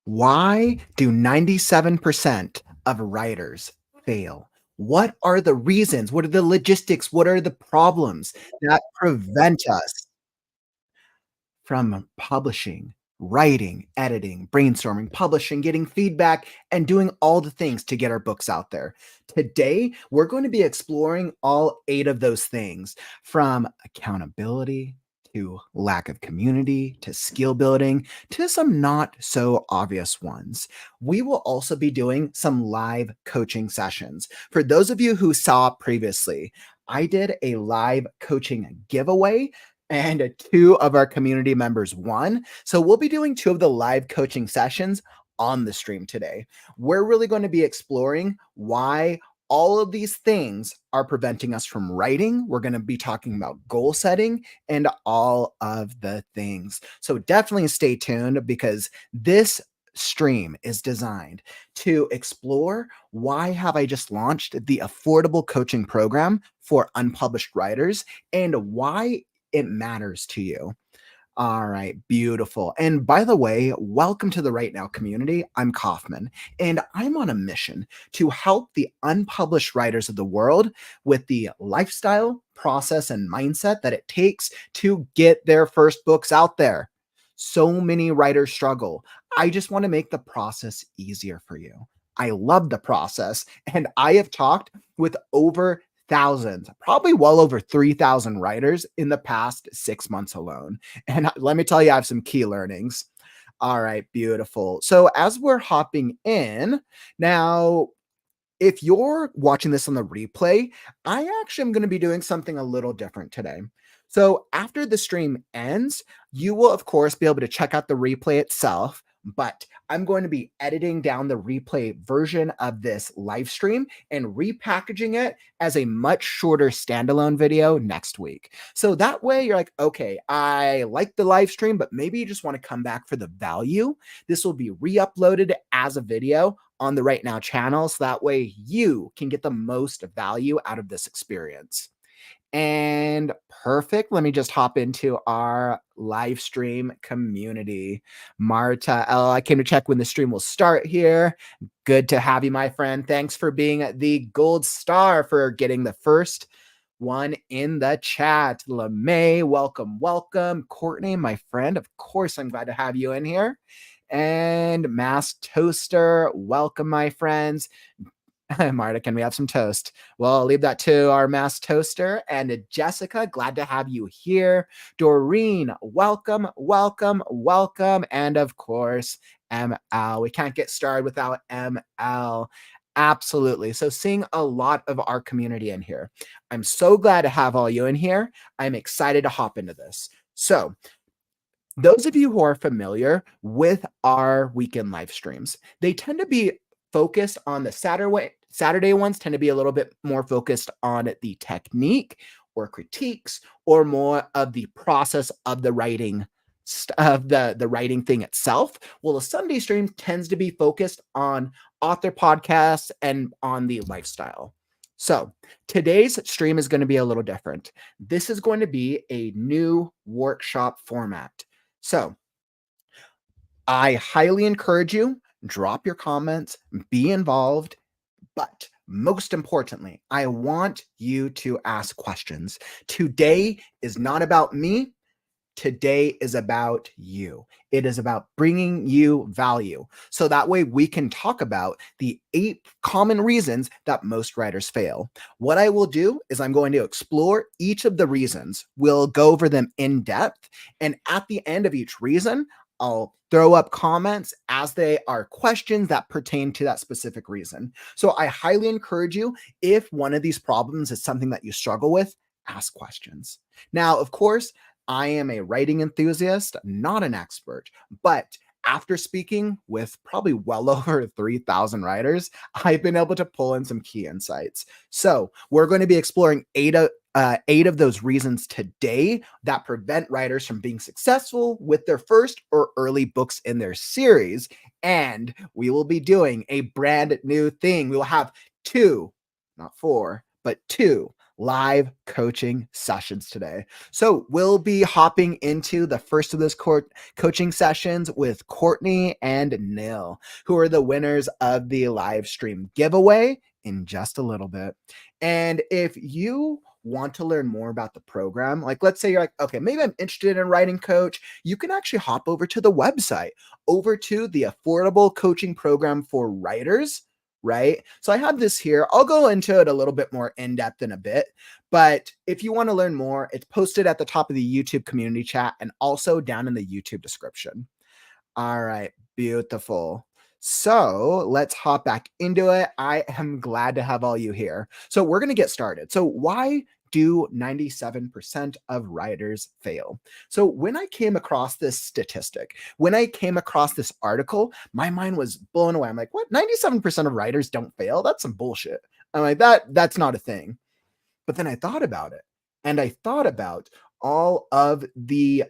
Why do 97% of writers fail? What are the reasons? What are the logistics? What are the problems that prevent us from publishing, writing, editing, brainstorming, publishing, getting feedback, and doing all the things to get our books out there? Today, we're going to be exploring all 8 of those things, from accountability to lack of community to skill building to some not so obvious ones. We will also be doing some live coaching sessions. For those of you who saw previously, I did a live coaching giveaway and 2 of our community members won. So we'll be doing 2 of the live coaching sessions on the stream today. We're really going to be exploring why all of these things are preventing us from writing. We're going to be talking about goal setting and all of the things. So definitely stay tuned, because this stream is designed to explore why have I just launched the affordable coaching program for unpublished writers and why it matters to you. All right, beautiful. And by the way, welcome to the WriteNow community. I'm Kauffman, and I'm on a mission to help the unpublished writers of the world with the lifestyle, process, and mindset that it takes to get their first books out there. So many writers struggle. I just want to make the process easier for you. I love the process, and I have talked with over thousands, probably well over 3,000 writers in the past 6 months alone. And let me tell you, I have some key learnings. All right, beautiful. So as we're hopping in now, if you're watching this on the replay, I actually am going to be doing something a little different today. So after the stream ends, you will, of course, be able to check out the replay itself, but I'm going to be editing down the replay version of this live stream and repackaging it as a much shorter standalone video next week. So that way you're like, okay, I like the live stream, but maybe you just want to come back for the value. This will be re-uploaded as a video on the WriteNow channel, so that way you can get the most value out of this experience. And perfect. Let me just hop into our live stream community. Marta L, I came to check when the stream will start here. Good to have you, my friend. Thanks for being the gold star for getting the first one in the chat. LeMay, welcome, welcome. Courtney, my friend, of course, I'm glad to have you in here. And Mass Toaster, welcome, my friends. Marta, can we have some toast? Well, I'll leave that to our mass toaster. And Jessica, glad to have you here. Doreen, welcome, welcome, welcome. And of course, ML. We can't get started without ML. Absolutely. So seeing a lot of our community in here. I'm so glad to have all you in here. I'm excited to hop into this. So those of you who are familiar with our weekend live streams, they tend to be focused on the Saturday ones tend to be a little bit more focused on the technique or critiques or more of the process of the writing of the writing thing itself. Well, the Sunday stream tends to be focused on author podcasts and on the lifestyle. So today's stream is going to be a little different. This is going to be a new workshop format. So I highly encourage you, drop your comments, be involved, but most importantly, I want you to ask questions. Today is not about me. Today is about you. It is about bringing you value. So that way we can talk about the 8 common reasons that most writers fail. What I will do is I'm going to explore each of the reasons. We'll go over them in depth. And at the end of each reason, I'll throw up comments as they are questions that pertain to that specific reason. So I highly encourage you, if one of these problems is something that you struggle with, ask questions. Now, of course, I am a writing enthusiast, not an expert, but after speaking with probably well over 3,000 writers, I've been able to pull in some key insights. So we're going to be exploring 8 of those reasons today that prevent writers from being successful with their first or early books in their series. And we will be doing a brand new thing. We will have 2, not 4, but 2 live coaching sessions today. So we'll be hopping into the first of this coaching sessions with Courtney and Nil, who are the winners of the live stream giveaway in just a little bit. And if you want to learn more about the program, like let's say you're like, okay, maybe I'm interested in writing coach, you can actually hop over to the website, over to the affordable coaching program for writers, right? So I have this here. I'll go into it a little bit more in depth in a bit. But if you want to learn more, it's posted at the top of the YouTube community chat and also down in the YouTube description. All right, beautiful. So let's hop back into it. I am glad to have all you here. So we're going to get started. So why do 97% of writers fail? So when I came across this statistic, when I came across this article, my mind was blown away. I'm like, what? 97% of writers don't fail? That's some bullshit. I'm like, that's not a thing. But then I thought about it, and I thought about all of the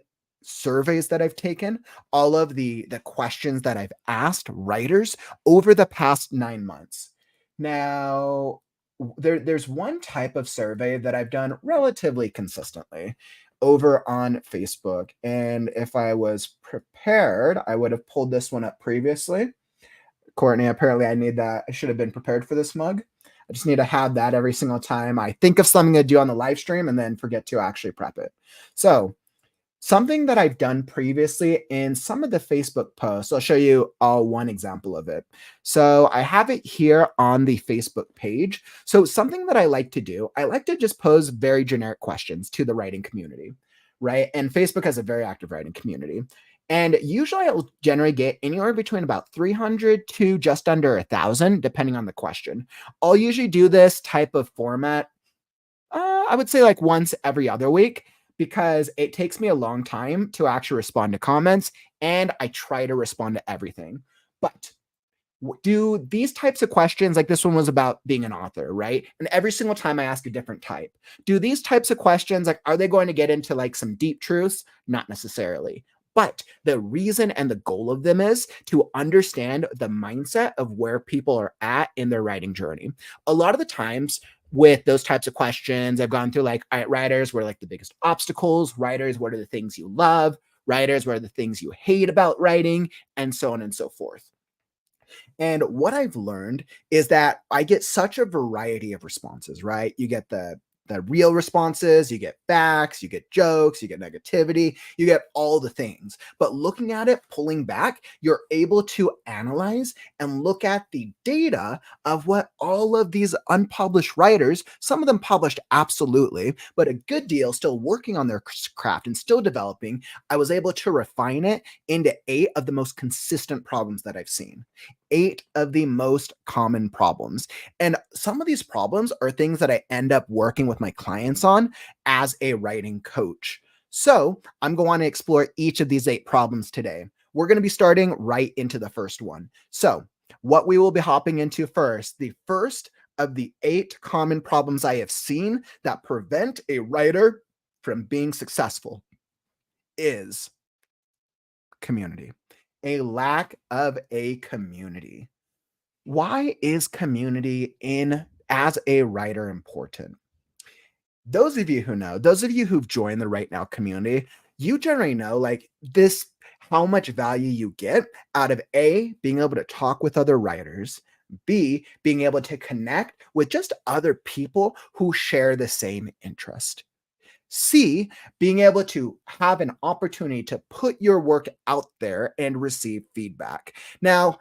surveys that I've taken, all of the questions that I've asked writers over the past 9 months. Now, there's one type of survey that I've done relatively consistently over on Facebook, and if I was prepared, I would have pulled this one up previously. Courtney, apparently I need that. I should have been prepared for this mug. I just need to have that every single time I think of something to do on the live stream and then forget to actually prep it. So something that I've done previously in some of the Facebook posts, I'll show you one example of it. So I have it here on the Facebook page. So something that I like to do, I like to just pose very generic questions to the writing community, right? And Facebook has a very active writing community. And usually I'll generally get anywhere between about 300 to just under 1,000, depending on the question. I'll usually do this type of format, I would say like once every other week, because it takes me a long time to actually respond to comments, and I try to respond to everything. But do these types of questions, like this one was about being an author, right? And every single time I ask a different type, do these types of questions, like, are they going to get into like some deep truths? Not necessarily. But the reason and the goal of them is to understand the mindset of where people are at in their writing journey. A lot of the times with those types of questions, I've gone through like, all right, writers, what are like the biggest obstacles? Writers, what are the things you love? Writers, what are the things you hate about writing? And so on and so forth. And what I've learned is that I get such a variety of responses, right? You get the real responses, you get facts, you get jokes, you get negativity, you get all the things. But looking at it, pulling back, you're able to analyze and look at the data of what all of these unpublished writers, some of them published absolutely, but a good deal still working on their craft and still developing. I was able to refine it into 8 of the most consistent problems that I've seen. 8 of the most common problems. And some of these problems are things that I end up working with my clients on as a writing coach. So I'm going to explore each of these 8 problems today. We're going to be starting right into the first one. So what we will be hopping into first, the first of the 8 common problems I have seen that prevent a writer from being successful is community. A lack of a community. Why is community in as a writer important? Those of you who know, those of you who've joined the WriteNow community, you generally know like this, how much value you get out of A, being able to talk with other writers, B, being able to connect with just other people who share the same interest. C, being able to have an opportunity to put your work out there and receive feedback. Now,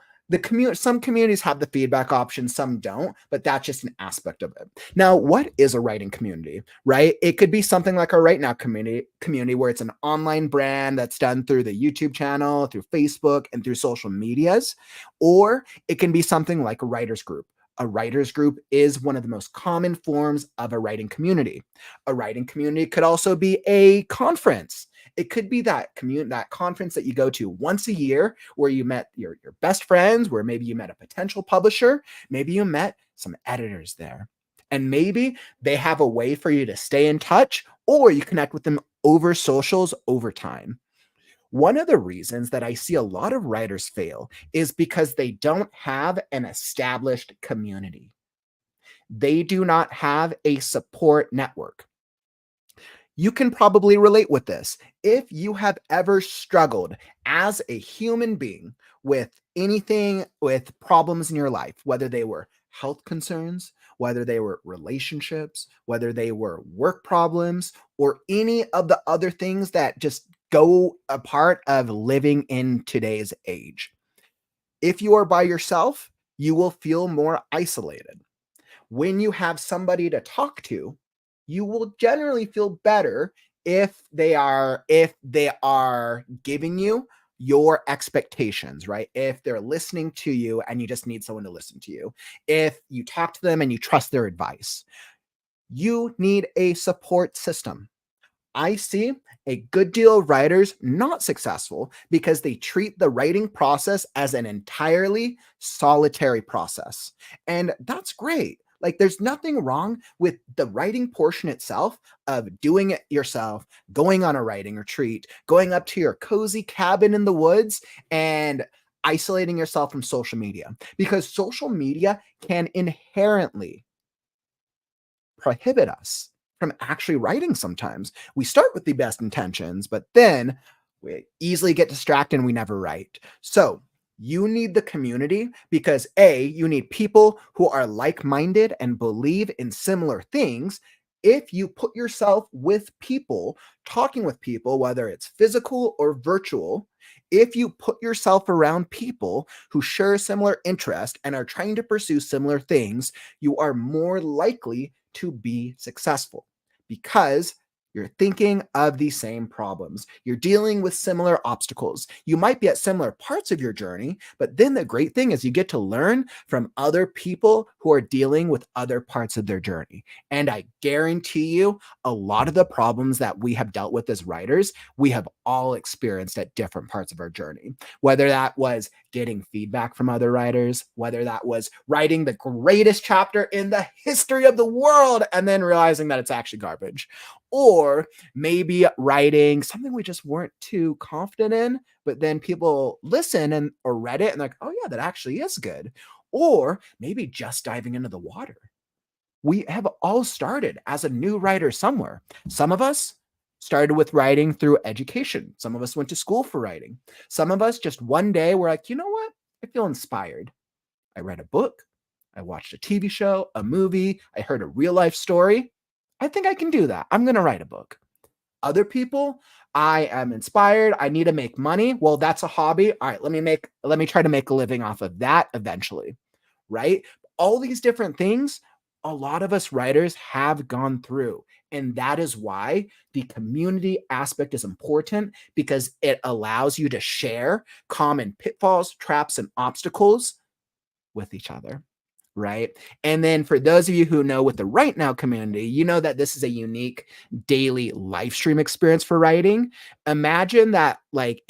some communities have the feedback option, some don't, but that's just an aspect of it. Now, what is a writing community, right? It could be something like a WriteNow community where it's an online brand that's done through the YouTube channel, through Facebook, and through social medias, or it can be something like a writers group. A writers group is one of the most common forms of a writing community. A writing community could also be a conference. It could be that conference that you go to once a year where you met your best friends, where maybe you met a potential publisher, maybe you met some editors there. And maybe they have a way for you to stay in touch, or you connect with them over socials over time. One of the reasons that I see a lot of writers fail is because they don't have an established community. They do not have a support network. You can probably relate with this. If you have ever struggled as a human being with anything, with problems in your life, whether they were health concerns, whether they were relationships, whether they were work problems, or any of the other things that just go a part of living in today's age. If you are by yourself, you will feel more isolated. When you have somebody to talk to, you will generally feel better if they are giving you your expectations, right? If they're listening to you and you just need someone to listen to you. If you talk to them and you trust their advice. You need a support system. I see a good deal of writers not successful because they treat the writing process as an entirely solitary process. And that's great. Like, there's nothing wrong with the writing portion itself of doing it yourself, going on a writing retreat, going up to your cozy cabin in the woods and isolating yourself from social media because social media can inherently prohibit us from actually writing sometimes. We start with the best intentions, but then we easily get distracted and we never write. So, you need the community because A, you need people who are like minded and believe in similar things. If you put yourself with people, talking with people, whether it's physical or virtual, if you put yourself around people who share similar interest and are trying to pursue similar things, you are more likely to be successful because you're thinking of the same problems. You're dealing with similar obstacles. You might be at similar parts of your journey, but then the great thing is you get to learn from other people who are dealing with other parts of their journey. And I guarantee you, a lot of the problems that we have dealt with as writers, we have all experienced at different parts of our journey. Whether that was getting feedback from other writers, whether that was writing the greatest chapter in the history of the world and then realizing that it's actually garbage, or maybe writing something we just weren't too confident in, but then people listen and or read it and like, oh yeah, that actually is good. Or maybe just diving into the water. We have all started as a new writer somewhere. Some of us started with writing through education. Some of us went to school for writing. Some of us just one day were like, you know what? I feel inspired. I read a book. I watched a TV show, a movie. I heard a real life story. I think I can do that. I'm going to write a book. Other people, I am inspired. I need to make money. Well, that's a hobby. All right, let me try to make a living off of that eventually, right? All these different things, a lot of us writers have gone through. And that is why the community aspect is important because it allows you to share common pitfalls, traps, and obstacles with each other. Right. And then for those of you who know with the Right Now community, you know that this is a unique daily live stream experience for writing. Imagine that, like,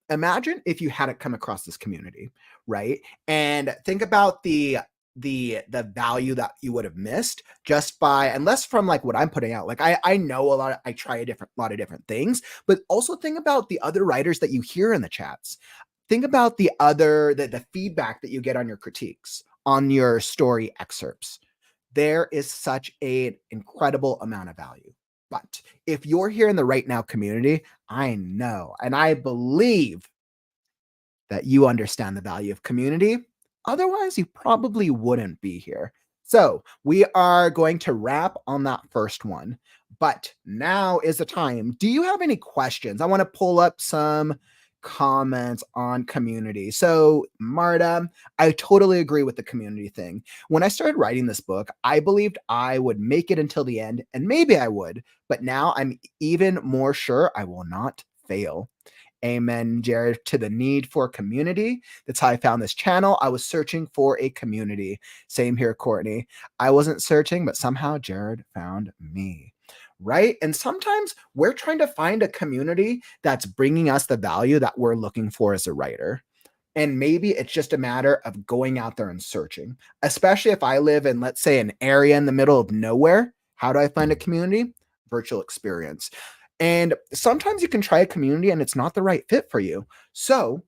imagine if you hadn't come across this community, right? And think about the value that you would have missed just by unless from like what I'm putting out. Like I know a lot, I try a lot of different things, but also think about the other writers that you hear in the chats. Think about the feedback that you get on your critiques, on your story excerpts. There is such an incredible amount of value. But if you're here in the Right Now community, I know and I believe that you understand the value of community. Otherwise, you probably wouldn't be here. So, we are going to wrap on that first one. But now is the time. Do you have any questions? I want to pull up some comments on community. So, Marta, I totally agree with the community thing. When I started writing this book, I believed I would make it until the end, and maybe I would. But now I'm even more sure I will not fail. Amen, Jared, to the need for community. That's how I found this channel. I was searching for a community. Same here, Courtney. I wasn't searching, but somehow Jared found me. Right. And sometimes we're trying to find a community that's bringing us the value that we're looking for as a writer. And maybe it's just a matter of going out there and searching, especially if I live in, let's say, an area in the middle of nowhere. How do I find a community? Virtual experience. And sometimes you can try a community and it's not the right fit for you. So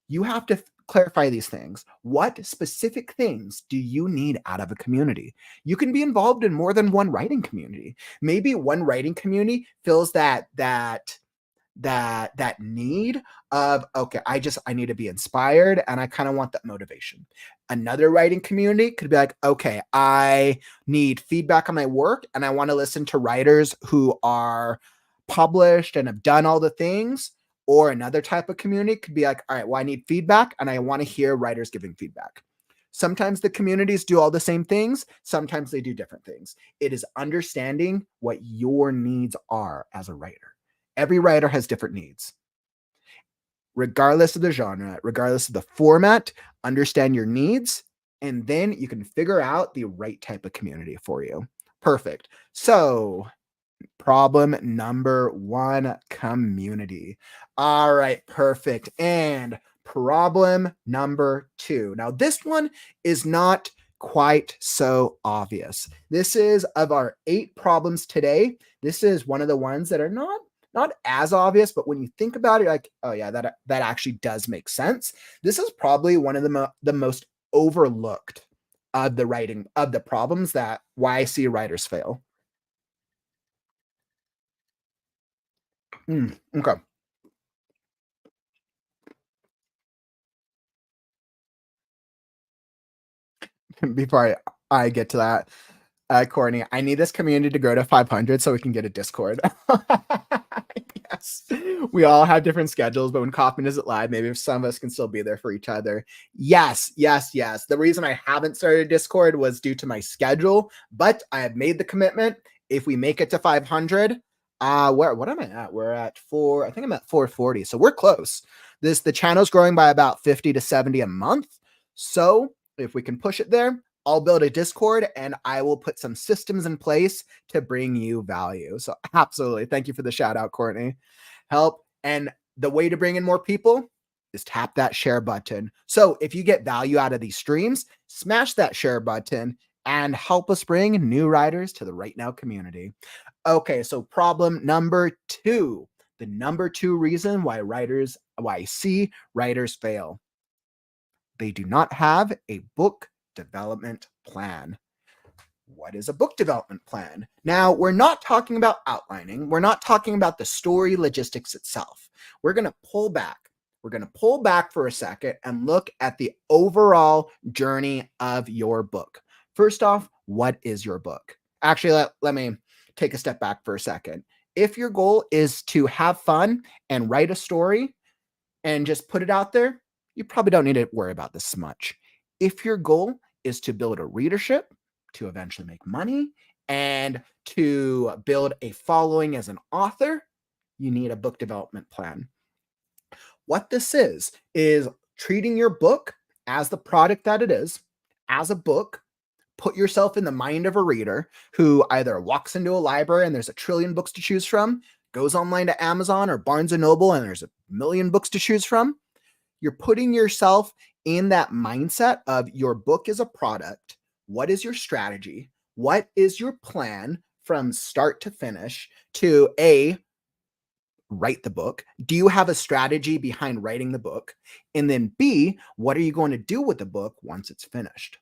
you have to clarify these things. What specific things do you need out of a community? You can be involved in more than one writing community. Maybe one writing community feels that need of, okay, I need to be inspired and I kind of want that motivation. Another writing community could be like, okay, I need feedback on my work and I want to listen to writers who are published and have done all the things. Or another type of community could be like, all right, well, I need feedback and I want to hear writers giving feedback. Sometimes the communities do all the same things, sometimes they do different things. It is understanding what your needs are as a writer. Every writer has different needs. Regardless of the genre, regardless of the format, understand your needs, and then you can figure out the right type of community for you. Perfect. So, problem number one, community. All right, perfect. And problem number two. Now, this one is not quite so obvious. This is of our 8 problems today. This is one of the ones that are not as obvious, but when you think about it, you're like, oh yeah, that actually does make sense. This is probably one of the most overlooked of the writing of the problems that why I see writers fail. Okay. Before I get to that, Courtney, I need this community to grow to 500 so we can get a Discord. Yes. We all have different schedules, but when Kauffman isn't live, maybe if some of us can still be there for each other. Yes, yes, yes. The reason I haven't started Discord was due to my schedule, but I have made the commitment. If we make it to 500, what am I at? We're at I think I'm at 440. So we're close. The channel's growing by about 50 to 70 a month. So if we can push it there, I'll build a Discord and I will put some systems in place to bring you value. So absolutely. Thank you for the shout out, Courtney. Help. And the way to bring in more people is tap that share button. So if you get value out of these streams, smash that share button and help us bring new writers to the Right Now community. Okay, so problem number 2. The number 2 reason why I see writers fail. They do not have a book development plan. What is a book development plan? Now, we're not talking about outlining. We're not talking about the story logistics itself. We're going to pull back. We're going to pull back for a second and look at the overall journey of your book. First off, what is your book? Actually, let me take a step back for a second. If your goal is to have fun and write a story and just put it out there, you probably don't need to worry about this much. If your goal is to build a readership, to eventually make money, and to build a following as an author, you need a book development plan. What this is treating your book as the product that it is, as a book. Put yourself in the mind of a reader who either walks into a library and there's a trillion books to choose from, goes online to Amazon or Barnes and Noble and there's a million books to choose from. You're putting yourself in that mindset of your book is a product. What is your strategy? What is your plan from start to finish to A, write the book? Do you have a strategy behind writing the book? And then B, what are you going to do with the book once it's finished?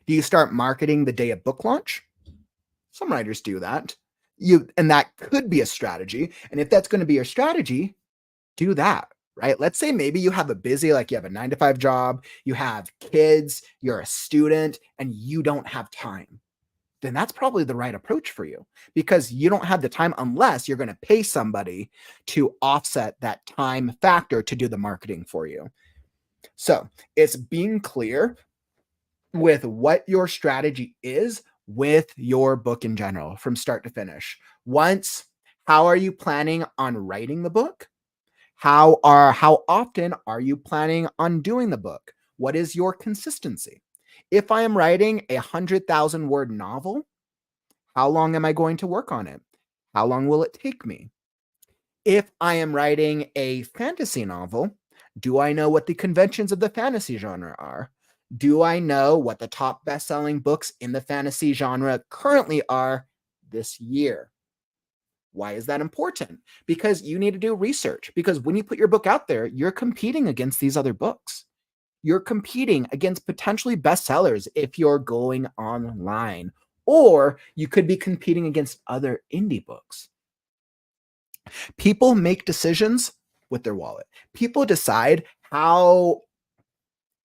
Do you start marketing the day of book launch? Some writers do that. And that could be a strategy. And if that's going to be your strategy, do that, right? Let's say maybe you have you have a 9 to 5 job, you have kids, you're a student, and you don't have time. Then that's probably the right approach for you because you don't have the time unless you're going to pay somebody to offset that time factor to do the marketing for you. So it's being clear with what your strategy is with your book in general from start to finish. How are you planning on writing the book? How often are you planning on doing the book? What is your consistency? If I am writing a 100,000 word novel, how long am I going to work on it? How long will it take me? If I am writing a fantasy novel, do I know what the conventions of the fantasy genre are? Do I know what the top best-selling books in the fantasy genre currently are this year? Why is that important? Because you need to do research. Because when you put your book out there, you're competing against these other books. You're competing against potentially bestsellers if you're going online, or you could be competing against other indie books. People make decisions with their wallet. People decide how,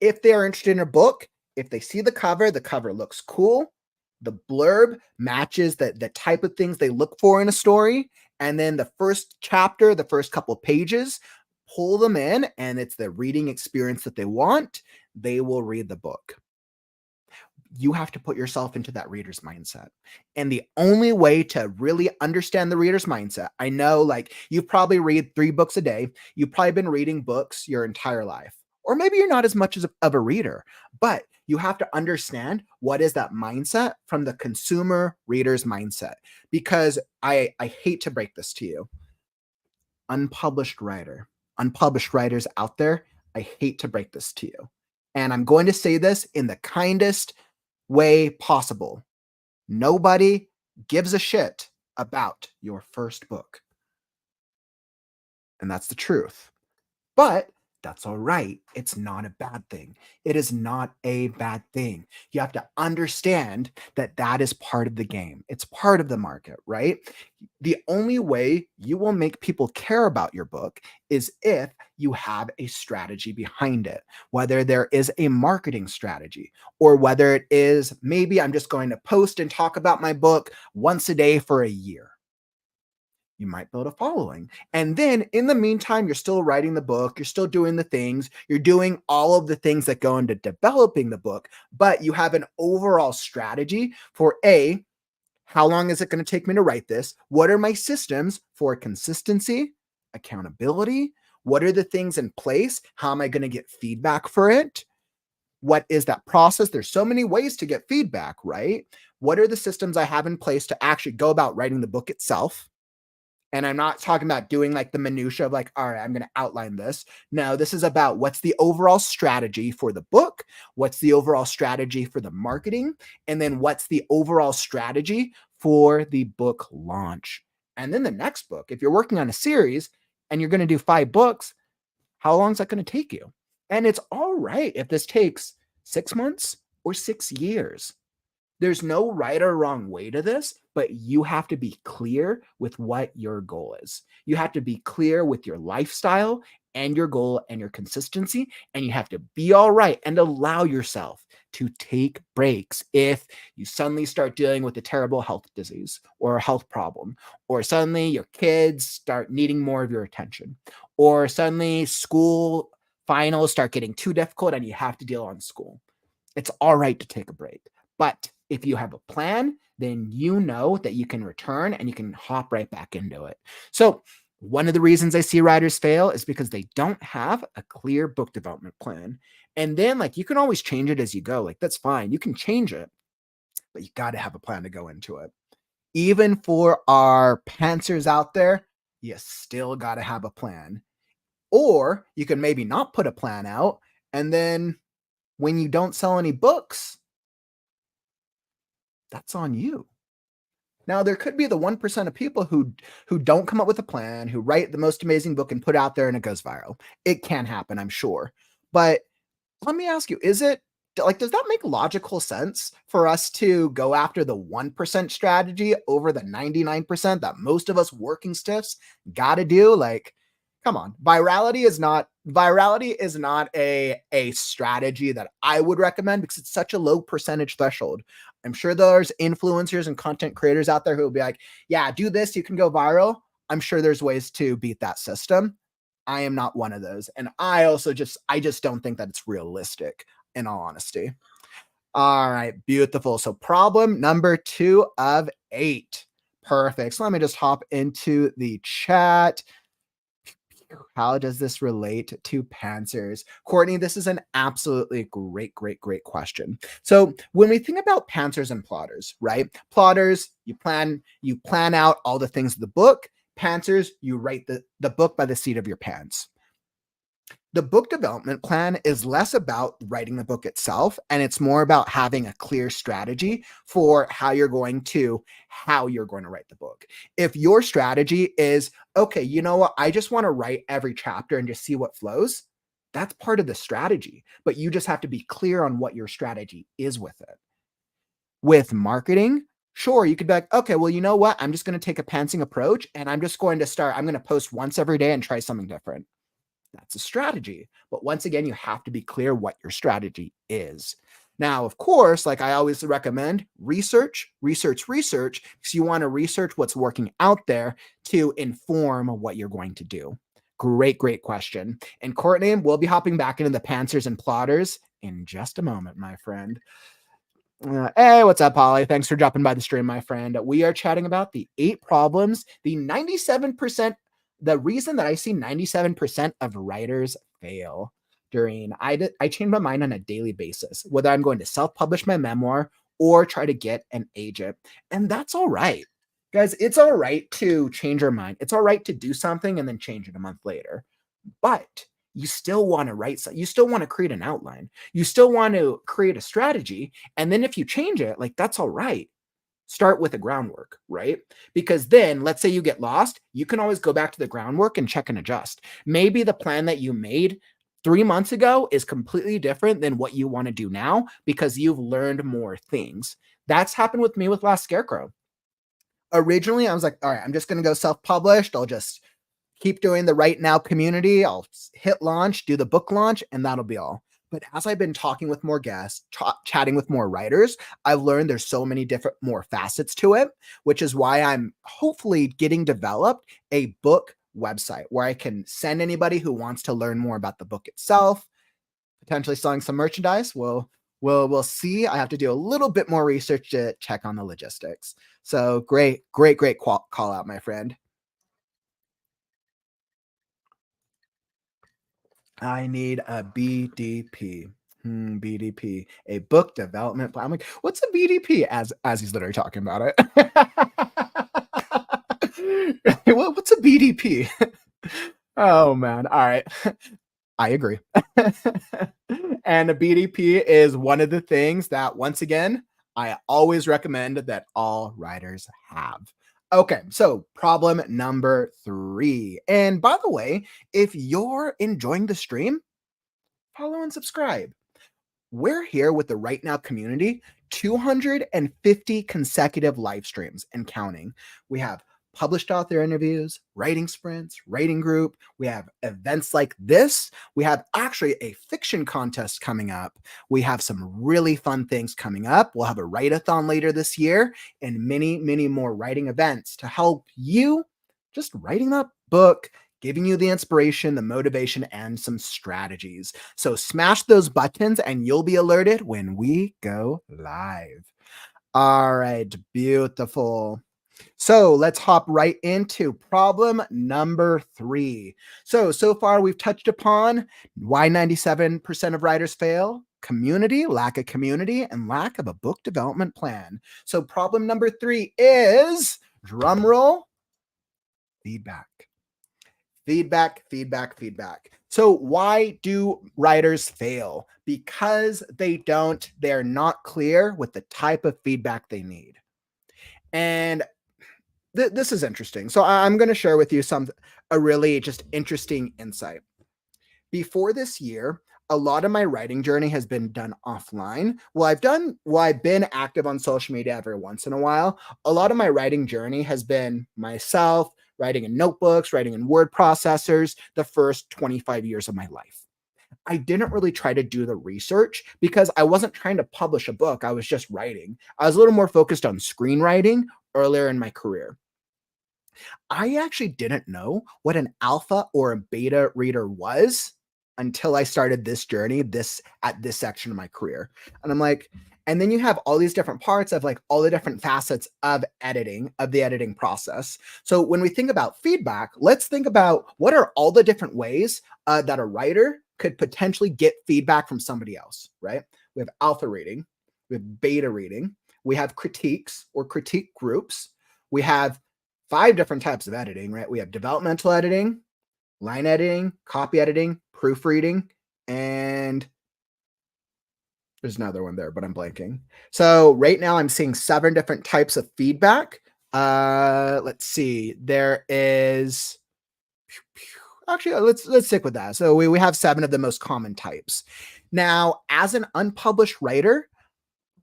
if they're interested in a book, if they see the cover looks cool, the blurb matches the type of things they look for in a story, and then the first chapter, the first couple pages, pull them in, and it's the reading experience that they want, they will read the book. You have to put yourself into that reader's mindset. And the only way to really understand the reader's mindset, I know like you probably read 3 books a day. You've probably been reading books your entire life. Or maybe you're not as much as of a reader, but you have to understand what is that mindset from the consumer reader's mindset. Because I hate to break this to you, unpublished writer, unpublished writers out there, I hate to break this to you. And I'm going to say this in the kindest way possible. Nobody gives a shit about your first book. And that's the truth. But that's all right. It's not a bad thing. It is not a bad thing. You have to understand that that is part of the game. It's part of the market, right? The only way you will make people care about your book is if you have a strategy behind it, whether there is a marketing strategy or whether it is maybe I'm just going to post and talk about my book once a day for a year. You might build a following. And then in the meantime, you're still writing the book, you're still doing the things, you're doing all of the things that go into developing the book, but you have an overall strategy for A, how long is it going to take me to write this? What are my systems for consistency, accountability? What are the things in place? How am I going to get feedback for it? What is that process? There's so many ways to get feedback, right? What are the systems I have in place to actually go about writing the book itself? And I'm not talking about doing like the minutia of like, all right, I'm going to outline this. No, this is about what's the overall strategy for the book, what's the overall strategy for the marketing, and then what's the overall strategy for the book launch. And then the next book, if you're working on a series and you're going to do 5 books, how long is that going to take you? And it's all right if this takes 6 months or 6 years. There's no right or wrong way to this, but you have to be clear with what your goal is. You have to be clear with your lifestyle and your goal and your consistency. And you have to be all right and allow yourself to take breaks if you suddenly start dealing with a terrible health disease or a health problem, or suddenly your kids start needing more of your attention, or suddenly school finals start getting too difficult and you have to deal on school. It's all right to take a break. But if you have a plan, then you know that you can return and you can hop right back into it. So, one of the reasons I see writers fail is because they don't have a clear book development plan. And then, like, you can always change it as you go. Like, that's fine. You can change it, but you got to have a plan to go into it. Even for our pantsers out there, you still got to have a plan. Or you can maybe not put a plan out. And then when you don't sell any books, that's on you. Now, there could be the 1% of people who don't come up with a plan, who write the most amazing book and put it out there and it goes viral. It can happen, I'm sure. But let me ask you, is it like, does that make logical sense for us to go after the 1% strategy over the 99% that most of us working stiffs got to do? Like, come on. Virality is not a strategy that I would recommend because it's such a low percentage threshold. I'm sure there's influencers and content creators out there who will be like, yeah, do this, you can go viral. I'm sure there's ways to beat that system. I am not one of those. And I just don't think that it's realistic, in all honesty. All right, beautiful. So problem number 2 of 8. Perfect. So let me just hop into the chat. How does this relate to pantsers? Courtney, this is an absolutely great question. So when we think about pantsers and plotters, right? Plotters, you plan out all the things of the book. Pantsers, you write the book by the seat of your pants. The book development plan is less about writing the book itself, and it's more about having a clear strategy for how you're going to write the book. If your strategy is, okay, you know what, I just want to write every chapter and just see what flows, that's part of the strategy, but you just have to be clear on what your strategy is with it. With marketing, sure, you could be like, okay, well, you know what, I'm just going to take a pantsing approach and I'm going to post once every day and try something different. That's a strategy. But once again, you have to be clear what your strategy is. Now, of course, like I always recommend, research, research, research, because you want to research what's working out there to inform what you're going to do. Great, great question. And Courtney, we'll be hopping back into the pantsers and plotters in just a moment, my friend. Hey, what's up, Holly? Thanks for dropping by the stream, my friend. We are chatting about the 8 problems, the 97%, the reason that I see 97% of writers fail I change my mind on a daily basis, whether I'm going to self-publish my memoir or try to get an agent. And that's all right. Guys, it's all right to change your mind. It's all right to do something and then change it a month later. But you still want to write you still want to create an outline. You still want to create a strategy. And then if you change it, like that's all right. Start with the groundwork, right? Because then let's say you get lost, you can always go back to the groundwork and check and adjust. Maybe the plan that you made 3 months ago is completely different than what you want to do now because you've learned more things. That's happened with me with Last Scarecrow. Originally, I was like, all right, I'm just going to go self-published. I'll just keep doing the WriteNow community. I'll hit launch, do the book launch, and that'll be all. But as I've been talking with more guests, chatting with more writers, I've learned there's so many different, more facets to it, which is why I'm hopefully getting developed a book website where I can send anybody who wants to learn more about the book itself, potentially selling some merchandise. We'll see. I have to do a little bit more research to check on the logistics. So great, great, great call out, my friend. I need a BDP. BDP, a book development plan. I'm like, what's a BDP? As he's literally talking about it. What's a BDP? Oh man. All right. I agree. And a BDP is one of the things that, once again, I always recommend that all writers have. Okay, so problem number 3. And by the way, if you're enjoying the stream, follow and subscribe. We're here with the Right Now community, 250 consecutive live streams and counting. We have published author interviews, writing sprints, writing group. We have events like this. We have actually a fiction contest coming up. We have some really fun things coming up. We'll have a write-a-thon later this year and many, many more writing events to help you just writing that book, giving you the inspiration, the motivation, and some strategies. So smash those buttons and you'll be alerted when we go live. All right, beautiful. So let's hop right into problem number 3. So far we've touched upon why 97% of writers fail, community, lack of community, and lack of a book development plan. So problem number 3 is, drum roll, feedback. Feedback, feedback, feedback. So why do writers fail? Because they're not clear with the type of feedback they need. And this is interesting. So I'm going to share with you a really just interesting insight. Before this year, a lot of my writing journey has been done offline. I've been active on social media every once in a while. A lot of my writing journey has been myself writing in notebooks, writing in word processors the first 25 years of my life. I didn't really try to do the research because I wasn't trying to publish a book. I was just writing. I was a little more focused on screenwriting earlier in my career. I actually didn't know what an alpha or a beta reader was until I started this journey, at this section of my career. And I'm like, and then you have all these different parts of like all the different facets of the editing process. So when we think about feedback, let's think about what are all the different ways that a writer could potentially get feedback from somebody else, right? We have alpha reading, we have beta reading, we have critiques or critique groups, we have 5 different types of editing, right? We have developmental editing, line editing, copy editing, proofreading, and there's another one there, but I'm blanking. So right now I'm seeing 7 different types of feedback. Let's see. There is actually let's stick with that. So we have 7 of the most common types. Now, as an unpublished writer,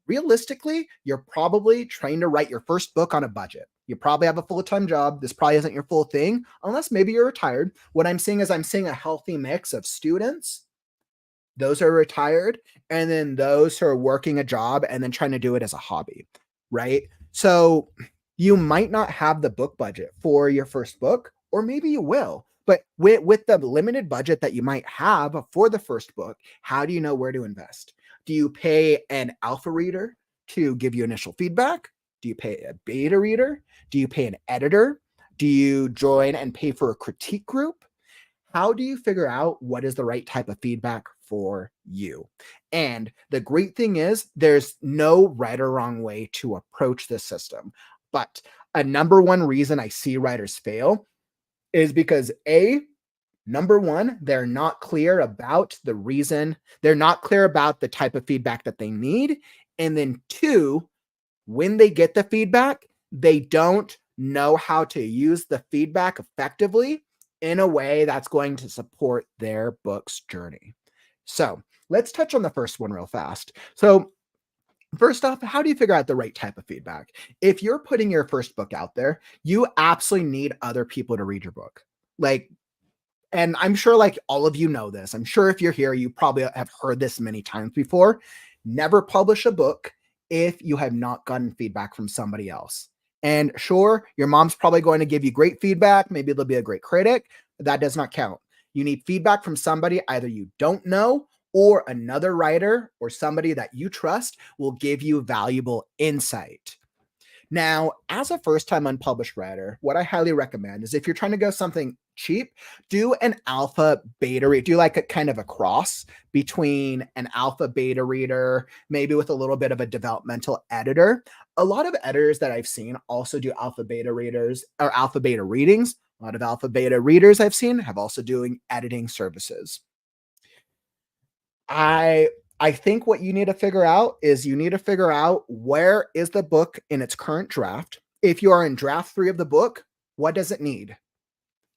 realistically, you're probably trying to write your first book on a budget. You probably have a full-time job. This probably isn't your full thing, unless maybe you're retired. What I'm seeing is I'm seeing a healthy mix of students, those who are retired, and then those who are working a job and then trying to do it as a hobby, right? So you might not have the book budget for your first book, or maybe you will. But with the limited budget that you might have for the first book, how do you know where to invest? Do you pay an alpha reader to give you initial feedback? Do you pay a beta reader? Do you pay an editor? Do you join and pay for a critique group? How do you figure out what is the right type of feedback for you? And the great thing is there's no right or wrong way to approach this system. But a number one reason I see writers fail is because number one, they're not clear about the reason, they're not clear about the type of feedback that they need. And then 2, when they get the feedback, they don't know how to use the feedback effectively in a way that's going to support their book's journey. So let's touch on the first one real fast. So first off, how do you figure out the right type of feedback? If you're putting your first book out there, you absolutely need other people to read your book. Like, and I'm sure like all of you know this. I'm sure if you're here, you probably have heard this many times before. Never publish a book if you have not gotten feedback from somebody else. And sure, your mom's probably going to give you great feedback. Maybe they'll be a great critic. But that does not count. You need feedback from somebody either you don't know or another writer or somebody that you trust will give you valuable insight. Now, as a first time unpublished writer, what I highly recommend is if you're trying to go something cheap, do an alpha beta read, do like a kind of a cross between an alpha beta reader, maybe with a little bit of a developmental editor. A lot of editors that I've seen also do alpha beta readers or alpha beta readings. A lot of alpha beta readers I've seen have also doing editing services. I think what you need to figure out is you need to figure out where is the book in its current draft. If you are in draft 3 of the book, what does it need?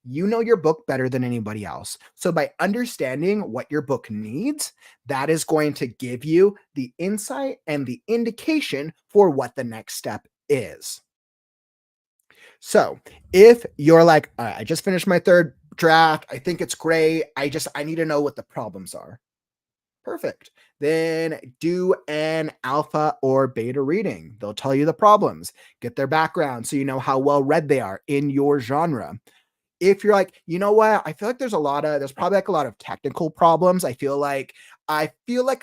You know your book better than anybody else. So by understanding what your book needs, that is going to give you the insight and the indication for what the next step is. So if you're like, all right, I just finished my 3rd draft, I think it's great. I need to know what the problems are. Perfect. Then do an alpha or beta reading. They'll tell you the problems, get their background so you know how well read they are in your genre. If you're like, you know what, I feel like there's probably like a lot of technical problems. I feel like I'm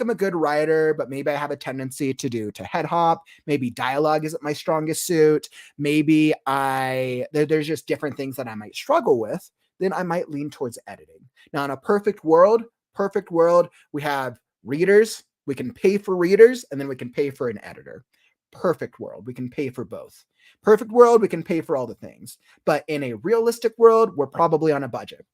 a good writer, but maybe I have a tendency to head hop. Maybe dialogue isn't my strongest suit. Maybe there's just different things that I might struggle with. Then I might lean towards editing. Now, in a perfect world, we have readers, we can pay for readers, and then we can pay for an editor. Perfect world, we can pay for both. Perfect world, we can pay for all the things. But in a realistic world, we're probably on a budget.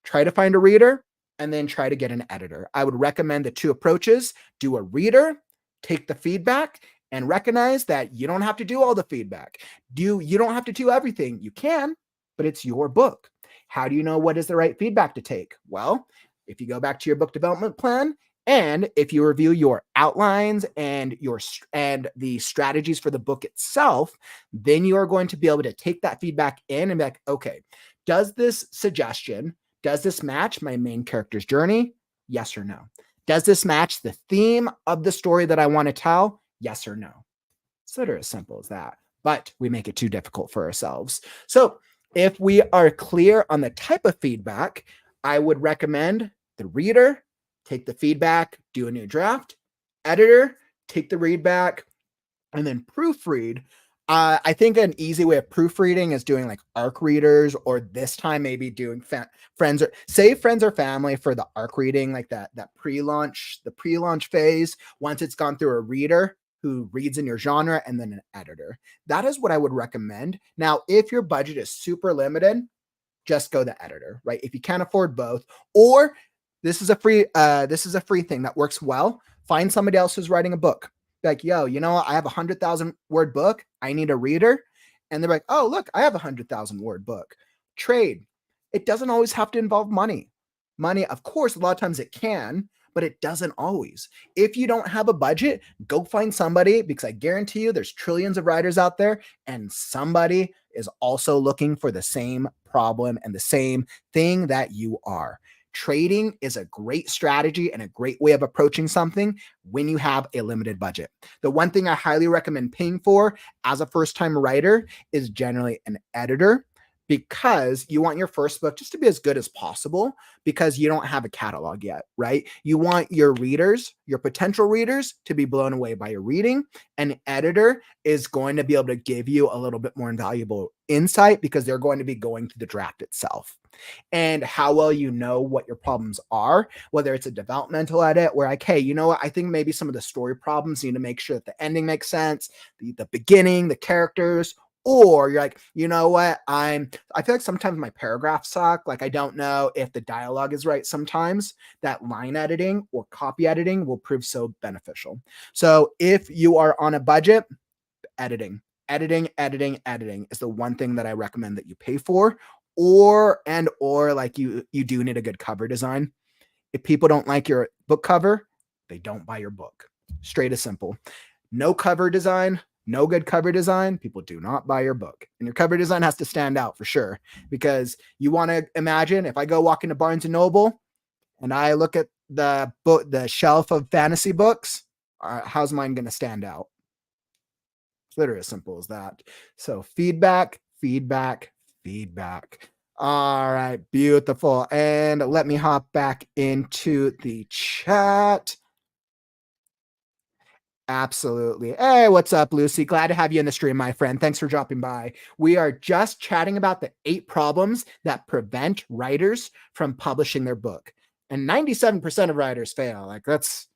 Try to find a reader and then try to get an editor. I would recommend the 2 approaches. Do a reader, take the feedback, and recognize that you don't have to do all the feedback. You don't have to do everything. You can, but it's your book. How do you know what is the right feedback to take? Well, if you go back to your book development plan and if you review your outlines and the strategies for the book itself, then you are going to be able to take that feedback in and be like, okay, does this match my main character's journey? Yes or no? Does this match the theme of the story that I want to tell? Yes or no? It's literally as simple as that, but we make it too difficult for ourselves. So if we are clear on the type of feedback, I would recommend the reader, take the feedback, do a new draft, editor, take the read back, and then proofread. I think an easy way of proofreading is doing like arc readers, or this time maybe doing friends or family for the arc reading, like that the pre-launch phase. Once it's gone through a reader who reads in your genre, and then an editor. That is what I would recommend. Now, if your budget is super limited, just go the editor, right? If you can't afford both, or This is a free thing that works well. Find somebody else who's writing a book. Like, yo, you know what? I have 100,000 word book. I need a reader. And they're like, oh, look, I have 100,000 word book. Trade. It doesn't always have to involve money. Money, of course, a lot of times it can, but it doesn't always. If you don't have a budget, go find somebody, because I guarantee you there's trillions of writers out there, and somebody is also looking for the same problem and the same thing that you are. Trading is a great strategy and a great way of approaching something when you have a limited budget. The one thing I highly recommend paying for as a first time writer is generally an editor, because you want your first book just to be as good as possible, because you don't have a catalog yet, right? You want your readers, your potential readers, to be blown away by your reading. An editor is going to be able to give you a little bit more invaluable insight, because they're going to be going through the draft itself. And how well you know what your problems are, whether it's a developmental edit where, like, hey, you know what, I think maybe some of the story problems need to make sure that the ending makes sense, the beginning, the characters. Or you're like, you know what, I feel like sometimes my paragraphs suck. Like, I don't know if the dialogue is right. Sometimes that line editing or copy editing will prove so beneficial. So if you are on a budget, editing, editing is the one thing that I recommend that you pay for. Or like, you do need a good cover design. If people don't like your book cover, they don't buy your book. Straight as simple. No cover design, no good cover design, people do not buy your book. And your cover design has to stand out for sure, because you want to imagine if I go walk into Barnes and Noble and I look at the shelf of fantasy books, how's mine going to stand out? It's literally as simple as that. So feedback, feedback, feedback. All right, beautiful. And let me hop back into the chat. Absolutely. Hey, what's up, Lucy? Glad to have you in the stream, my friend. Thanks for dropping by. We are just chatting about the 8 problems that prevent writers from publishing their book. And 97% of writers fail. Like, that's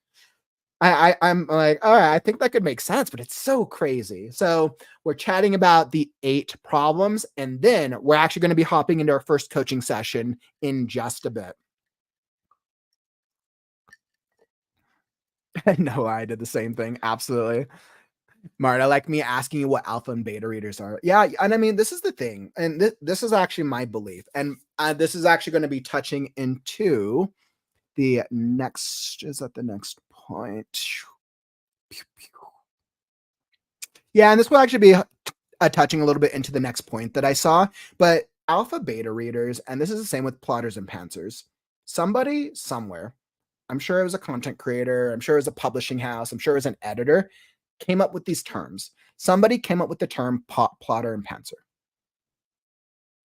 I'm like, all right, I think that could make sense, but it's so crazy. So we're chatting about the 8 problems, and then we're actually going to be hopping into our first coaching session in just a bit. No, I did the same thing. Absolutely. Marta, like me asking you what alpha and beta readers are. Yeah, and I mean, this is the thing, and this is actually my belief, and this is actually going to be touching into the next. Is that the next point? Yeah, and this will actually be touching a little bit into the next point that I saw. But alpha beta readers, and this is the same with plotters and pantsers. Somebody somewhere, I'm sure it was a content creator, I'm sure it was a publishing house, I'm sure it was an editor, came up with these terms. Somebody came up with the term plotter and pantser,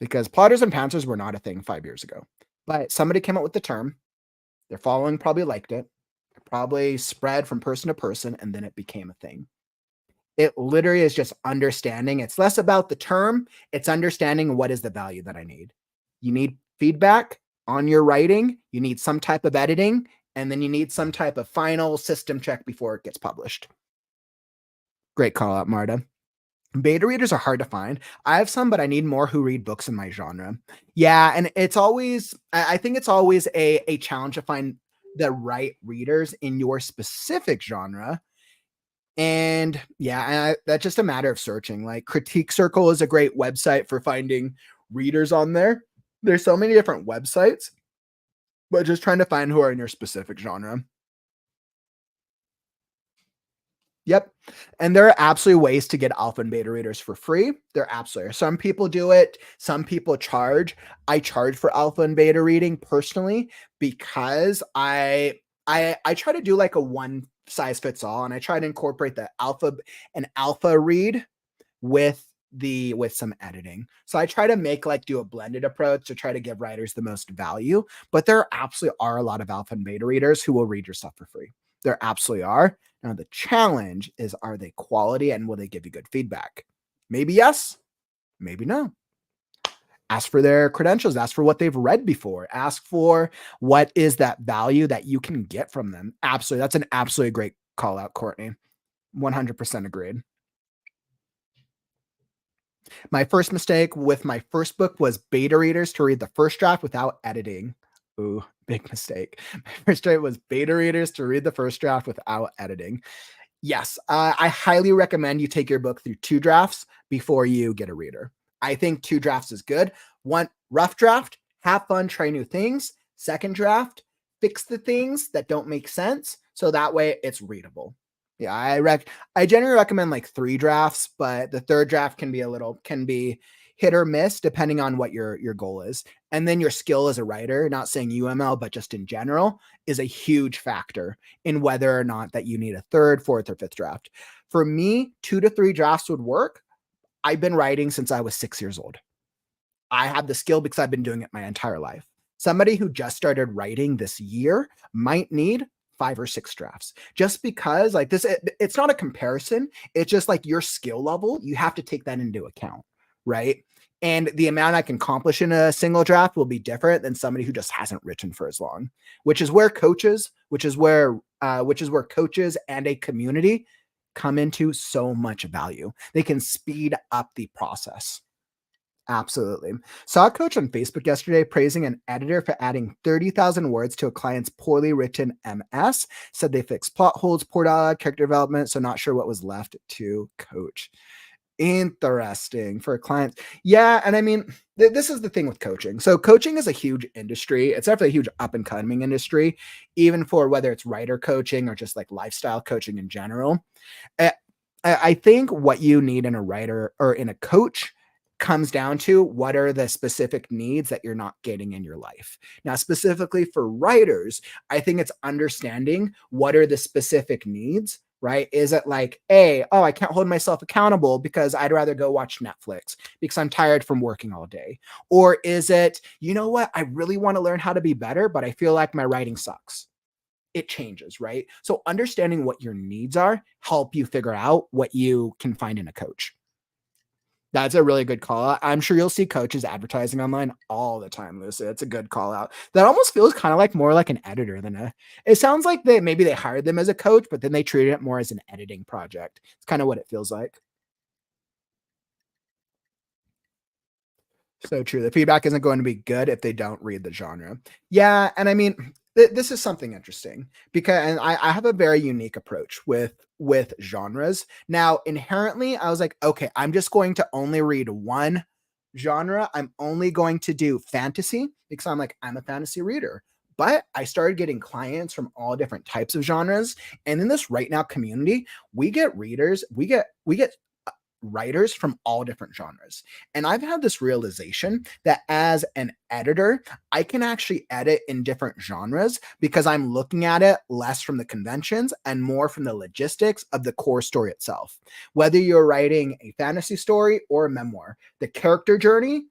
because plotters and pantsers were not a thing 5 years ago. But somebody came up with the term. Their following probably liked it. It probably spread from person to person, and then it became a thing. It literally is just understanding. It's less about the term. It's understanding what is the value that I need. You need feedback on your writing. You need some type of editing, and then you need some type of final system check before it gets published. Great call out, Marta. Beta readers are hard to find. I have some, but I need more who read books in my genre. Yeah, and it's always, I think it's always a challenge to find the right readers in your specific genre. And yeah, that's just a matter of searching. Like, Critique Circle is a great website for finding readers on there. There's so many different websites, but just trying to find who are in your specific genre. Yep. And there are absolutely ways to get alpha and beta readers for free. There absolutely are. Some people do it, some people charge. I charge for alpha and beta reading personally, because I try to do like a one size fits all, and I try to incorporate an alpha read with some editing. So I try to do a blended approach to try to give writers the most value. But there absolutely are a lot of alpha and beta readers who will read your stuff for free. There absolutely are. Now the challenge is, are they quality and will they give you good feedback? Maybe yes, maybe no. Ask for their credentials, ask for what they've read before, ask for what is that value that you can get from them. Absolutely. That's an absolutely great call out, Courtney. 100% agreed. My first mistake with my first book was beta readers to read the first draft without editing. Ooh, big mistake. My first try was beta readers to read the first draft without editing. Yes, I highly recommend you take your book through 2 drafts before you get a reader. I think 2 drafts is good. 1 rough draft, have fun, try new things. 2nd draft, fix the things that don't make sense, so that way it's readable. Yeah, I generally recommend like 3 drafts, but the 3rd draft can be hit or miss depending on what your goal is. And then your skill as a writer, not saying UML, but just in general, is a huge factor in whether or not that you need a 3rd, 4th, or 5th draft. For me, 2 to 3 drafts would work. I've been writing since I was 6 years old. I have the skill because I've been doing it my entire life. Somebody who just started writing this year might need 5 or 6 drafts just because like this, it's not a comparison. It's just like your skill level. You have to take that into account, right? And the amount I can accomplish in a single draft will be different than somebody who just hasn't written for as long, which is where coaches and a community come into so much value. They can speed up the process. Absolutely. Saw a coach on Facebook yesterday praising an editor for adding 30,000 words to a client's poorly written MS. Said they fixed plot holes, poor dialogue, character development, so not sure what was left to coach. Interesting for a client. Yeah, and I mean, this is the thing with coaching. So coaching is a huge industry. It's definitely a huge up and coming industry, even for whether it's writer coaching or just like lifestyle coaching in general. I I think what you need in a writer or in a coach comes down to what are the specific needs that you're not getting in your life. Now, specifically for writers, I think it's understanding what are the specific needs, right? Is it like, A, oh, I can't hold myself accountable because I'd rather go watch Netflix because I'm tired from working all day? Or is it, you know what, I really want to learn how to be better, but I feel like my writing sucks? It changes, right? So understanding what your needs are help you figure out what you can find in a coach. That's a really good call out. I'm sure you'll see coaches advertising online all the time, Lucy. It's a good call out. That almost feels kind of like more like an editor than a. It sounds like they hired them as a coach, but then they treated it more as an editing project. It's kind of what it feels like. So true. The feedback isn't going to be good if they don't read the genre. Yeah, and I mean, this is something interesting because and I have a very unique approach with genres. Now, inherently, I was like, okay, I'm just going to only read one genre. I'm only going to do fantasy because I'm a fantasy reader. But I started getting clients from all different types of genres, and in this right now community, we get writers from all different genres. And I've had this realization that as an editor, I can actually edit in different genres because I'm looking at it less from the conventions and more from the logistics of the core story itself. Whether you're writing a fantasy story or a memoir, the character journey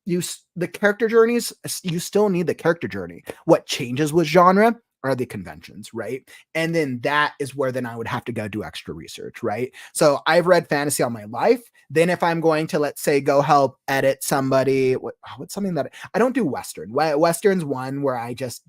the character journeys, you still need the character journey. What changes with genre are the conventions, right? And then that is where then I would have to go do extra research, right? So I've read fantasy all my life. Then if I'm going to, let's say, go help edit somebody, what's something that I don't do Western. Western's one where I just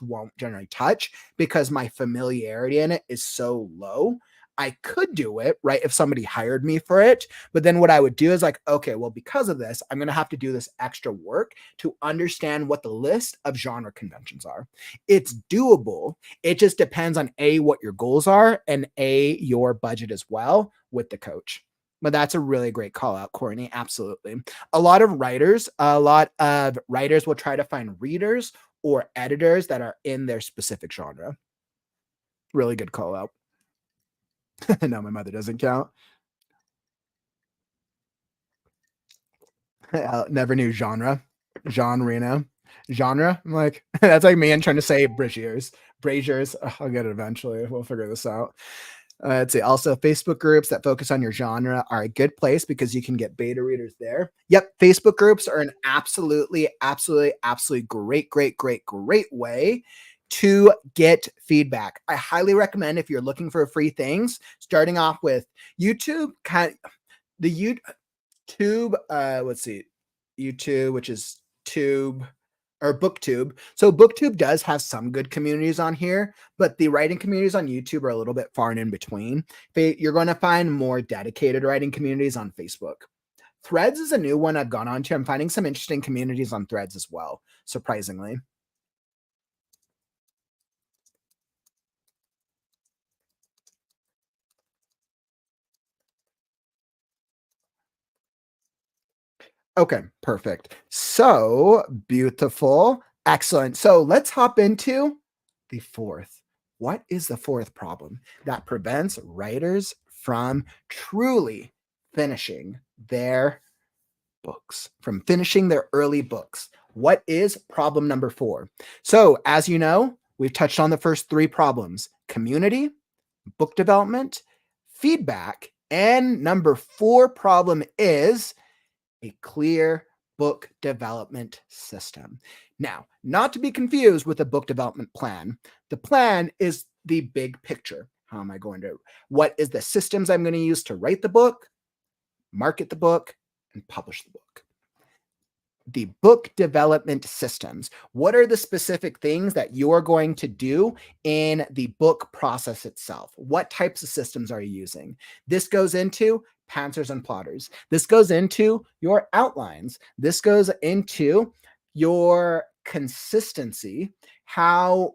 won't generally touch because my familiarity in it is so low. I could do it, right? If somebody hired me for it. But then what I would do is like, okay, well, because of this, I'm going to have to do this extra work to understand what the list of genre conventions are. It's doable. It just depends on A, what your goals are, and A, your budget as well with the coach. But that's a really great call out, Courtney. Absolutely. A lot of writers will try to find readers or editors that are in their specific genre. Really good call out. No, my mother doesn't count. Never knew genre. Jean Reno. Genre. I'm like, that's like me and trying to say Braziers. Braziers. Ugh, I'll get it eventually. We'll figure this out. Let's see. Also, Facebook groups that focus on your genre are a good place because you can get beta readers there. Yep. Facebook groups are an absolutely great way to get feedback. I highly recommend if you're looking for free things, starting off with YouTube, the YouTube, let's see, YouTube, which is Tube or BookTube. So BookTube does have some good communities on here, but the writing communities on YouTube are a little bit far and in between. You're going to find more dedicated writing communities on Facebook. Threads is a new one I've gone on to. I'm finding some interesting communities on Threads as well, surprisingly. Okay, perfect. So beautiful. Excellent. So let's hop into the fourth. What is the fourth problem that prevents writers from truly finishing their books, from finishing their early books? What is problem number four? So, as you know, we've touched on the first three problems: community, book development, feedback, and number four problem is a clear book development system. Now, not to be confused with a book development plan. The plan is the big picture. How am I going to, what is the systems I'm going to use to write the book, market the book, and publish the book? The book development systems. What are the specific things that you're going to do in the book process itself? What types of systems are you using? This goes into pantsers and plotters. This goes into your outlines. This goes into your consistency. How,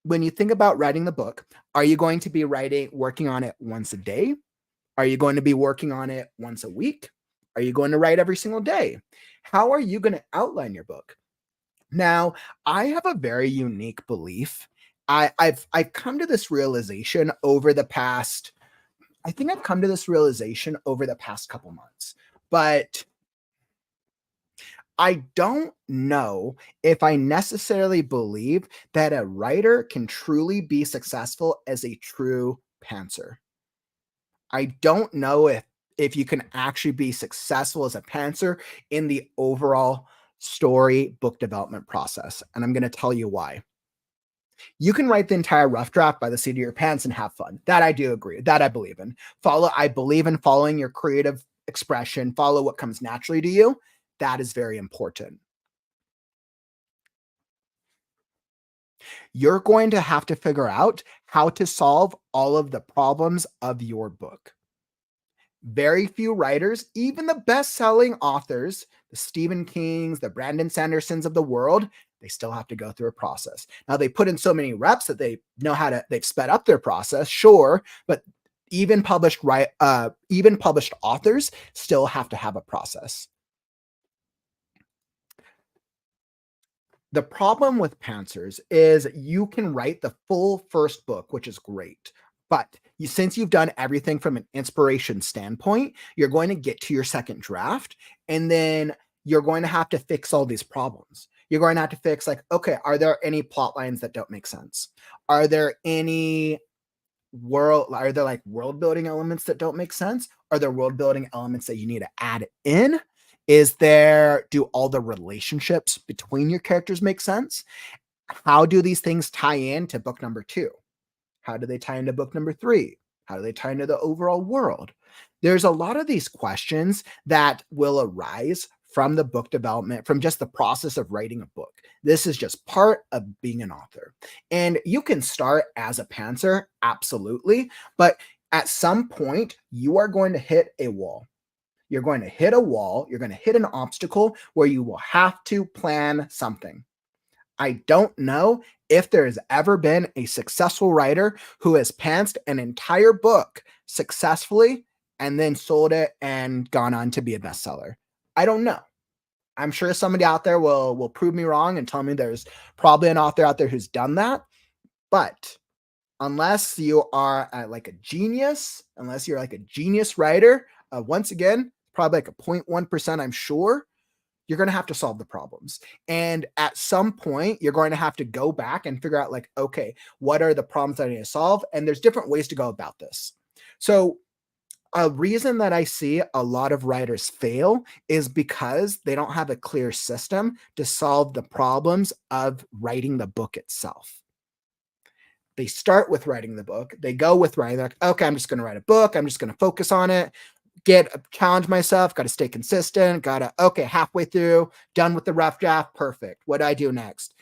when you think about writing the book, are you going to be working on it once a day? Are you going to be working on it once a week? Are you going to write every single day? How are you going to outline your book? Now, I have a very unique belief. I've come to this realization over the past, I think I've come to this realization over the past couple months, but I don't know if I necessarily believe that a writer can truly be successful as a true pantser. I don't know if you can actually be successful as a pantser in the overall story book development process, and I'm gonna tell you why. You can write the entire rough draft by the seat of your pants and have fun. That I do agree. That I believe in. I believe in following your creative expression, follow what comes naturally to you. That is very important. You're going to have to figure out how to solve all of the problems of your book. Very few writers, even the best-selling authors, the Stephen Kings, the Brandon Sandersons of the world, they still have to go through a process. Now they put in so many reps that they've sped up their process, sure, but even published authors still have to have a process. The problem with pantsers is you can write the full first book, which is great. But since you've done everything from an inspiration standpoint, you're going to get to your second draft, and then you're going to have to fix all these problems. You're going to have to fix, like, okay, are there any plot lines that don't make sense? Are there any are there like world building elements that don't make sense? Are there world building elements that you need to add in? Do all the relationships between your characters make sense? How do these things tie in to book number two? How do they tie into book number three? How do they tie into the overall world? There's a lot of these questions that will arise from the book development, from just the process of writing a book. This is just part of being an author. And you can start as a pantser, absolutely. But at some point, you are going to hit a wall. You're going to hit a wall. You're going to hit an obstacle where you will have to plan something. I don't know if there has ever been a successful writer who has pantsed an entire book successfully and then sold it and gone on to be a bestseller. I don't know. I'm sure somebody out there will prove me wrong and tell me there's probably an author out there who's done that. But unless you are like a genius, unless you're like a genius writer, once again, probably like a 0.1%, I'm sure, you're going to have to solve the problems. And at some point, you're going to have to go back and figure out, like, okay, what are the problems that I need to solve? And there's different ways to go about this. So a reason that I see a lot of writers fail is because they don't have a clear system to solve the problems of writing the book itself. They start with writing the book. They go with writing. They're like, okay, I'm just going to write a book. I'm just going to focus on it, challenge myself, got to stay consistent, okay, halfway through, done with the rough draft, perfect. What do I do next?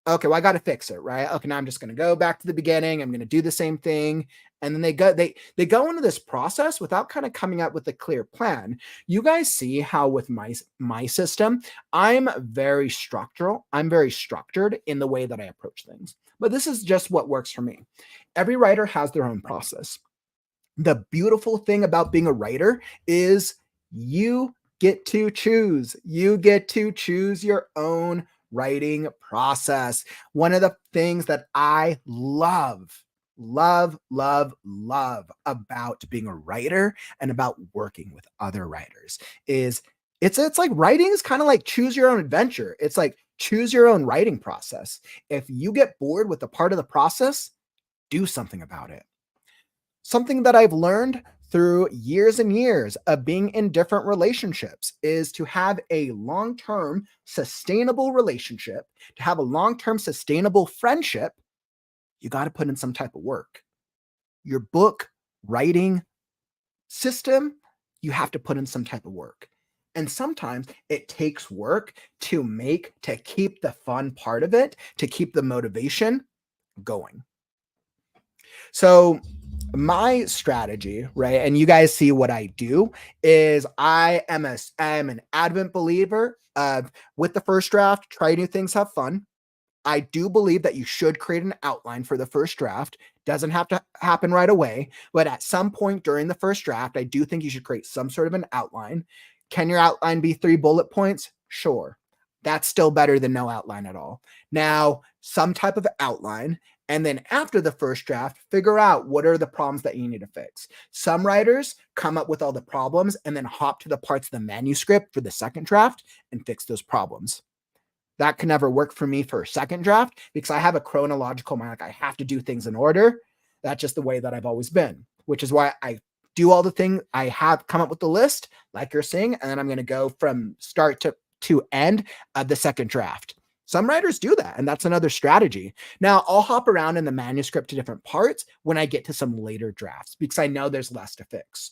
Okay, well, I got to fix it, right? Okay, now I'm just going to go back to the beginning. I'm going to do the same thing. And then they go into this process without kind of coming up with a clear plan. You guys see how with my system, I'm very structural. I'm very structured in the way that I approach things. But this is just what works for me. Every writer has their own process. The beautiful thing about being a writer is you get to choose. You get to choose your own writing process. One of the things that I love about being a writer and about working with other writers is it's like writing is kind of like choose your own adventure. It's like choose your own writing process. If you get bored with the part of the process, do something about it. Something that I've learned through years and years of being in different relationships is to have a long term sustainable relationship, to have a long term sustainable friendship, you got to put in some type of work. Your book writing system, you have to put in some type of work. And sometimes it takes work to keep the fun part of it, to keep the motivation going. So my strategy, right? And you guys see what I do is I am an advent believer of with the first draft, try new things, have fun. I do believe that you should create an outline for the first draft. Doesn't have to happen right away, but at some point during the first draft, I do think you should create some sort of an outline. Can your outline be 3 bullet points? Sure. That's still better than no outline at all. Now, some type of outline. And then after the first draft, figure out what are the problems that you need to fix. Some writers come up with all the problems and then hop to the parts of the manuscript for the second draft and fix those problems. That can never work for me for a second draft because I have a chronological mind. Like I have to do things in order. That's just the way that I've always been, which is why I do all the things. I have come up with the list, like you're saying, and then I'm going to go from start to end of the second draft. Some writers do that, and that's another strategy. Now, I'll hop around in the manuscript to different parts when I get to some later drafts because I know there's less to fix.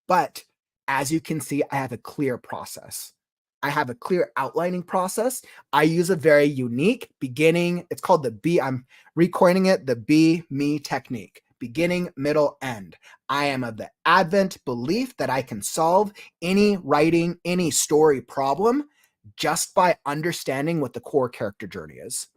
But as you can see, I have a clear process. I have a clear outlining process. I use a very unique beginning. It's called the B. I'm recoining it, the be me technique. Beginning, middle, end. I am of the advent belief that I can solve any writing, any story problem just by understanding what the core character journey is.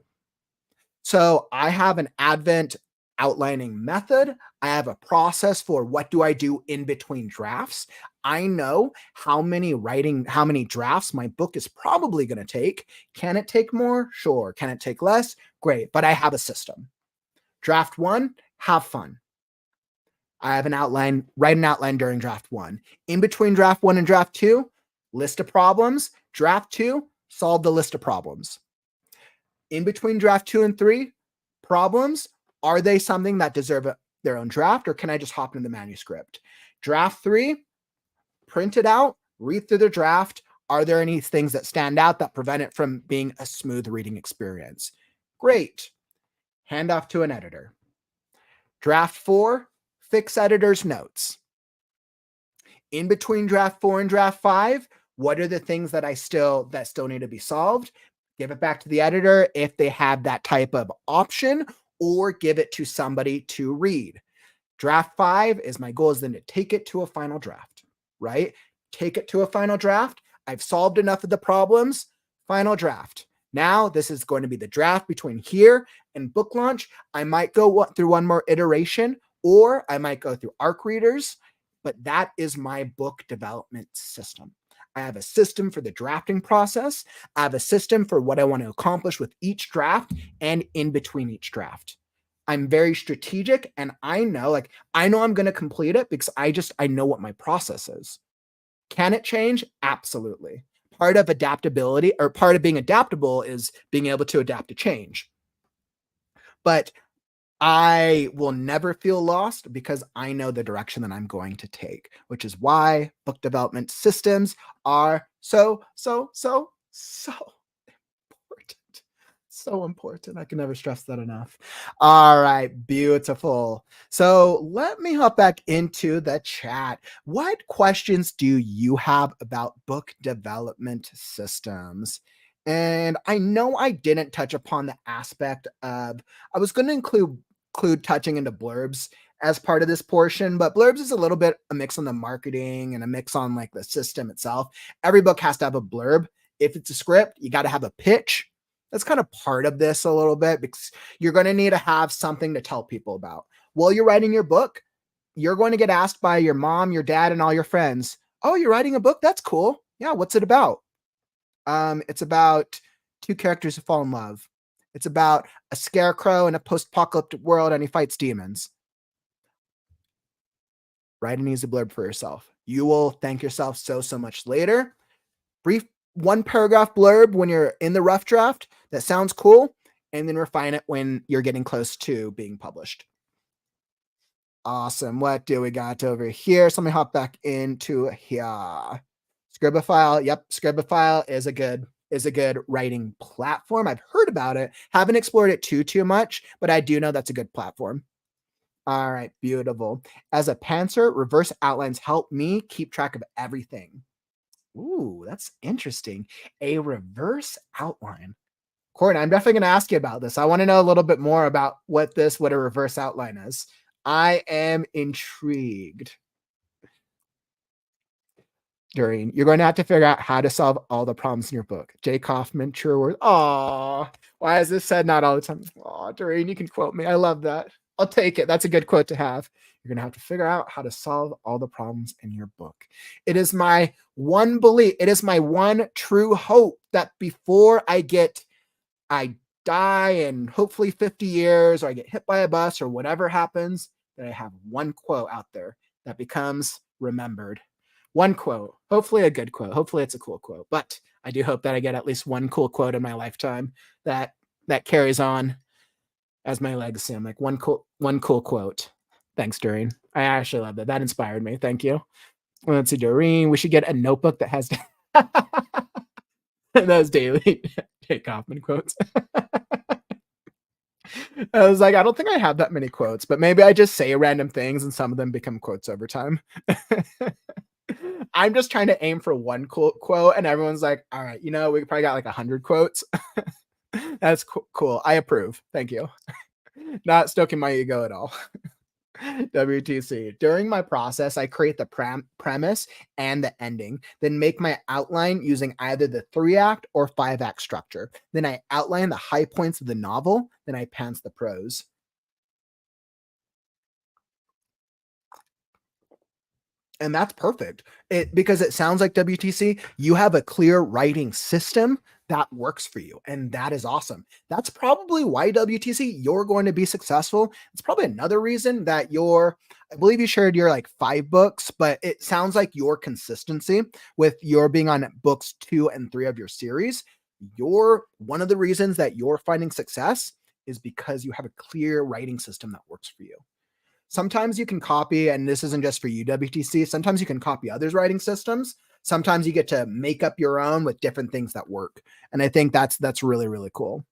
So I have an advent outlining method. I have a process for what do I do in between drafts. I know how many drafts my book is probably going to take. Can it take more? Sure. Can it take less? Great. But I have a system. Draft 1, have fun. I have an outline, write an outline during draft 1. In between draft 1 and draft 2, list of problems. Draft 2, solve the list of problems. In between draft 2 and 3, problems, are they something that deserve their own draft, or can I just hop into the manuscript? Draft 3, print it out, read through the draft. Are there any things that stand out that prevent it from being a smooth reading experience? Great. Hand off to an editor. Draft 4, fix editor's notes. In between draft 4 and draft 5, what are the things that still need to be solved? Give it back to the editor if they have that type of option, or give it to somebody to read. Draft 5 is my goal is then to take it to a final draft, right? Take it to a final draft. I've solved enough of the problems. Final draft. Now this is going to be the draft between here and book launch. I might go through one more iteration, or I might go through ARC readers, but that is my book development system. I have a system for the drafting process. I have a system for what I want to accomplish with each draft and in between each draft. I'm very strategic, and I know I'm going to complete it because I know what my process is. Can it change? Absolutely. Part of adaptability, or part of being adaptable, is being able to adapt to change. But I will never feel lost because I know the direction that I'm going to take, which is why book development systems are so important. So important. I can never stress that enough. All right, beautiful. So let me hop back into the chat. What questions do you have about book development systems? And I know I didn't touch upon the aspect of, I was going to include touching into blurbs as part of this portion, but blurbs is a little bit a mix on the marketing and a mix on like the system itself. Every book has to have a blurb. If it's a script, you got to have a pitch. That's kind of part of this a little bit because you're going to need to have something to tell people about. While you're writing your book, you're going to get asked by your mom, your dad, and all your friends, Oh, you're writing a book? That's cool. Yeah, what's it about? It's about two characters who fall in love. It's about a scarecrow in a post-apocalyptic world and he fights demons. Write an easy blurb for yourself. You will thank yourself so much later. Brief one paragraph blurb when you're in the rough draft that sounds cool, and then refine it when you're getting close to being published. Awesome. What do we got over here? So let me hop back into here. Scribify. Yep, Scribify is a good writing platform. I've heard about it. Haven't explored it too much, but I do know that's a good platform. All right, beautiful. As a pantser, reverse outlines help me keep track of everything. Ooh, that's interesting. A reverse outline. Courtney, I'm definitely going to ask you about this. I want to know a little bit more about what a reverse outline is. I am intrigued. Doreen, you're going to have to figure out how to solve all the problems in your book. J. Kauffman, true words. Aw, why is this said not all the time? Aw, Doreen, you can quote me. I love that. I'll take it. That's a good quote to have. You're going to have to figure out how to solve all the problems in your book. It is my one belief. It is my one true hope that before I die in hopefully 50 years, or I get hit by a bus or whatever happens, that I have one quote out there that becomes remembered. One quote, hopefully a good quote. Hopefully it's a cool quote, but I do hope that I get at least one cool quote in my lifetime that carries on as my legacy. I'm like one cool quote. Thanks, Doreen. I actually love that. That inspired me. Thank you. Let's see, Doreen. We should get a notebook that has those daily Jake Kaufman quotes. I was like, I don't think I have that many quotes, but maybe I just say random things and some of them become quotes over time. I'm just trying to aim for one cool quote, and everyone's like, all right, we probably got like 100 quotes. That's cool. I approve. Thank you. Not stoking my ego at all. WTC. During my process, I create the premise and the ending, then make my outline using either the 3-act or 5-act structure. Then I outline the high points of the novel, then I pants the prose. And that's perfect. Because it sounds like WTC, you have a clear writing system that works for you. And that is awesome. That's probably why WTC, you're going to be successful. It's probably another reason that I believe you shared your like 5 books, but it sounds like your consistency with your being on books 2 and 3 of your series. One of the reasons that you're finding success is because you have a clear writing system that works for you. Sometimes you can copy, and this isn't just for you, WTC. Sometimes you can copy others' writing systems. Sometimes you get to make up your own with different things that work. And I think that's really, really cool.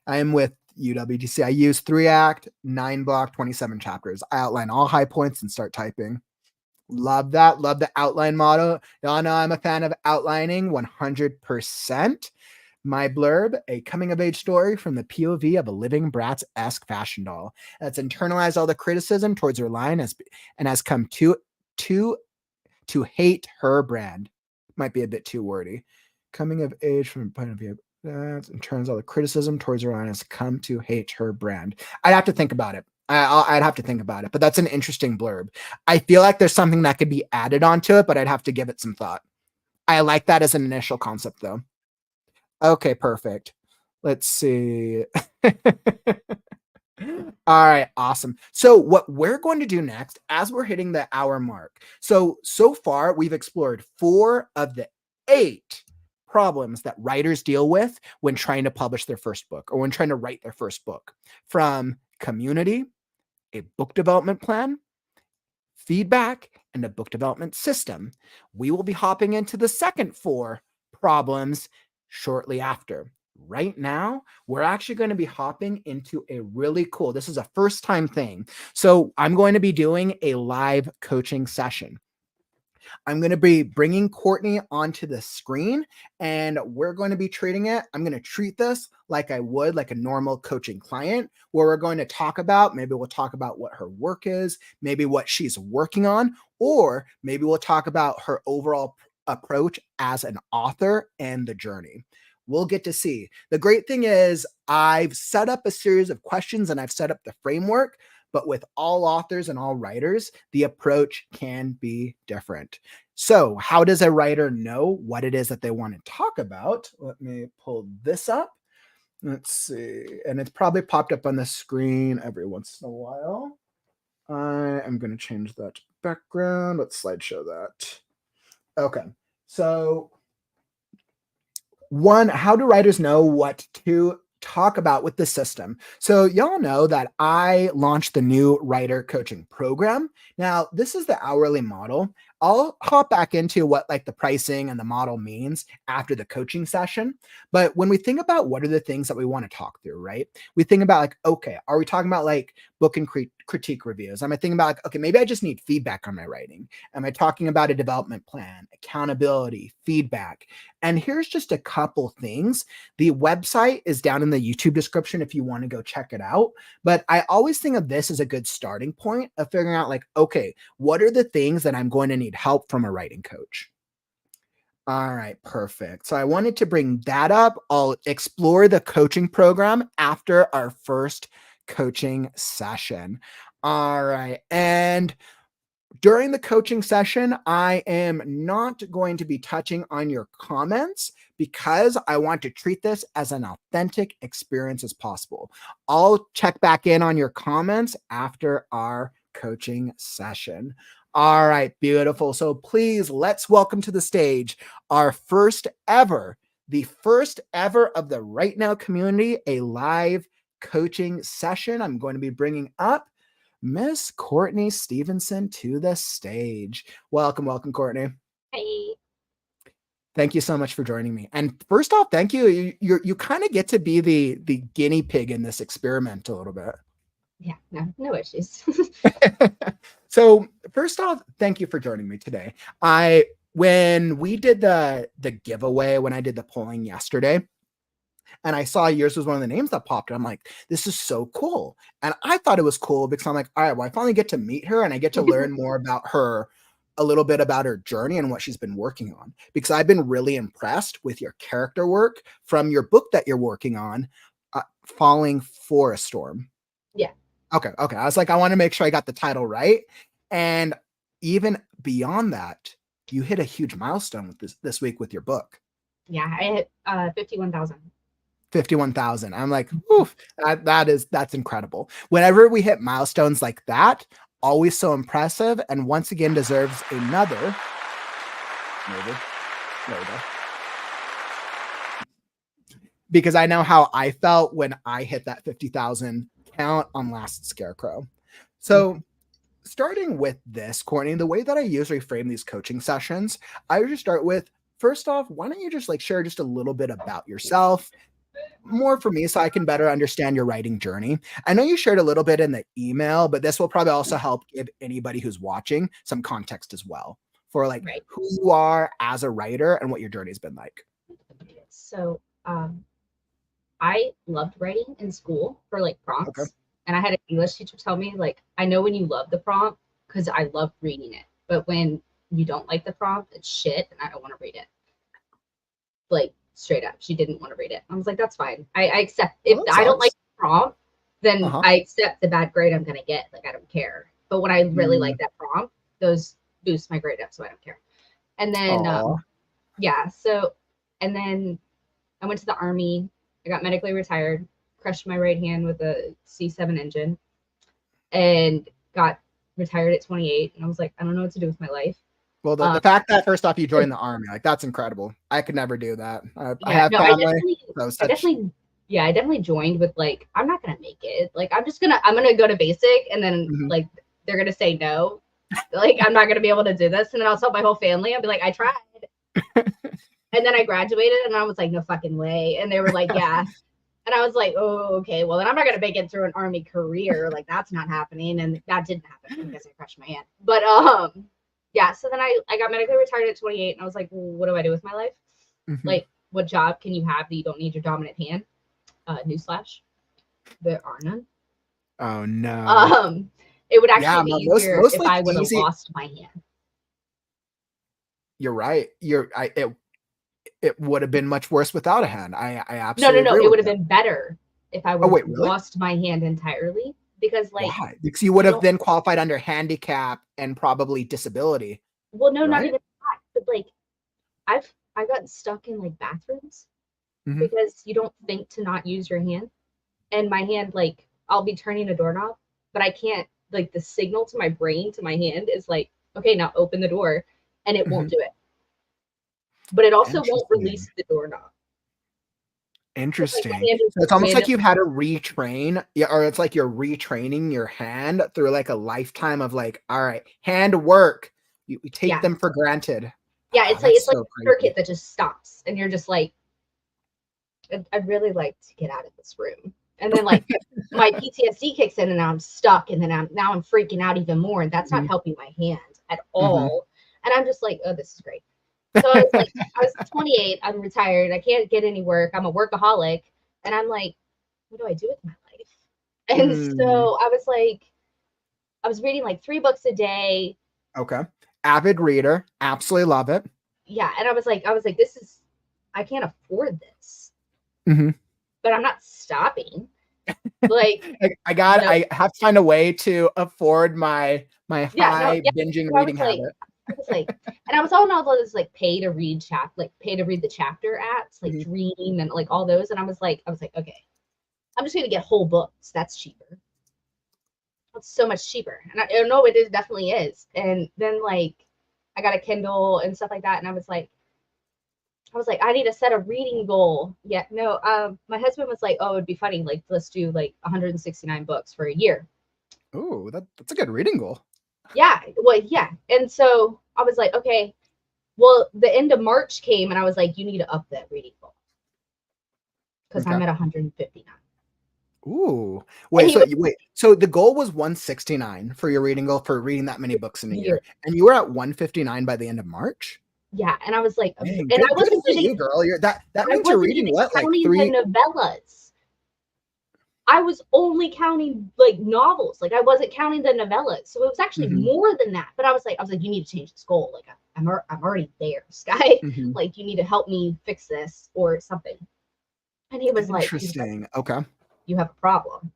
I am with you, WTC. I use 3-act, 9-block, 27 chapters. I outline all high points and start typing. Love that. Love the outline model. Y'all know I'm a fan of outlining 100%. My blurb, a coming-of-age story from the POV of a living Bratz-esque fashion doll that's internalized all the criticism towards her line and has come to hate her brand. Might be a bit too wordy. Coming of age from a point of view that turns all the criticism towards her line has come to hate her brand. I'd have to think about it. I'd have to think about it, but that's an interesting blurb. I feel like there's something that could be added onto it, but I'd have to give it some thought. I like that as an initial concept, though. Okay, perfect. Let's see. All right, awesome. So what we're going to do next, as we're hitting the hour mark, so far we've explored 4 of the 8 problems that writers deal with when trying to publish their first book or when trying to write their first book, from community, a book development plan, feedback, and a book development system. We will be hopping into the second 4 problems shortly after. Right now, we're actually going to be hopping into a really cool, this is a first time thing. So I'm going to be doing a live coaching session. I'm going to be bringing Courtney onto the screen, and we're going to be treating it. I'm going to treat this like I would like a normal coaching client, where we're going to talk about, maybe we'll talk about what her work is, maybe what she's working on, or maybe we'll talk about her overall approach as an author and the journey. We'll get to see. The great thing is I've set up a series of questions and I've set up the framework, but with all authors and all writers, the approach can be different. So, how does a writer know what it is that they want to talk about? Let me pull this up. Let's see. And it's probably popped up on the screen every once in a while. I am going to change that to background. Let's slideshow that. Okay. So, one, how do writers know what to talk about with the system? So, y'all know that I launched the new writer coaching program. Now, this is the hourly model. I'll hop back into what like the pricing and the model means after the coaching session. But when we think about what are the things that we want to talk through, right? We think about like, okay, are we talking about like book and critique reviews? Am I thinking about like, okay, maybe I just need feedback on my writing? Am I talking about a development plan, accountability, feedback? And here's just a couple things. The website is down in the YouTube description if you want to go check it out. But I always think of this as a good starting point of figuring out like, okay, what are the things that I'm going to need help from a writing coach? All right, perfect. So I wanted to bring that up. I'll explore the coaching program after our first coaching session. All right. And during the coaching session, I am not going to be touching on your comments because I want to treat this as an authentic experience as possible. I'll check back in on your comments after our coaching session. All right, beautiful. So please let's welcome to the stage our the first ever of the Right Now community, a live coaching session. I'm going to be bringing up Miss Courtney Stevenson to the stage. Welcome, welcome, Courtney. Hey. Thank you so much for joining me. And first off, thank you. You kind of get to be the guinea pig in this experiment a little bit. Yeah, no issues. So first off, thank you for joining me today. When we did the giveaway, when I did the polling yesterday, and I saw yours was one of the names that popped. I'm like, this is so cool. And I thought it was cool because I'm like, all right, well, I finally get to meet her and I get to learn more about her, a little bit about her journey and what she's been working on. Because I've been really impressed with your character work from your book that you're working on, Falling for a Storm. Yeah. Okay. I was like, I want to make sure I got the title right. And even beyond that, you hit a huge milestone with this week with your book. Yeah, I hit 51,000. 51,000. I'm like, oof, that's incredible. Whenever we hit milestones like that, always so impressive, and once again deserves another. Maybe. There we go. Because I know how I felt when I hit that 50,000 count on Last Scarecrow. So starting with this, Courtney, the way that I usually frame these coaching sessions, I usually start with, first off, why don't you just like share just a little bit about yourself, more for me so I can better understand your writing journey. I know you shared a little bit in the email, but this will probably also help give anybody who's watching some context as well for like who you are as a writer and what your journey's been like. So I loved writing in school for like prompts. Okay. And I had an English teacher tell me, like, I know when you love the prompt because I love reading it. But when you don't like the prompt, it's shit and I don't want to read it. Like, straight up, she didn't want to read it. I was like, that's fine. I accept. If I don't like the prompt, then I accept the bad grade I'm going to get. Like, I don't care. But when I really like that prompt, those boost my grade up, so I don't care. And then, and then I went to the Army. I got medically retired, crushed my right hand with a C7 engine, and got retired at 28. And I was like, I don't know what to do with my life. Well, the fact that first off you joined the Army, like that's incredible. I could never do that. I have family. I definitely joined with like, I'm not gonna make it. Like I'm gonna go to basic, and then like they're gonna say no. Like I'm not gonna be able to do this, and then I'll tell my whole family. I'll be like, I tried. And then I graduated, and I was like, no fucking way. And they were like, yeah. And I was like, oh, okay. Well, then I'm not gonna make it through an Army career. Like that's not happening, and that didn't happen because I crushed my hand. But yeah, so then I got medically retired at 28, and I was like, well, what do I do with my life? Like, what job can you have that you don't need your dominant hand? Newsflash, there are none. Oh no. It would actually be easier if I would have lost my hand. You're right. It would have been much worse without a hand. I absolutely no. It would have been better if I would have lost my hand entirely, because like Why? Because you would I have don't. then qualified under handicap and probably disability, Well, no, not right? even that. But like I've gotten stuck in like bathrooms Mhm, because you don't think to not use your hand, and my hand like I'll be turning a doorknob, but I can't like the signal to my brain to my hand is like okay now open the door, and it won't mhm. do it. But it also won't Interesting. release the doorknob. So like my Interesting. hand is So it's almost like random. you've had to retrain, yeah, or it's like you're retraining your hand through like a lifetime of like, all right, hand work. You take Yeah, them for granted. yeah. Oh, It's that's like so a circuit crazy. that just stops, and you're just like I'd really like to get out of this room. And then like my PTSD kicks in and now I'm stuck and then I'm freaking out even more and that's not Mhm, helping my hand at mhm. all. And I'm just like, oh, this is great. So I was like, I was 28, I'm retired, I can't get any work, I'm a workaholic, and I'm like, what do I do with my life? And Mm, so I was like, I was reading like 3 books a day. okay. Avid reader, absolutely love it. Yeah, and I was like, this is I can't afford this, Mhm. but I'm not stopping. Like, no, I have to find a way to afford my yeah, no, high yeah. binging So reading habit. I was like, and I was on all those like pay to read the chapter apps, like Mhm. Dream and like all those. And I was like, okay, I'm just gonna get whole books. That's cheaper. It's so much cheaper. And I know it is definitely is. And then like I got a Kindle and stuff like that. And I was like, I need to set a reading goal. Yeah, no, my husband was like, oh, it'd be funny, like let's do like 169 books for a year. Ooh, that's a good reading goal. Yeah, well, yeah. And so I was like, okay, well, the end of March came and I was like, you need to up that reading goal because Okay. I'm at 159. Ooh. And Wait, he was wait. So the goal was 169 for your reading goal for reading that many books in a weird. year, and you were at 159 by the end of March? Yeah. And I was like, and Dang, I good wasn't for even you, girl. You're that I means you're wasn't reading even what, like counting the 3 novellas. I was only counting like novels. Like I wasn't counting the novellas. So it was actually Mhm, more than that. But I was like, you need to change this goal. Like I'm already there, Sky. mhm. Like you need to help me fix this or something. And he was like, Interesting. Okay. you have a problem.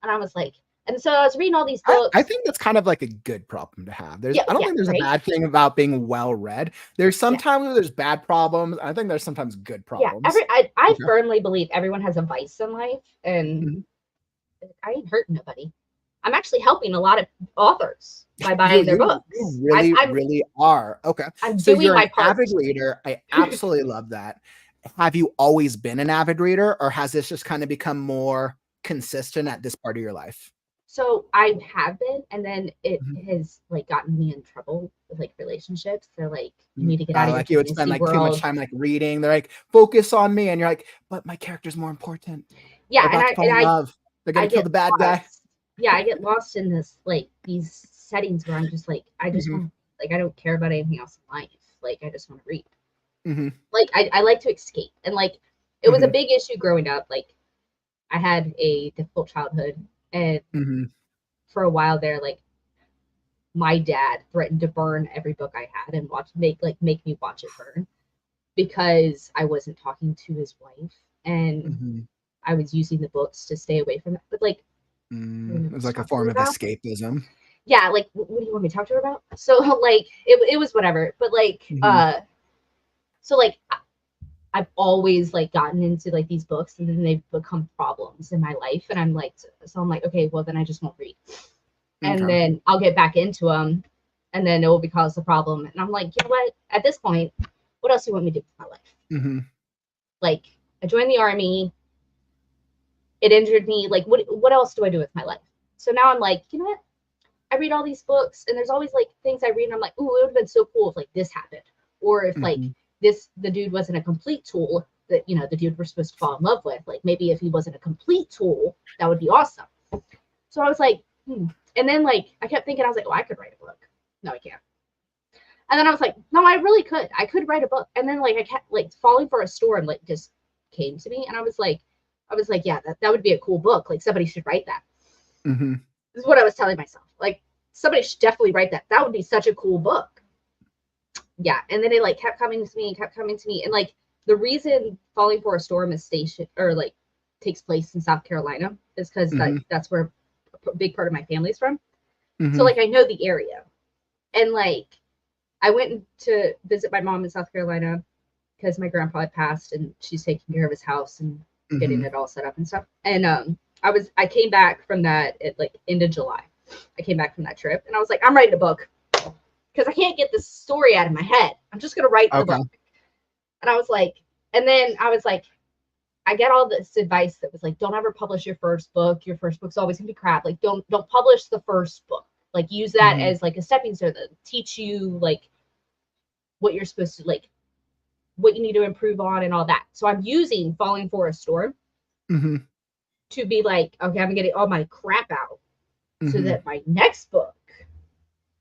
And I was like, and so I was reading all these I books. think that's kind of like a good problem to have. Yeah, I don't yeah, think there's a right. bad thing about being well read. There's Yeah, sometimes where there's bad problems. I think there's sometimes good yeah. problems. I Okay. firmly believe everyone has a vice in life, and Mhm. I ain't hurting nobody. I'm actually helping a lot of authors by You buying their you books. really, really are. Okay. I'm So doing you're an my part. avid reader. I absolutely love that. Have you always been an avid reader, or has this just kind of become more consistent at this part of your life? So I have been, and then it Mhm. has like gotten me in trouble with like relationships. They're like, you need to get out of your Like you would spend fantasy like too much world. time like reading. They're like, focus on me, and you're like, but my character's more important. Yeah, They're and about to fall in love. They're I gonna kill get the bad guy. lost. Yeah, I get lost in this like these settings where I'm just like, I just Mhm, want like I don't care about anything else in life. Like I just want to read. mhm, Like I like to escape, and like it was a mhm, big issue growing up. Like I had a difficult childhood, and mhm. for a while there, like my dad threatened to burn every book I had and make me watch it burn because I wasn't talking to his wife and Mhm. I was using the books to stay away from it. But like, I don't know It what was to like a talk to her form of about. escapism. Yeah, like what do you want me to talk to her about? So like it was whatever. But like Mhm, so like I've always like gotten into like these books and then they've become problems in my life and I'm like okay well then I just won't read and m'kay. then I'll get back into them and then it will be cause a problem and I'm like you know what at this point what else do you want me to do with my life Mhm, like I joined the army it injured me like what else do I do with my life so now I'm like you know what I read all these books and there's always like things I read and I'm like, ooh, it would have been so cool if like this happened. Or if like mhm, the dude wasn't a complete tool that, the dude we're supposed to fall in love with. Like maybe if he wasn't a complete tool, that would be awesome. So I was like, And then like I kept thinking, I was like, oh, I could write a book. No, I can't. And then I was like, no, I really could. I could write a book. And then like I kept like falling for a storm like just came to me and I was like, yeah, that would be a cool book. Like somebody should write that. mhm, This is what I was telling myself. Like somebody should definitely write that. That would be such a cool book. Yeah. And then it like kept coming to me and kept coming to me. And like the reason Falling for a Storm is stationed or like takes place in South Carolina is because mhm. that's where big part of my family's from. So Mhm. like I know the area. And like I went to visit my mom in South Carolina because my grandpa had passed and she's taking care of his house and getting Mhm. it all set up and stuff. And I came back from that at like end of July. I came back from that trip and I was like, I'm writing a book because I can't get this story out of my head. I'm just gonna write the Okay. book. And I was like, and then I was like, I get all this advice that was like, don't ever publish your first book. Your first book's always gonna be crap. Like, don't publish the first book. Like, use that Mhm. as like a stepping stone that teach you like what you're supposed to like, what you need to improve on and all that. So I'm using Falling for a Storm Mhm. to be like, okay, I'm getting all my crap out so Mhm. that my next book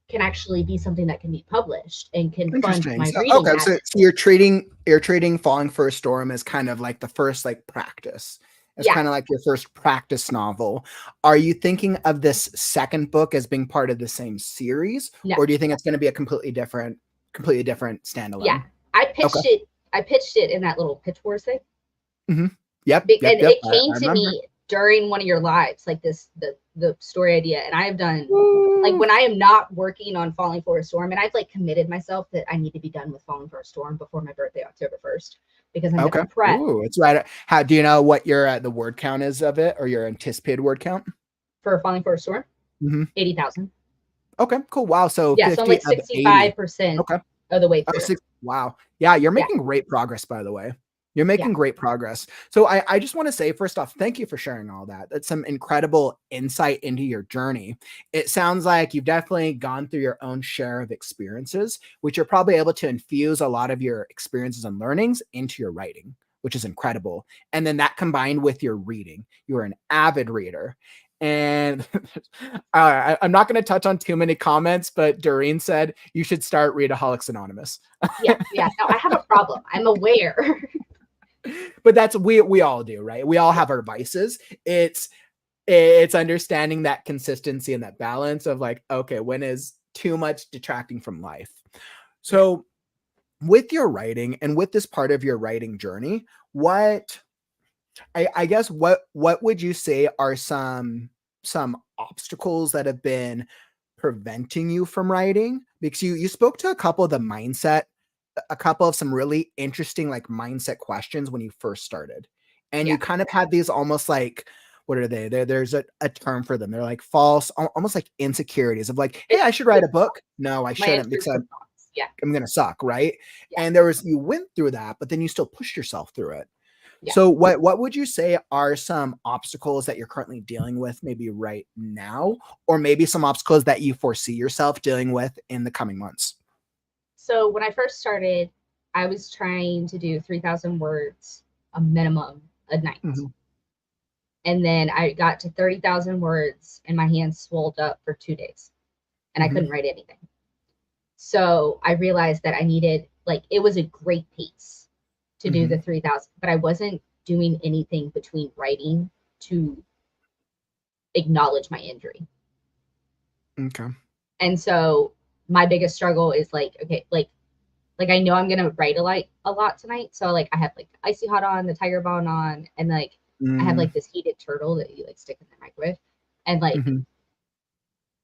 can actually be something that can be published and can fund Interesting. my So reading okay, habit. so you're treating Falling for a Storm as kind of like the first like practice. It's Yeah, kind of like your first practice novel. Are you thinking of this second book as being part of the same series, no, or do you think it's going to be a completely different yeah. standalone? I Okay. pitched it. I pitched it in that little pitch wars thing, Mhm. Yep, yep, and yep. it I came to remember. me during one of your lives, like the story idea. And I have done like Woo. when I am not working on Falling for a Storm, and I've like committed myself that I need to be done with Falling for a Storm before my birthday, October 1st, because I'm Okay. gonna prep Ooh, it's right. How do you know what your the word count is of it, or your anticipated word count? for Falling for a Storm. Mhm. 80,000. Okay, cool. Wow. So Yeah, so I'm 50 like of 80. 65% Okay. of the way Oh, through it. six. Wow. Yeah, you're Yeah, making great progress, by the way. You're yeah, making great progress. So I just want to say, first off, thank you for sharing all that. That's some incredible insight into your journey. It sounds like you've definitely gone through your own share of experiences, which you're probably able to infuse a lot of your experiences and learnings into your writing, which is incredible. And then that combined with your reading, you're an avid reader. And I'm not going to touch on too many comments, but Doreen said you should start Readaholics Anonymous. yeah, yeah. No, I have a problem. I'm aware. But that's we all do, right? We all Yeah, have our vices. It's understanding that consistency and that balance of like, okay, when is too much detracting from life? yeah. So with your writing and with this part of your writing journey, what I guess what would you say are some obstacles that have been preventing you from writing? Because you spoke to a couple of the mindset, a couple of some really interesting like mindset questions when you first started. And you Yeah. kind of had these almost like what are they? There's a term for them. They're like false, almost like insecurities of like, hey, I should write a Intrusive book. thoughts. No, I My shouldn't because intrusive thoughts. Yeah, I'm gonna suck, right? yeah, And there was you went through that, but then you still pushed yourself through it. yeah. So what would you say are some obstacles that you're currently dealing with maybe right now, or maybe some obstacles that you foresee yourself dealing with in the coming months? So when I first started, I was trying to do 3,000 words a minimum a night. Mhm, And then I got to 30,000 words and my hands swelled up for 2 days and I mhm, couldn't write anything. So I realized that I needed, like, it was a great pace to do the mhm. 3,000, but I wasn't doing anything between writing to acknowledge my injury. Okay. And so my biggest struggle is like, okay, like I know I'm gonna write a lot tonight. So like I have like icy hot on, the tiger bone on, and like I have Mm, like this heated turtle that you like stick in the microwave. And like mhm.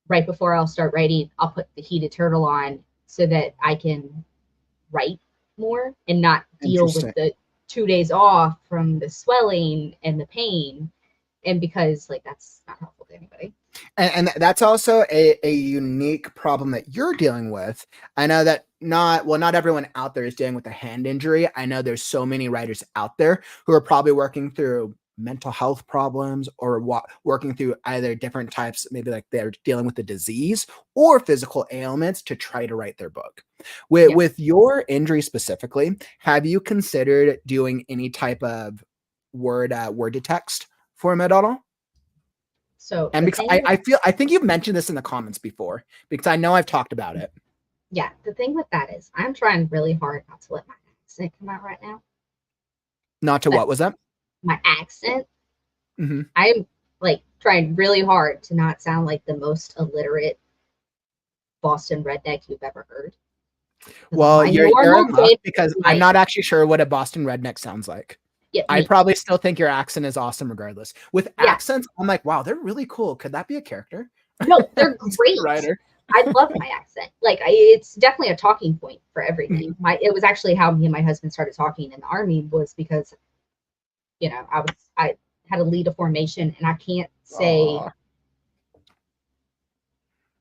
right before I'll start writing, I'll put the heated turtle on so that I can write more and not deal with Interesting. the 2 days off from the swelling and the pain. And because like that's not helpful to anybody. And that's also a unique problem that you're dealing with. I know that not everyone out there is dealing with a hand injury. I know there's so many writers out there who are probably working through mental health problems or working through either different types, maybe like they're dealing with a disease or physical ailments to try to write their book. Yeah. With your injury specifically, have you considered doing any type of word to text format at all? So And the because thing with I think you've mentioned this in the comments before, because I know I've talked about it. yeah, the thing with that is I'm trying really hard not to let my accent come out right now. Not to what That's was that? my accent. Mhm. I'm like trying really hard to not sound like the most illiterate Boston redneck you've ever heard. Because Well, my you're a normal muff day because I'm life, not actually sure what a Boston redneck sounds like. Yeah, I me. probably still think your accent is awesome regardless. With Yeah. accents, I'm like, wow, they're really cool. Could that be a character? No, they're great. Writer. I love my accent. Like, it's definitely a talking point for everything. Mhm. It was actually how me and my husband started talking in the army, was because, I had to lead a formation, and Aw.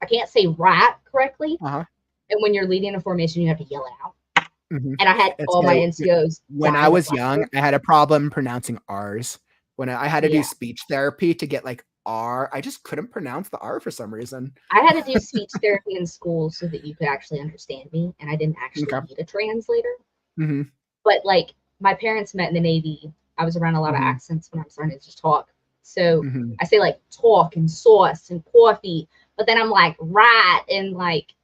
I can't say rat correctly. Uh-huh. And when you're leading a formation, you have to yell it out. Mhm. And I had It's all my like NCOs when I dying of was young, laughter. I had a problem pronouncing R's. When I had to do Yeah. speech therapy to get like R, I just couldn't pronounce the R for some reason. I had to do speech therapy in school so that you could actually understand me, and I didn't actually Okay. need a translator. Mhm. But like, my parents met in the Navy. I was around a lot of Mhm. accents when I'm starting to just talk. So Mhm. I say like talk and sauce and coffee, but then I'm like right, and like,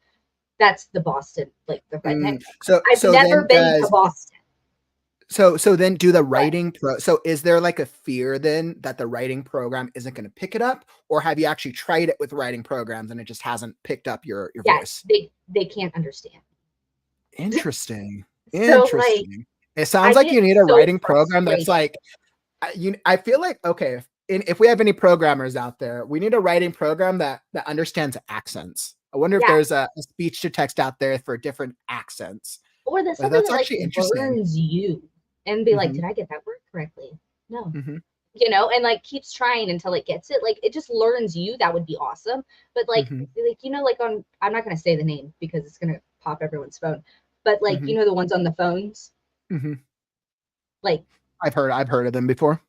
that's the Boston, like the redneck. So I've so never then been to does Boston, so then do the but writing so is there like a fear then that the writing program isn't going to pick it up, or have you actually tried it with writing programs and it just hasn't picked up your yeah, voice? they can't understand. Interesting. So like, Interesting. It sounds I like get you need a so writing program that's frustrated. like I feel like okay, if we have any programmers out there, we need a writing program that understands accents. I wonder if Yeah. there's a speech to text out there for different accents. Or that But something that's that like actually interesting. learns you and be like, Mhm. did I get that word correctly? No. Mhm. And like keeps trying until it gets it. Like, it just learns you. That would be awesome. But Mhm. like on, I'm not gonna say the name because it's gonna pop everyone's phone. But like, Mhm. the ones on the phones, Mhm. like I've heard of them before.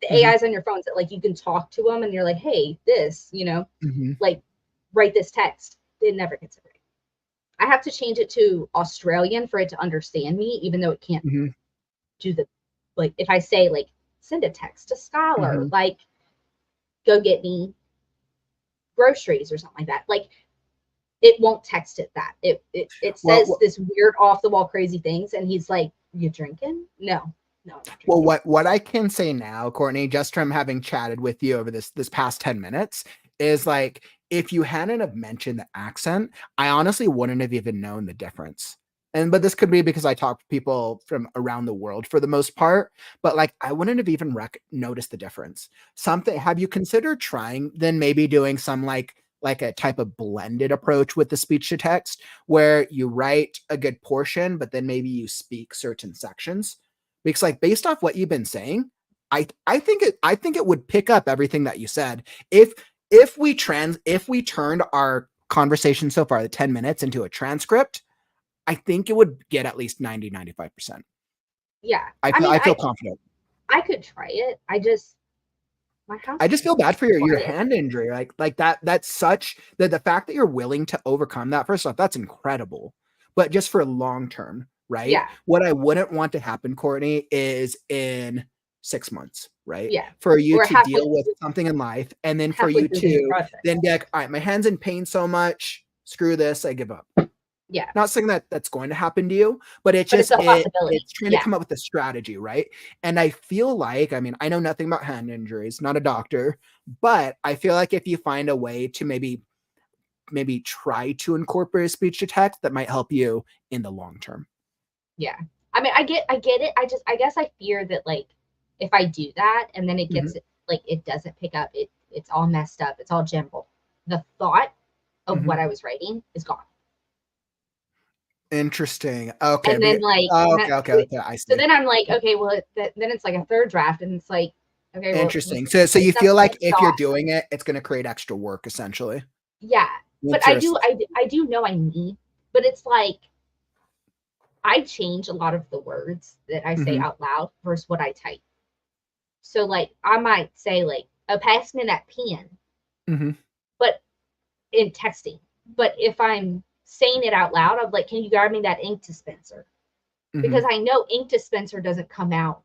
the Mhm. AIs on your phones that like you can talk to them and you're like, hey, this, Mhm. like, write this text. It never gets it right. I have to change it to Australian for it to understand me, even though it can't Mhm. do the, like, if I say like, send a text to Scholar, Mhm. like, go get me groceries or something like that. Like, it won't text it that. It Well, says this weird off the wall crazy things, and he's like, "You drinking? No, no, I'm not Well, drinking." what I can say now, Courtney, just from having chatted with you over this past 10 minutes, is like if you hadn't have mentioned the accent, I honestly wouldn't have even known the difference. But this could be because I talk to people from around the world for the most part, but like I wouldn't have even noticed the difference. Something have you considered trying then maybe doing some like a type of blended approach with the speech to text where you write a good portion, but then maybe you speak certain sections? Because like based off what you've been saying, I think it would pick up everything that you said. If we turned our conversation so far, the 10 minutes, into a transcript, I think it would get at least 90-95%. Yeah, I I feel mean, I feel I confident. I could try it. I just, my house I is just so feel bad for your quiet. hand injury. Like that's such that the fact that you're willing to overcome that first off, that's incredible. But just for long term, right? Yeah, What I wouldn't want to happen, Courtney, is in 6 months, right? yeah, For you or to deal with something in life and then for halfway you through the to project. then be like, all right, my hand's in pain so much, screw this, I give up. Yeah, Not saying that that's going to happen to you, but but it's a possibility. it's trying to Yeah, come up with a strategy, right? And I feel like, I mean, I know nothing about hand injuries, not a doctor, but I feel like if you find a way to maybe try to incorporate speech to text, that might help you in the long term. yeah. I mean, I get it. I guess I fear that, like, if I do that and then it Mhm, gets, like, it doesn't pick up, it's all messed up, it's all jumbled. The thought of mhm. what I was writing is gone. Interesting. Okay, And then like, okay, I so see. then I'm like, okay, well, then it's like a third draft, and it's like, okay, well, Interesting. So it's you not feel like finished if you're off. doing it, it's gonna create extra work essentially. Yeah, but Interesting. I do know I need, but it's like, I change a lot of the words that I say Mhm, out loud versus what I type. So like, I might say like, "Oh, pass me that pen," mhm, but in texting. But if I'm saying it out loud, I'm like, "Can you grab me that ink dispenser?" Because mhm. I know ink dispenser doesn't come out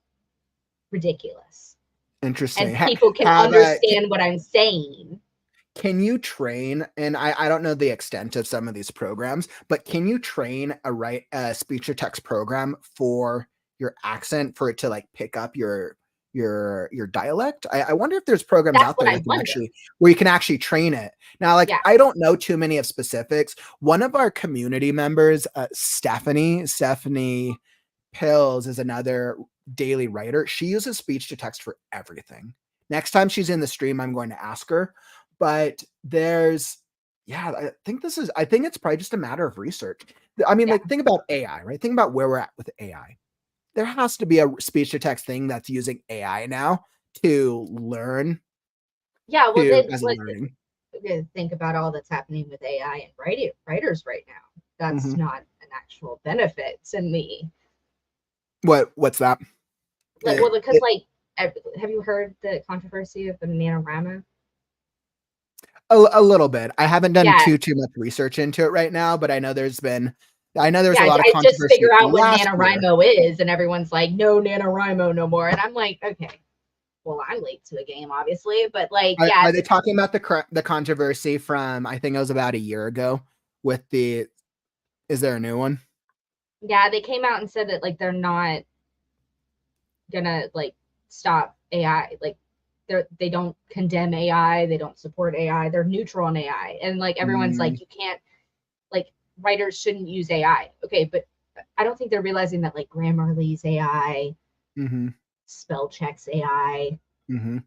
ridiculous, Interesting. and people can Have understand what I'm saying. can you train, and I don't know the extent of some of these programs, but can you train a speech to text program for your accent for it to like pick up your dialect? I wonder if there's programs That's out what there I that can wonder. actually where you can actually train it. Now, like Yeah, I don't know too many of specifics. One of our community members, Stephanie Pills, is another daily writer, she uses speech to text for everything. Next time she's in the stream, I'm going to ask her. But I think it's probably just a matter of research. I mean, Yeah. like, think about AI, right? Think about where we're at with AI. There has to be a speech to text thing that's using AI now to learn Yeah, well, then as a learning. think about all that's happening with AI and writers right now. That's Mhm. not an actual benefit to me. What's that? Like, well, because like, have you heard the controversy of the NaNoWriMo? A little bit. I haven't done Yeah, too much research into it right now, but I know there was yeah. a lot of I just figure controversy out what last year. NaNoWriMo is, and everyone's like, no NaNoWriMo no more. And I'm like, okay, well, I'm late to a game, obviously, but like, yeah, Are they talking about the controversy from, I think it was about a year ago with is there a new one? yeah, they came out and said that like they're not gonna like stop AI. Like they don't condemn AI, they don't support AI, they're neutral on AI. And like everyone's Mm, like, you can't like writers shouldn't use AI. Okay, but I don't think they're realizing that like Grammarly's AI, mhm, spell checks AI. mhm,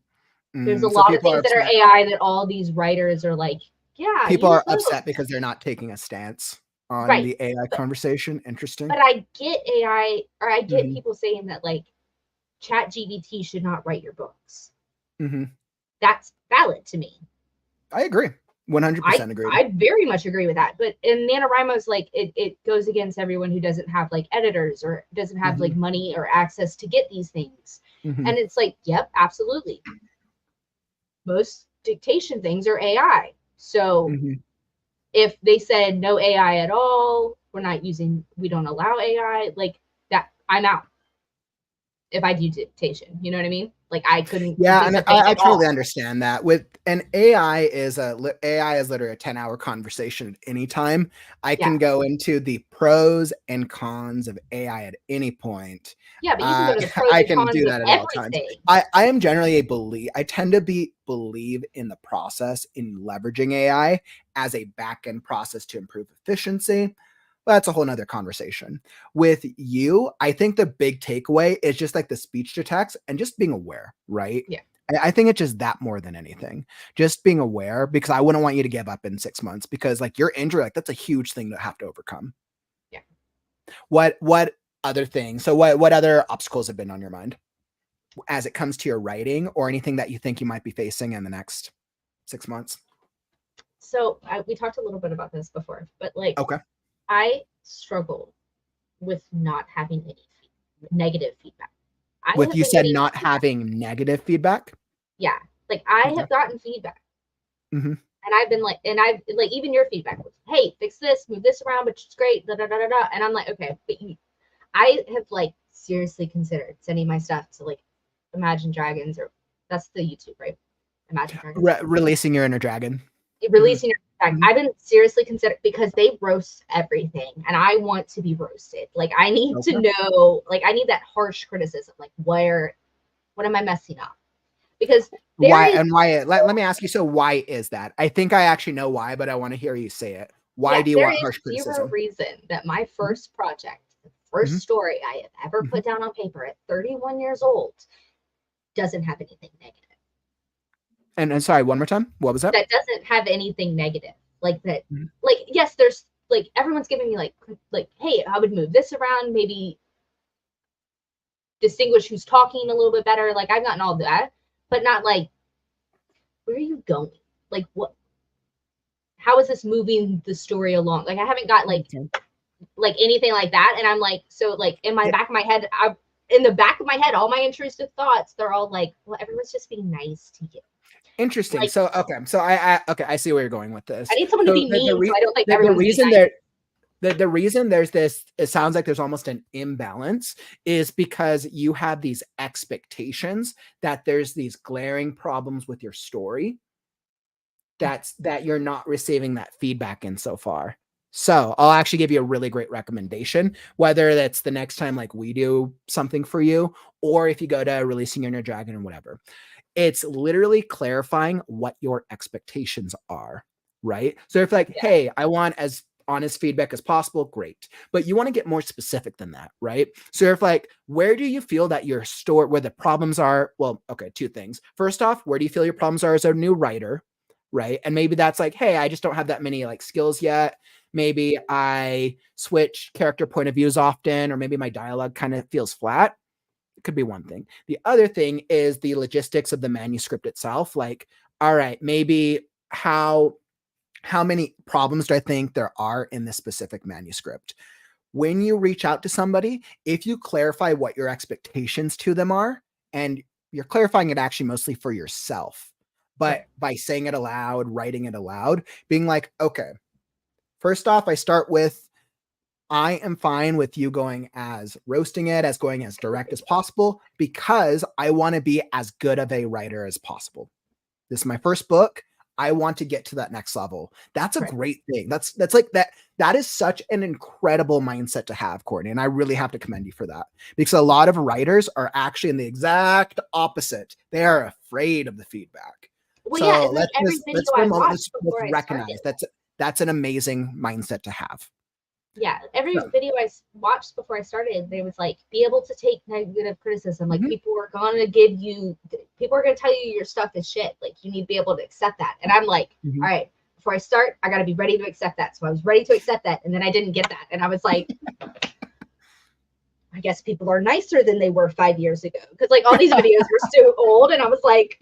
There's a so lot of things that are AI that all these writers are like, yeah, people use are those. upset because they're not taking a stance on Right. the AI But conversation. Interesting. but I get AI, or I get Mhm, people saying that like Chat GBT should not write your books. mhm. That's valid to me. I agree. I 100% agreed. I very much agree with that. But in NaNoWriMo's like it goes against everyone who doesn't have like editors or doesn't have like Mhm, money or access to get these things. mhm, And it's like, yep, absolutely. Most dictation things are AI. So mhm. if they said no AI at all, we don't allow AI, like that, I'm out if I do dictation. You know what I mean? Like I couldn't Yeah, and participate I at totally all. understand that. With an AI is literally a 10-hour conversation at any time. I Yeah. can go into the pros and cons of AI at any point. Yeah, but you can go to the pros I and can cons do of that at all times. everything. I am generally I tend to believe in the process in leveraging AI as a back-end process to improve efficiency. But that's a whole nother conversation. With you, I think the big takeaway is just like the speech to text and just being aware, right? Yeah. I think it's just that more than anything. Just being aware, because I wouldn't want you to give up in 6 months, because like your injury, like that's a huge thing to have to overcome. Yeah. What other things? So what other obstacles have been on your mind as it comes to your writing, or anything that you think you might be facing in the next 6 months? So we talked a little bit about this before, but like Okay. I struggle with not having any negative feedback. I With have you been said getting not feedback. having negative feedback. Yeah. Like I Okay. have gotten feedback Hmm. and I've been like, and I've like, even your feedback was, hey, fix this, move this around, but it's great. Da, da, da, da, da. And I'm like, okay, but I have like seriously considered sending my stuff to like Imagine Dragons, or that's the YouTube, right? Imagine Dragons. Releasing your inner dragon. Hmm. Releasing your feedback. Hmm. I've been seriously considering because they roast everything and I want to be roasted. Like I need to Okay. know, like I need that harsh criticism. Like what am I messing up? Because there Why is and why? Let me ask you. So why is that? I think I actually know why, but I want to hear you say it. Why yeah, do you there want is harsh zero criticism? reason that my Hmm. first project, the Hmm. first story I have ever Hmm. put down on paper at 31 years old doesn't have anything negative. And sorry, one more time. What was that? That doesn't have anything negative. Like that, Mhm. like yes, there's like everyone's giving me like, hey, I would move this around, maybe distinguish who's talking a little bit better. Like I've gotten all that, but not like, where are you going? Like what, how is this moving the story along? Like I haven't got Okay. like anything like that. And I'm like, so like in my Yeah, back of my head, in the back of my head, all my intrusive thoughts, they're all like, well, everyone's just being nice to you. interesting. Like So okay, okay, I see where you're going with I this. need someone to So be mean, so I don't think the everyone's being reason nice. the reason there's this, it sounds like there's almost an imbalance, is because you have these expectations that there's these glaring problems with your story that you're not receiving that feedback in so far. So I'll actually give you a really great recommendation, whether that's the next time like we do something for you, or if you go to Releasing Your Inner Dragon or whatever. It's literally clarifying what your expectations are, right? So if like, Yeah. hey, I want, as honest feedback as possible, great. But you want to get more specific than that, right? So if like, where do you feel that your store, where the problems are? Well, okay, two things. First off, where do you feel your problems are as a new writer, right? And maybe that's like, hey, I just don't have that many like skills yet. Maybe I switch character point of views often, or maybe my dialogue kind of feels flat. It could be one thing. The other thing is the logistics of the manuscript itself. Like, all right, maybe how many problems do I think there are in this specific manuscript? When you reach out to somebody, if you clarify what your expectations to them are, and you're clarifying it actually mostly for yourself, but Right. by saying it aloud, writing it aloud, being like, okay, first off, I start with, I am fine with you going as roasting it, as going as direct as possible, because I want to be as good of a writer as possible. This is my first book. I want to get to that next level. That's a Right. great thing. That's like that. That is such an incredible mindset to have, Courtney. And I really have to commend you for that, because a lot of writers are actually in the exact opposite. They are afraid of the feedback. Well, yeah, So and like every video let's for a I moment, watched let's before I started. recognize that's an amazing mindset to have. Yeah, every So, video I watched before I started, they was like, be able to take negative criticism. Like, mhm. people are going to tell you your stuff is shit. Like, you need to be able to accept that. And I'm like, Mhm. all right, before I start, I got to be ready to accept that. So I was ready to accept that. And then I didn't get that. And I was like, I guess people are nicer than they were 5 years ago. Because, like, all these videos were so old. And I was like,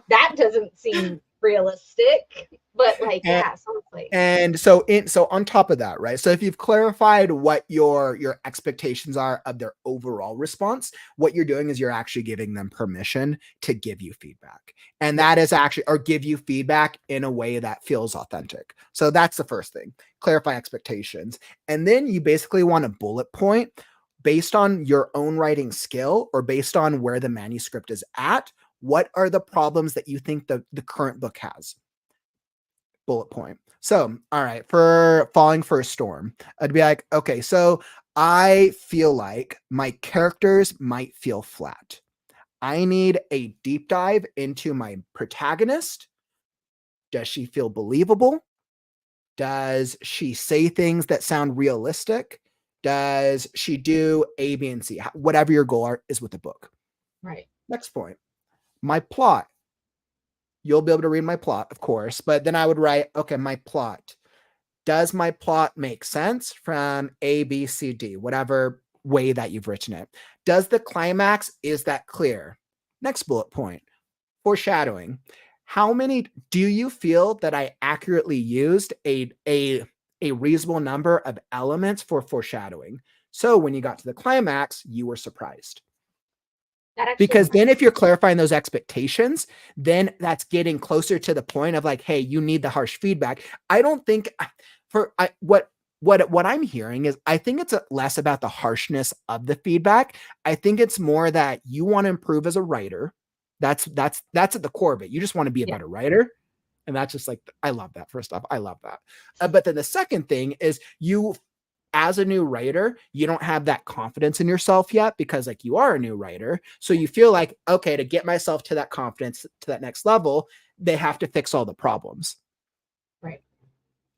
that doesn't seem realistic. But, like, And yeah, so it's like, so on top of that, right? So if you've clarified what your expectations are of their overall response, what you're doing is you're actually giving them permission to give you feedback. And yeah, that is actually, or give you feedback in a way that feels authentic. So that's the first thing. Clarify expectations. And then you basically want a bullet point based on your own writing skill, or based on where the manuscript is at. What are the problems that you think the current book has? Bullet point. So, all right, for Falling for a Storm, I'd be like, okay, so I feel like my characters might feel flat. I need a deep dive into my protagonist. Does she feel believable? Does she say things that sound realistic? Does she do A, B, and C? Whatever your goal is with the book. right. Next point. My plot. You'll be able to read my plot, of course, but then I would write, okay, my plot. Does my plot make sense from A, B, C, D, whatever way that you've written it? Does the climax, is that clear? Next bullet point, foreshadowing. How many do you feel that I accurately used a reasonable number of elements for foreshadowing? So when you got to the climax, you were surprised. That actually Because reminds then if you're clarifying those expectations, then that's getting closer to the point of like, hey, you need the harsh feedback. I don't think what I'm hearing is, I think it's less about the harshness of the feedback. I think it's more that you want to improve as a writer. That's at the core of it. You just want to be a yeah, better writer. And that's just like, I love that. First off, I love that. But then the second thing is, you, as a new writer, you don't have that confidence in yourself yet, because like you are a new writer. So you feel like, okay, to get myself to that confidence, to that next level, they have to fix all the problems. right.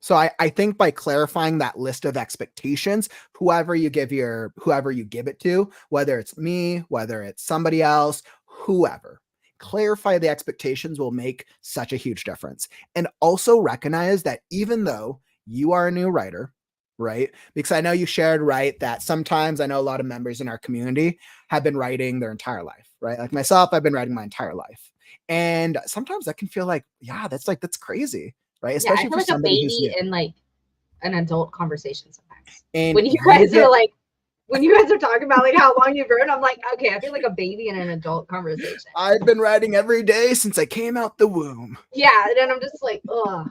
So I think by clarifying that list of expectations, whoever you give it to, whether it's me, whether it's somebody else, whoever, clarify the expectations will make such a huge difference. And also recognize that even though you are a new writer, right? Because I know you shared, right, that sometimes, I know a lot of members in our community have been writing their entire life, right? Like myself, I've been writing my entire life. And sometimes that can feel like, yeah, that's crazy, right? Yeah, I Especially feel for like a somebody who's baby new. in like an adult conversation sometimes. And When you you guys get, are like, when you guys are talking about like how long you've wrote, I'm like, okay, I feel like a baby in an adult conversation. I've been writing every day since I came out the womb. Yeah, and then I'm just like, ugh,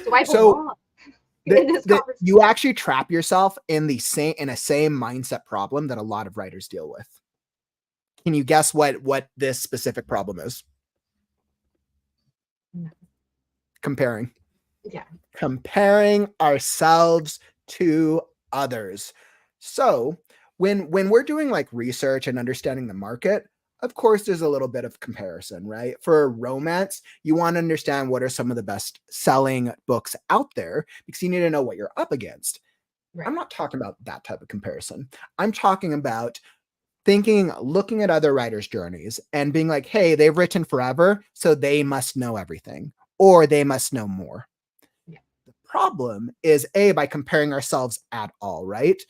do I So belong in this conversation? you actually trap yourself in a same mindset problem that a lot of writers deal with. Can you guess what this specific problem is? No. Comparing. Yeah. Comparing ourselves to others. So when we're doing like research and understanding the market, of course, there's a little bit of comparison, right? For romance, you want to understand what are some of the best selling books out there because you need to know what you're up against. Right. I'm not talking about that type of comparison. I'm talking about looking at other writers' journeys and being like, hey, they've written forever, so they must know everything or they must know more. Yeah. The problem is by comparing ourselves at all, right?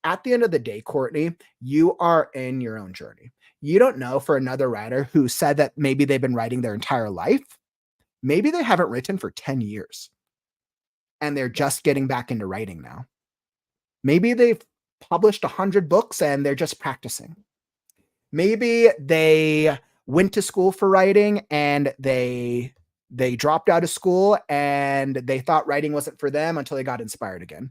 At the end of the day, Courtney, you are in your own journey. You don't know for another writer who said that maybe they've been writing their entire life. Maybe they haven't written for 10 years and they're just getting back into writing now. Maybe they've published 100 books and they're just practicing. Maybe they went to school for writing and they dropped out of school and they thought writing wasn't for them until they got inspired again.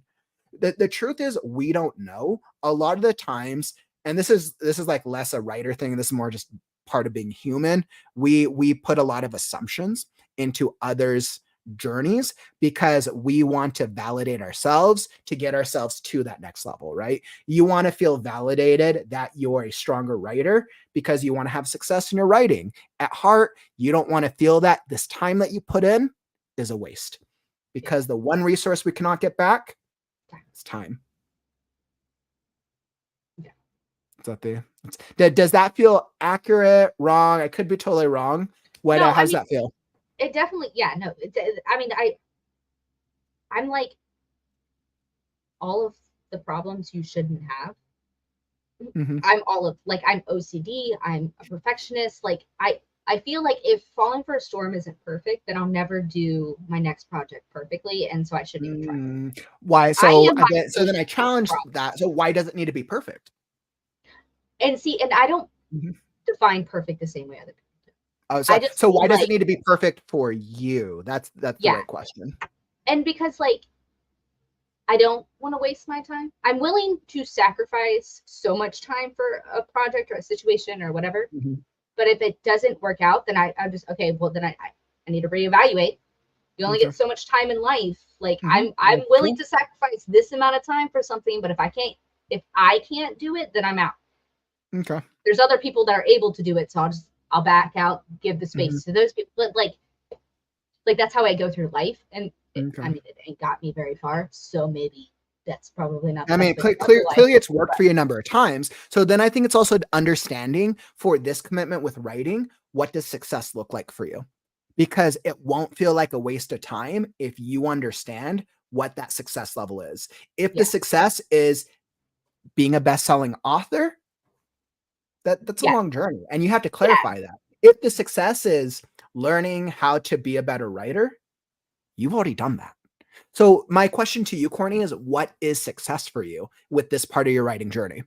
The truth is we don't know a lot of the times, and this is like less a writer thing. This is more just part of being human. We put a lot of assumptions into others' journeys because we want to validate ourselves to get ourselves to that next level, right? You want to feel validated that you're a stronger writer because you want to have success in your writing. At heart, you don't want to feel that this time that you put in is a waste because the one resource we cannot get back is time. Yeah. Does that feel accurate, wrong? I could be totally wrong. How does that feel? It definitely, no. I mean, I'm like all of the problems you shouldn't have. Mm-hmm. I'm OCD. I'm a perfectionist. Like I feel like if Falling for a Storm isn't perfect, then I'll never do my next project perfectly, and so I shouldn't even try. Why? So then I challenge that. So why does it need to be perfect? And I don't define perfect the same way other people do. So why does it need to be perfect for you? That's the right question. And because I don't want to waste my time. I'm willing to sacrifice so much time for a project or a situation or whatever. Mm-hmm. But if it doesn't work out, then I'm just okay. Well, then I need to reevaluate. You only get so much time in life. Like I'm willing to sacrifice this amount of time for something, but if I can't do it, then I'm out. Okay. There's other people that are able to do it, so I'll back out, give the space to those people. But like that's how I go through life, and it ain't got me very far. So maybe that's probably not. I mean, clearly it's worked for you a number of times. So then I think it's also understanding for this commitment with writing, what does success look like for you? Because it won't feel like a waste of time if you understand what that success level is. If the success is being a best-selling author, that's a long journey, and you have to clarify that. If the success is learning how to be a better writer, you've already done that. So my question to you, Courtney, is what is success for you with this part of your writing journey?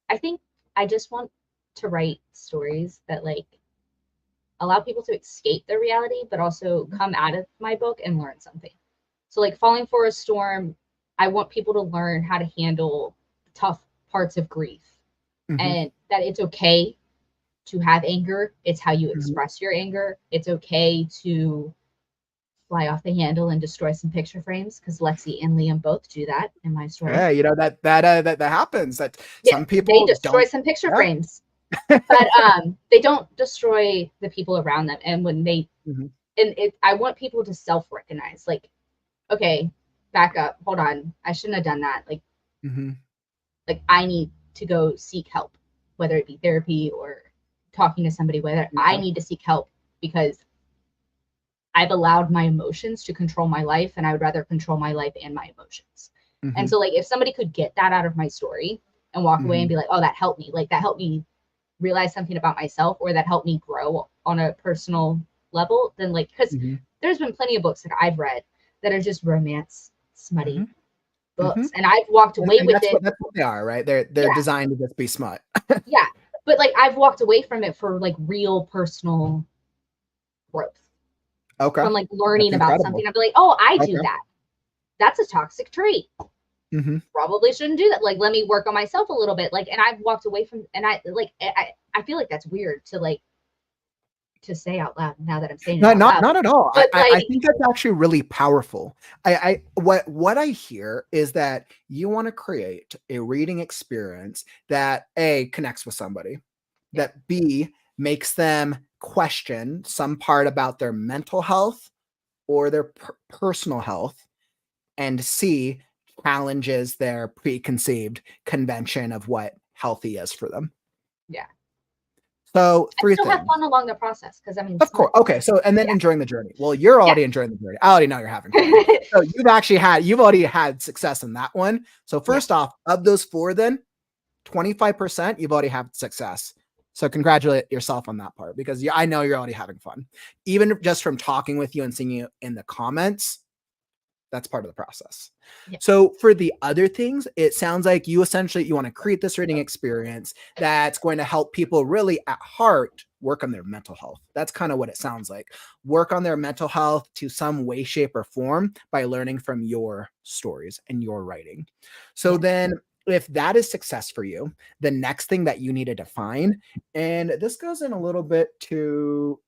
I think I just want to write stories that allow people to escape their reality, but also come out of my book and learn something. So like Falling for a Storm, I want people to learn how to handle tough parts of grief and that it's okay to have anger. It's how you express your anger. It's okay to fly off the handle and destroy some picture frames because Lexi and Liam both do that in my story. Yeah, that happens. That some people they destroy some picture frames, but they don't destroy the people around them. And when they I want people to self-recognize, like, okay, back up, hold on, I shouldn't have done that. Like I need to go seek help, whether it be therapy or talking to somebody. Whether I need to seek help because I've allowed my emotions to control my life, and I would rather control my life and my emotions. And so, like, if somebody could get that out of my story and walk away and be like, oh, that helped me, like, that helped me realize something about myself, or that helped me grow on a personal level, then, like, because there's been plenty of books that I've read that are just romance, smutty books, and I've walked away with it. That's what they are, right? They're designed to just be smut. But, like, I've walked away from it for, like, real personal growth. Okay. From like learning about something, I'd be like, oh, I do that. That's a toxic trait. Probably shouldn't do that. Like, let me work on myself a little bit. Like, and I've walked away from, and I feel like that's weird to like to say out loud now that I'm saying it. Not at all. But I think that's actually really powerful. What I hear is that you want to create a reading experience that connects with somebody. that B, makes them question some part about their mental health or their personal health, and C, challenges their preconceived convention of what healthy is for them. Yeah. So And 3 still have things. fun along the process, because I mean, Of course. Okay. So, and then enjoying the journey. Well, you're already enjoying the journey. I already know you're having fun. So you've already had success in that one. So first off, of those 4, then 25%, you've already had success. So congratulate yourself on that part, because I know you're already having fun. Even just from talking with you and seeing you in the comments, that's part of the process. Yeah. So for the other things, it sounds like you want to create this reading experience that's going to help people really at heart work on their mental health. That's kind of what it sounds like. Work on their mental health to some way, shape, or form by learning from your stories and your writing. So then if that is success for you, the next thing that you need to define, and this goes in a little bit to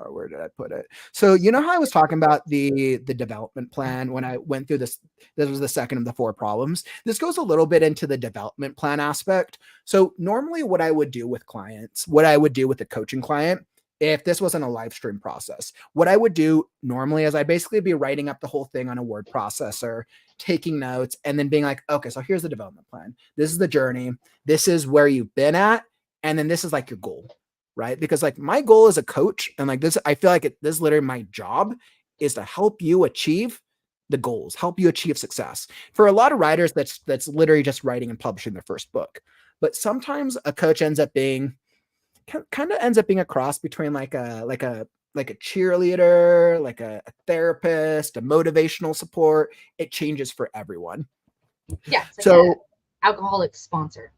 where did I put it? So you know how I was talking about the development plan when I went through this? This was the second of the 4 problems. This goes a little bit into the development plan aspect. So normally what I would do with clients, what I would do with a coaching client, if this wasn't a live stream process, what I would do normally is I'd basically be writing up the whole thing on a word processor, taking notes, and then being like, okay, so here's the development plan. This is the journey. This is where you've been at. And then this is like your goal. Right? Because like my goal as a coach, and like this, I feel like this is literally my job, is to help you achieve the goals, help you achieve success. For a lot of writers, that's literally just writing and publishing their first book. But sometimes a coach ends up being a cross between like a cheerleader, like a therapist, a motivational support. It changes for everyone. Yeah. It's like so alcoholic sponsor.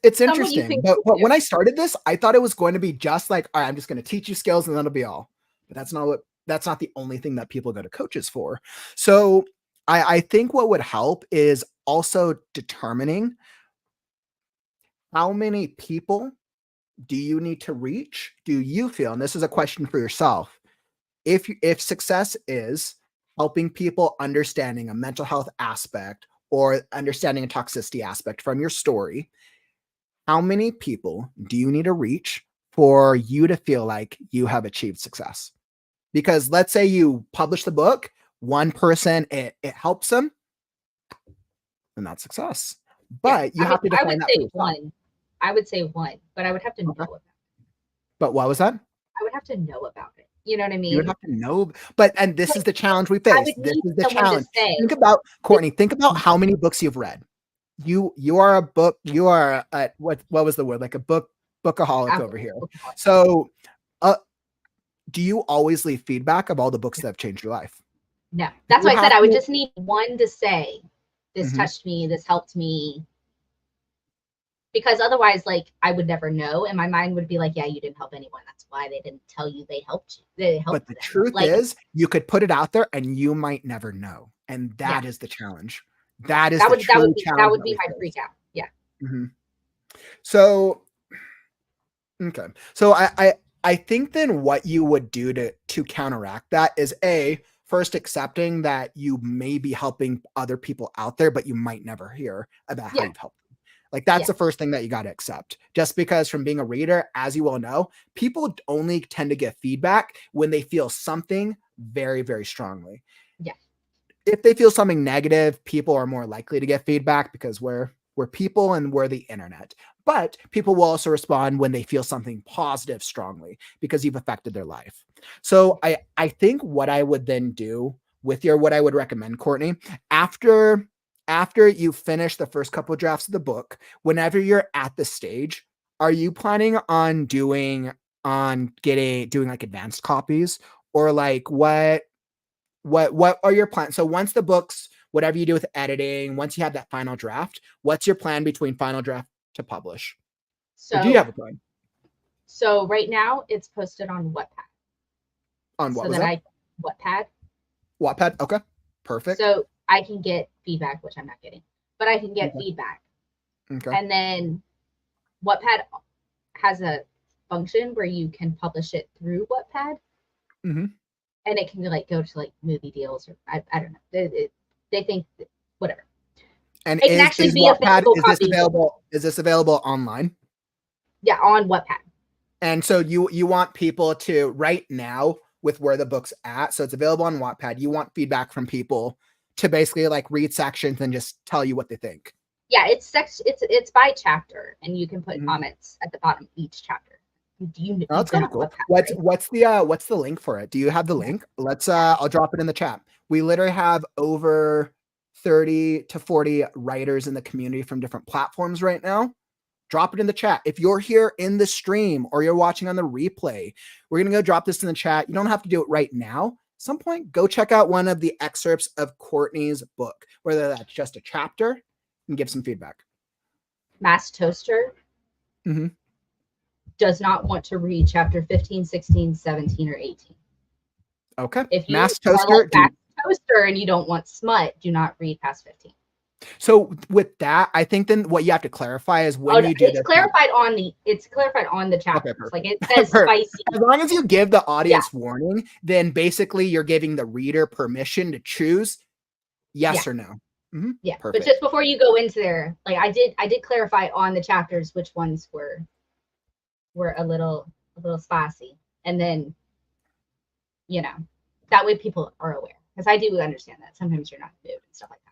It's interesting, but when I started this, I thought it was going to be just like, all right, I'm just going to teach you skills and that'll be all. But that's not the only thing that people go to coaches for. So I think what would help is also determining how many people do you need to reach? Do you feel, and this is a question for yourself, if success is helping people understanding a mental health aspect or understanding a toxicity aspect from your story, how many people do you need to reach for you to feel like you have achieved success? Because let's say you publish the book, one person, it helps them, and that's success. But you have to define that for yourself. I would say 1, but I would have to know about it. But what was that? I would have to know about it. You know what I mean? You would have to know, and this is the challenge we face. This is the challenge. Think about, Courtney, think about how many books you've read. You are a book, you are a, what was the word? Like a bookaholic over here. So do you always leave feedback of all the books that have changed your life? No, that's why I said I would just need 1 to say, this touched me, this helped me. Because otherwise, like, I would never know. And my mind would be like, yeah, you didn't help anyone. That's why they didn't tell you they helped you. They helped. But the truth is, you could put it out there and you might never know. And that is the challenge. That would be my freak out. Yeah. Mm-hmm. So, okay. So I think then what you would do to counteract that is first accepting that you may be helping other people out there, but you might never hear about how you've helped them. Like that's the first thing that you got to accept. Just because from being a reader, as you well know, people only tend to get feedback when they feel something very, very strongly. Yeah. If they feel something negative, people are more likely to get feedback because we're people and we're the internet. But people will also respond when they feel something positive strongly because you've affected their life. So I think what I would then do with what I would recommend, Courtney, after you finish the first couple of drafts of the book, whenever you're at the stage, are you planning on doing like advanced copies, or like what are your plans? So once the books, whatever you do with editing, once you have that final draft, what's your plan between final draft to publish? So or do you have a plan? So right now it's posted on Wattpad. On what was that? Wattpad. Okay. Perfect. So I can get feedback, which I'm not getting, but I can get feedback. Okay. And then Wattpad has a function where you can publish it through Wattpad. Mm-hmm. And it can like go to like movie deals, or I don't know. They think whatever. And it can actually be Wattpad, a physical copy. Is this available online? Yeah, on Wattpad. And so you want people to right now with where the book's at, so it's available on Wattpad. You want feedback from people to basically like read sections and just tell you what they think. Yeah, it's by chapter, and you can put Mhm. comments at the bottom of each chapter. Oh, You've that's been kind of on cool. Wattpad, What's right? what's the link for it? Do you have the link? Let's Yeah. I'll drop it in the chat. We literally have over 30 to 40 writers in the community from different platforms right now. Drop it in the chat. If you're here in the stream or you're watching on the replay, we're going to go drop this in the chat. You don't have to do it right now. At some point, go check out one of the excerpts of Courtney's book, whether that's just a chapter, and give some feedback. Mass Toaster does not want to read chapter 15, 16, 17, or 18. Okay. If you Mass are Toaster. like Mass Toaster and you don't want smut, do not read past 15. So with that, I think then what you have to clarify is when you do it's this. clarified on the chapters. Okay, like it says spicy. As long as you give the audience warning, then basically you're giving the reader permission to choose yes or no. Yeah, Perfect. but just before you go into there, like I did clarify on the chapters which ones were a little spicy, and then that way people are aware, because I do understand that sometimes you're not in the mood and stuff like that.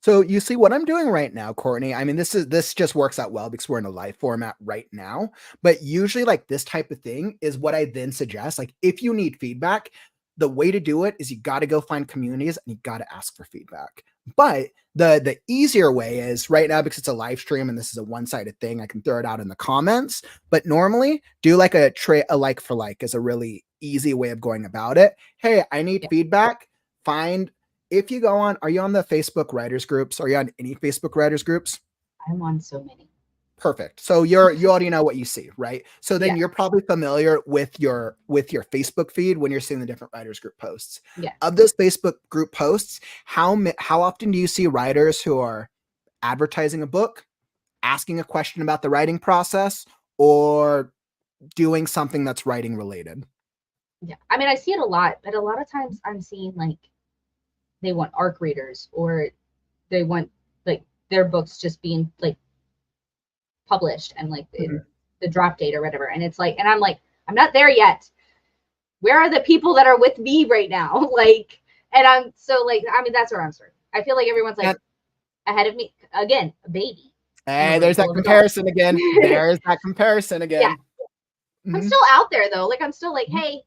So you see what I'm doing right now, Courtney. I mean, this just works out well because we're in a live format right now. But usually like this type of thing is what I then suggest. Like if you need feedback, the way to do it is you got to go find communities and you got to ask for feedback. But the easier way is right now, because it's a live stream and this is a one-sided thing, I can throw it out in the comments. But normally do like a like for like is a really easy way of going about it. Hey, I need feedback. If you go on, are you on the Facebook writers groups? Are you on any Facebook writers groups? I'm on so many. Perfect. So you already know what you see, right? So then you're probably familiar with your Facebook feed when you're seeing the different writers group posts. Yeah. Of those Facebook group posts, how often do you see writers who are advertising a book, asking a question about the writing process, or doing something that's writing related? Yeah. I mean, I see it a lot, but a lot of times I'm seeing like they want ARC readers, or they want like their books just being like published and like the drop date or whatever. And it's like, and I'm like, I'm not there yet. Where are the people that are with me right now? Like, and I'm so like, I mean, that's where I'm starting. I feel like everyone's like ahead of me. Again, a baby. Hey, there's that comparison again. There's that comparison again. Yeah. I'm still out there though. Like I'm still like, hey,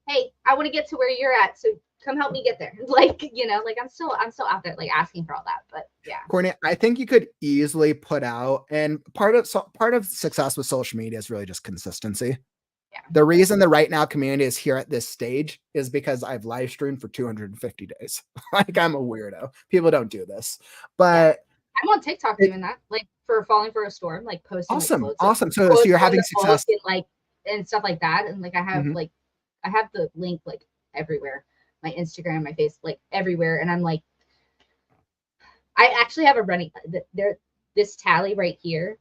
I want to get to where you're at. So come help me get there. Like, like I'm still out there like asking for all that. But yeah. Courtney, I think you could easily put out, and part of success with social media is really just consistency. Yeah. The reason the WriteNow community is here at this stage is because I've live streamed for 250 days. Like I'm a weirdo. People don't do this. But I'm on TikTok doing that, like for Falling for a Storm, like posting. Awesome. So you're having success and stuff like that. And like I have I have the link like everywhere. My Instagram, my face, like everywhere. And I'm like, I actually have a running this tally right here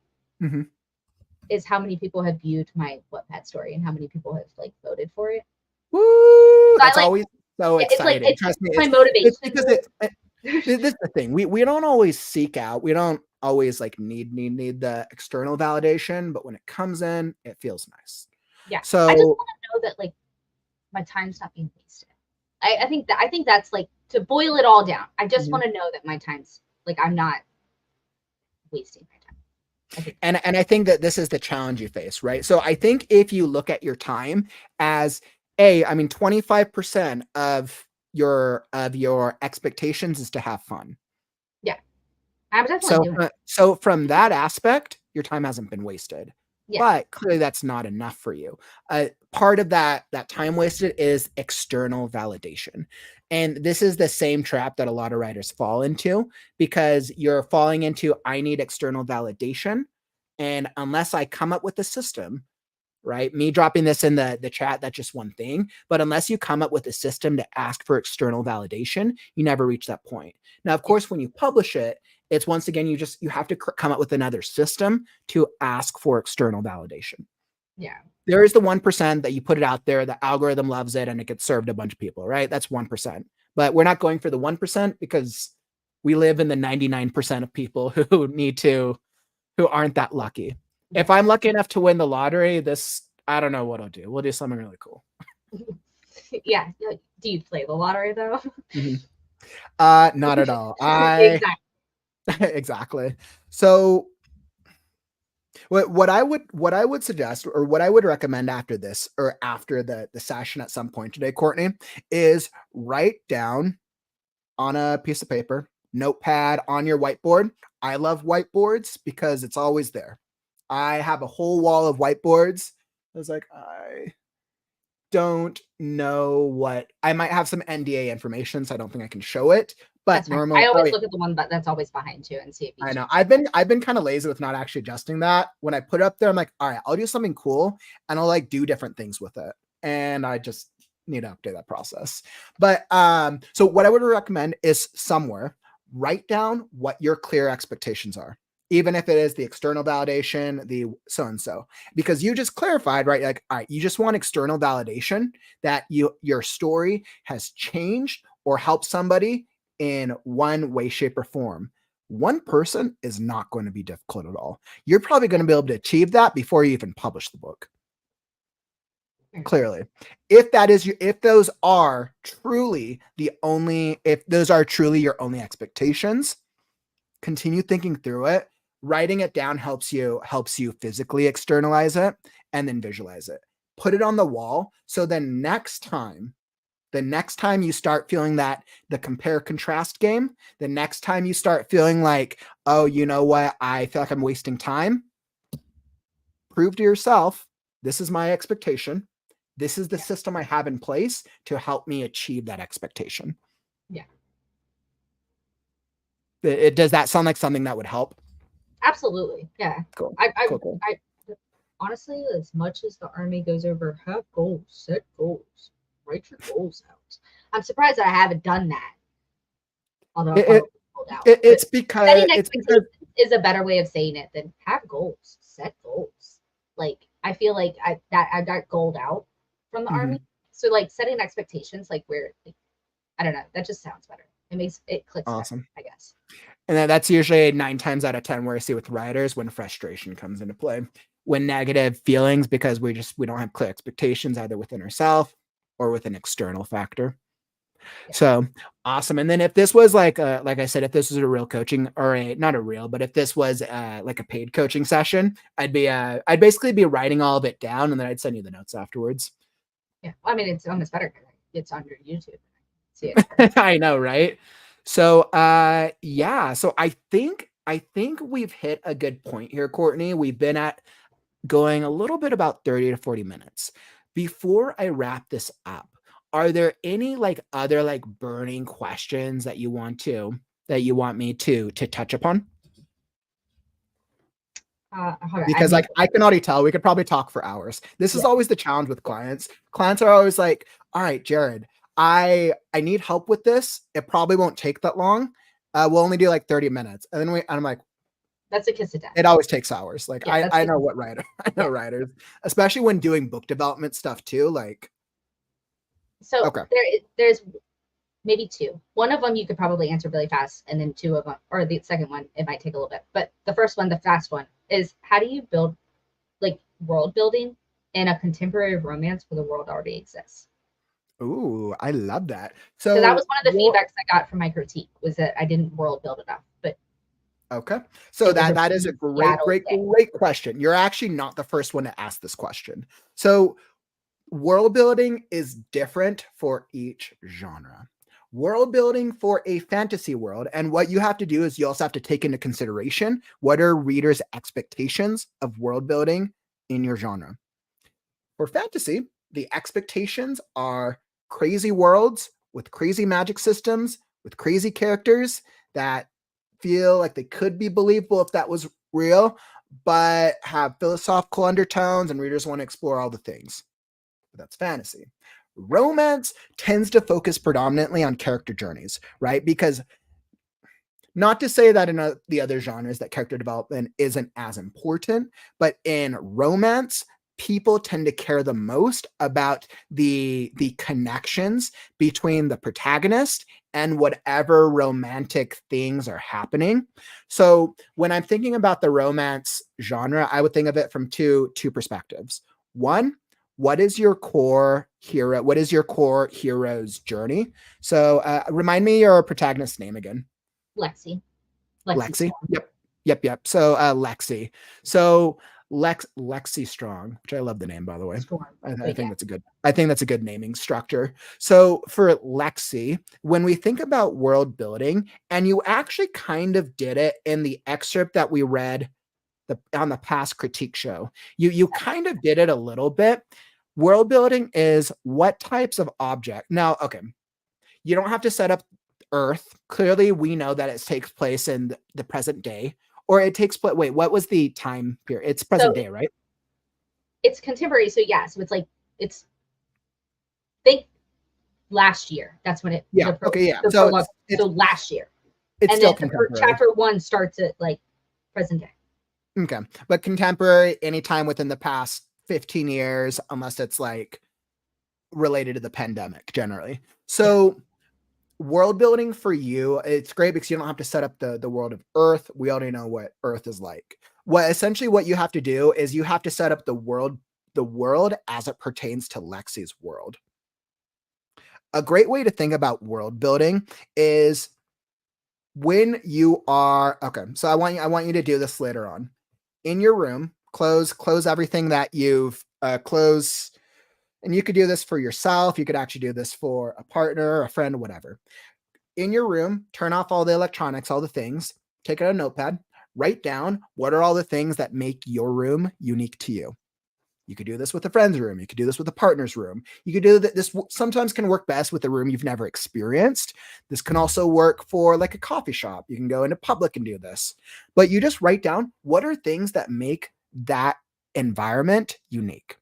is how many people have viewed my Wattpad story and how many people have like voted for it. Woo! So that's always so exciting. Trust me, it's my motivation. It's because this is the thing. We don't always seek out. We don't always like need the external validation, but when it comes in, it feels nice. Yeah. So I just want to know that like my time's not being wasted. I think that's like, to boil it all down, I just want to know that my time's like, I'm not wasting my time. And I think that this is the challenge you face, right? So I think if you look at your time as 25% of your expectations is to have fun. Yeah. I'm definitely doing it. So from that aspect, your time hasn't been wasted. Yeah. But clearly that's not enough for you. Part of that time wasted is external validation. And this is the same trap that a lot of writers fall into, because you're falling into, I need external validation. And unless I come up with a system, right? Me dropping this in the chat, that's just one thing. But unless you come up with a system to ask for external validation, you never reach that point. Now, of course, when you publish it, it's once again, you have to come up with another system to ask for external validation. Yeah. There is the 1% that you put it out there, the algorithm loves it and it gets served to a bunch of people, right? That's 1%. But we're not going for the 1% because we live in the 99% of people who aren't that lucky. If I'm lucky enough to win the lottery, I don't know what I'll do. We'll do something really cool. Yeah. Do you play the lottery though? Not at all. Exactly. Exactly. So what I would suggest, or what I would recommend after this, or after the session at some point today, Courtney, is write down on a piece of paper, notepad, on your whiteboard. I love whiteboards because it's always there. I have a whole wall of whiteboards. I was like, I don't know what I might have some NDA information, so I don't think I can show it. But That's fine. normally, I always look at the one that's always behind you and see if you I know. change I've been kind of lazy with not actually adjusting that. When I put it up there, I'm like, all right, I'll do something cool and I'll like do different things with it. And I just need to update that process. But so what I would recommend is somewhere write down what your clear expectations are, even if it is the external validation, the so and so, because you just clarified, right? Like, all right, you just want external validation that your story has changed or helped somebody in one way, shape, or form. One person is not going to be difficult at all. You're probably going to be able to achieve that before you even publish the book. Clearly, if those are truly your only expectations, continue thinking through it. Writing it down helps you physically externalize it and then visualize it. Put it on the wall. So then the next time you start feeling that the compare contrast game, the next time you start feeling like, oh, you know what, I feel like I'm wasting time, prove to yourself, this is my expectation. This is the system I have in place to help me achieve that expectation. Yeah. Does that sound like something that would help? Absolutely. Yeah. Cool. Cool. I honestly, as much as the Army goes over, have goals, set goals, write your goals out. I'm surprised that I haven't done that. Although it's because setting expectations is a better way of saying it than have goals, set goals. Like I feel like I got goaled out from the Army. So like setting expectations, like where like, I don't know, that just sounds better. It clicks awesome better, I guess. And that's usually 9 times out of 10 where I see with writers when frustration comes into play, when negative feelings, because we don't have clear expectations either within ourselves or with an external factor. Yeah. So awesome. And then if this was like I said, if this was a real coaching, or not a real, but if this was like a paid coaching session, I'd basically be writing all of it down and then I'd send you the notes afterwards. Yeah. I mean, it's almost better. It's on your YouTube. See it. I know, right? So yeah, so I think we've hit a good point here, Courtney. We've been at going a little bit about 30 to 40 minutes. Before I wrap this up, are there any like other like burning questions that you want me to touch upon? Because like I can already tell we could probably talk for hours. This is always the challenge with clients. Clients are always like, all right, Jared, I need help with this. It probably won't take that long. We'll only do like 30 minutes. And then I'm like, that's a kiss of death. It always takes hours. Like I know what writer. I know writers, especially when doing book development stuff too. Like, so there's maybe two. One of them you could probably answer really fast, and then two of them, or the second one, it might take a little bit. But the first one, the fast one, is how do you build like world building in a contemporary romance where the world already exists? Ooh, I love that. So that was one of the feedbacks I got from my critique, was that I didn't world build enough. But okay, so that is a great question. You're actually not the first one to ask this question. So world building is different for each genre. World building for a fantasy world, and what you have to do is you also have to take into consideration what are readers' expectations of world building in your genre. For fantasy, the expectations are crazy worlds with crazy magic systems, with crazy characters that feel like they could be believable if that was real, but have philosophical undertones and readers want to explore all the things. But that's fantasy. Romance tends to focus predominantly on character journeys, right? Because not to say that in the other genres that character development isn't as important, but in romance, people tend to care the most about the connections between the protagonist and whatever romantic things are happening. So when I'm thinking about the romance genre, I would think of it from two perspectives. One, what is your core hero? What is your core hero's journey? So remind me your protagonist's name again. Lexi. Lexi. Strong. Yep. So Lexi. So Lexi Strong, which I love the name, by the way. Storm. I think that's a good. I think that's a good naming structure. So for Lexi, when we think about world building, and you actually kind of did it in the excerpt that we read on the past critique show, you kind of did it a little bit. World building is what types of object. Now, okay, you don't have to set up Earth. Clearly, we know that it takes place in the present day, or it takes place. Wait, what was the time period? It's present day, right? It's contemporary. So yeah, so it's like it's think last year. That's when it. Yeah. Okay. Yeah. So last year. It's and still then contemporary. Chapter 1 starts at like present day. Okay, but contemporary anytime within the past 15 years, unless it's like related to the pandemic, generally. So. Yeah. World building for you, it's great because you don't have to set up the world of Earth. We already know what Earth is like. What you have to do is you have to set up the world as it pertains to Lexi's world. A great way to think about world building is when you are okay. So I want you to do this later on in your room. Close everything that you've closed. And you could do this for yourself. You could actually do this for a partner, a friend, whatever. In your room, turn off all the electronics, all the things, take out a notepad, write down what are all the things that make your room unique to you. You could do this with a friend's room. You could do this with a partner's room. You could do that. This sometimes can work best with a room you've never experienced. This can also work for like a coffee shop. You can go into public and do this. But you just write down what are things that make that environment unique.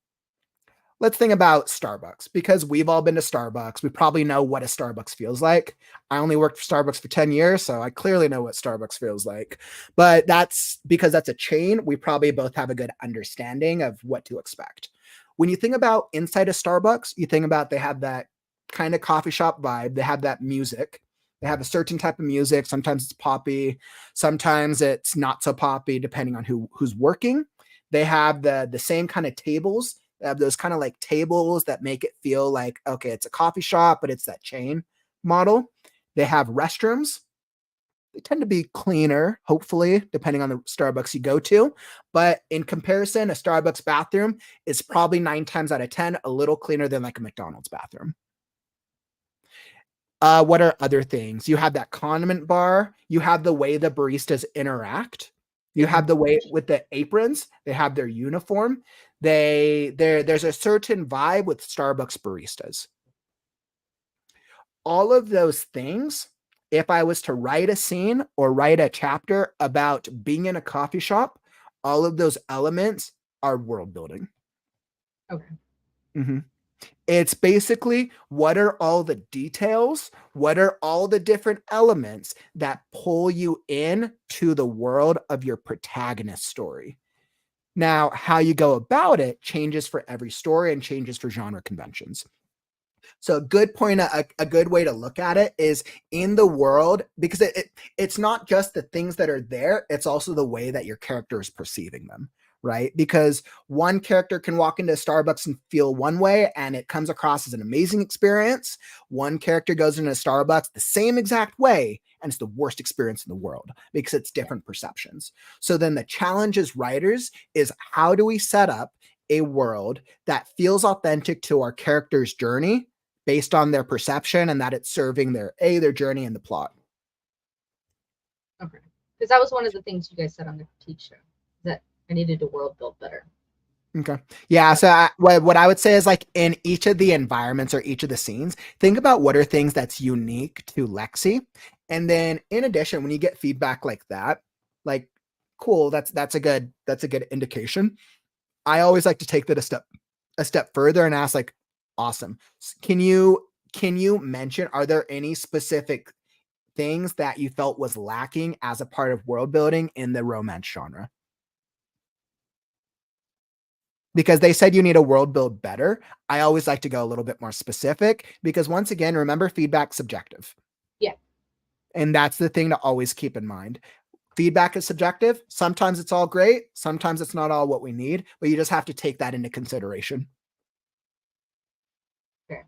Let's think about Starbucks because we've all been to Starbucks. We probably know what a Starbucks feels like. I only worked for Starbucks for 10 years, so I clearly know what Starbucks feels like. But that's because that's a chain. We probably both have a good understanding of what to expect. When you think about inside a Starbucks, you think about they have that kind of coffee shop vibe. They have that music. They have a certain type of music. Sometimes it's poppy. Sometimes it's not so poppy, depending on who's working. They have the same kind of tables. They have those kind of like tables that make it feel like, okay, it's a coffee shop, but it's that chain model. They have restrooms. They tend to be cleaner, hopefully, depending on the Starbucks you go to. But in comparison, a Starbucks bathroom is probably 9 times out of 10 a little cleaner than like a McDonald's bathroom. What are other things? You have that condiment bar. You have the way the baristas interact. You have the way with the aprons. They have their uniform. There's a certain vibe with Starbucks baristas. All of those things, if I was to write a scene or write a chapter about being in a coffee shop, all of those elements are world building. Okay. Mm-hmm. It's basically what are all the details? What are all the different elements that pull you in to the world of your protagonist story? Now, how you go about it changes for every story and changes for genre conventions. So a good point, a good way to look at it is in the world, because it's not just the things that are there, it's also the way that your character is perceiving them, right? Because one character can walk into Starbucks and feel one way and it comes across as an amazing experience. One character goes into Starbucks the same exact way and it's the worst experience in the world because it's different perceptions. So then the challenge as writers is how do we set up a world that feels authentic to our character's journey based on their perception and that it's serving their journey and the plot. Okay. Because that was one of the things you guys said on the critique show, that I needed to world build better. Okay. Yeah. So what I would say is like in each of the environments or each of the scenes, think about what are things that's unique to Lexi. And then in addition, when you get feedback like that, like, cool, that's a good indication. I always like to take that a step further and ask like, awesome. Can you mention, are there any specific things that you felt was lacking as a part of world building in the romance genre? because they said you need a world build better. I always like to go a little bit more specific because once again, remember feedback's subjective. Yeah. And that's the thing to always keep in mind. Feedback is subjective. Sometimes it's all great. Sometimes it's not all what we need, but you just have to take that into consideration. Fair.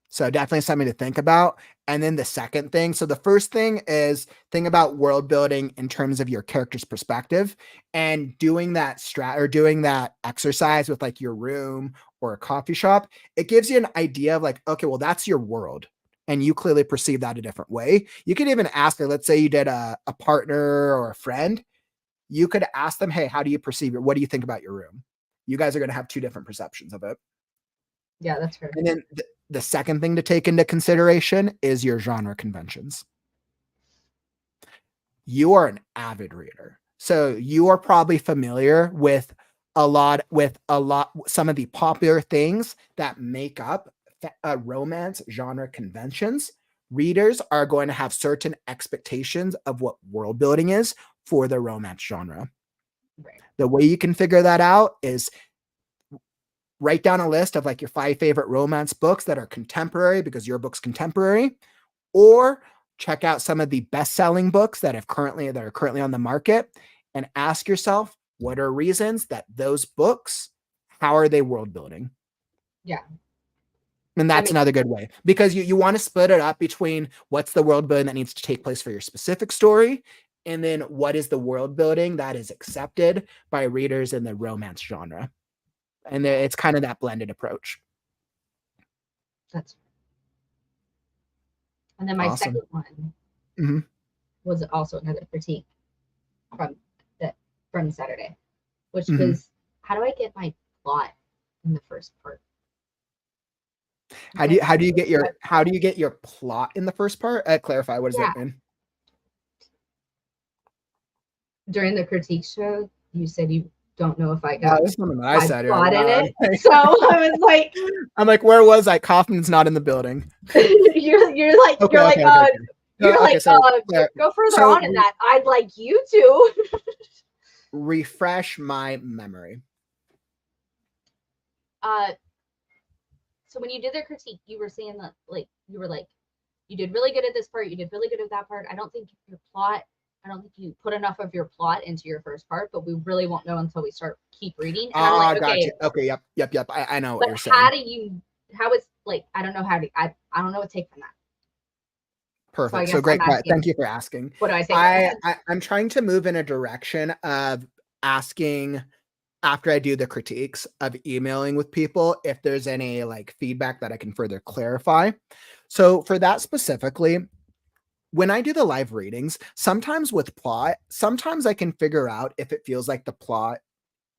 So definitely something to think about. And then the second thing, so the first thing is think about world building in terms of your character's perspective and doing that doing that exercise with like your room or a coffee shop. It gives you an idea of like, okay, well, that's your world. And you clearly perceive that a different way. You could even ask her, let's say you did a partner or a friend. You could ask them, hey, how do you perceive it? What do you think about your room? You guys are going to have two different perceptions of it. Yeah, that's fair. And then the second thing to take into consideration is your genre conventions. You are an avid reader. So you are probably familiar with some of the popular things that make up romance genre conventions. Readers are going to have certain expectations of what world building is for the romance genre. Right. The way you can figure that out is write down a list of like your 5 favorite romance books that are contemporary because your book's contemporary, or check out some of the best-selling books that are currently on the market and ask yourself, what are reasons that those books, how are they world building? Yeah. And that's another good way because you want to split it up between what's the world building that needs to take place for your specific story, and then what is the world building that is accepted by readers in the romance genre. And it's kind of that blended approach. That's and then my Awesome. second one was also another critique from Saturday, which was how do I get my plot in the first part? How do you get your plot in the first part? Clarify, what does that mean? During the critique show, you said you don't know if I got my plot in it. So I was like, I'm like, where was I? Kaufman's not in the building. you're like, go further on in that. I'd like you to refresh my memory. So when you did the critique, you were saying that like you did really good at this part, you did really good at that part. I don't think you put enough of your plot into your first part, but we really won't know until we keep reading. And I'm like, okay, okay, yep. I know what you're saying. How is like I don't know I don't know what take from that. Perfect. So great. Thank you for asking. What do I say? I'm trying to move in a direction of asking after I do the critiques of emailing with people if there's any like feedback that I can further clarify. So for that specifically, when I do the live readings, sometimes with plot, sometimes I can figure out if it feels like the plot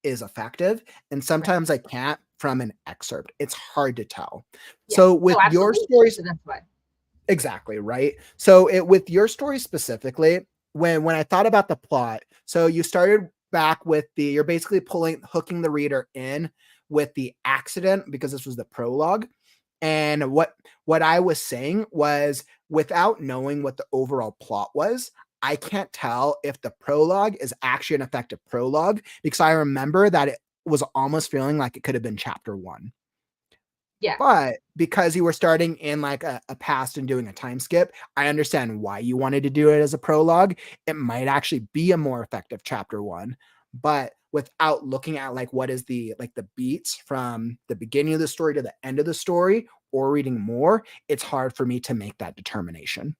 is effective, and sometimes I can't from an excerpt. It's hard to tell. Yeah. So with your stories, that's why. Exactly, right? So with your story specifically, when I thought about the plot, so you started back with you're basically hooking the reader in with the accident because this was the prologue. And what I was saying was, without knowing what the overall plot was, I can't tell if the prologue is actually an effective prologue because I remember that it was almost feeling like it could have been chapter 1. Yeah. But because you were starting in like a past and doing a time skip, I understand why you wanted to do it as a prologue. It might actually be a more effective chapter 1, but without looking at like what is the beats from the beginning of the story to the end of the story or reading more, it's hard for me to make that determination.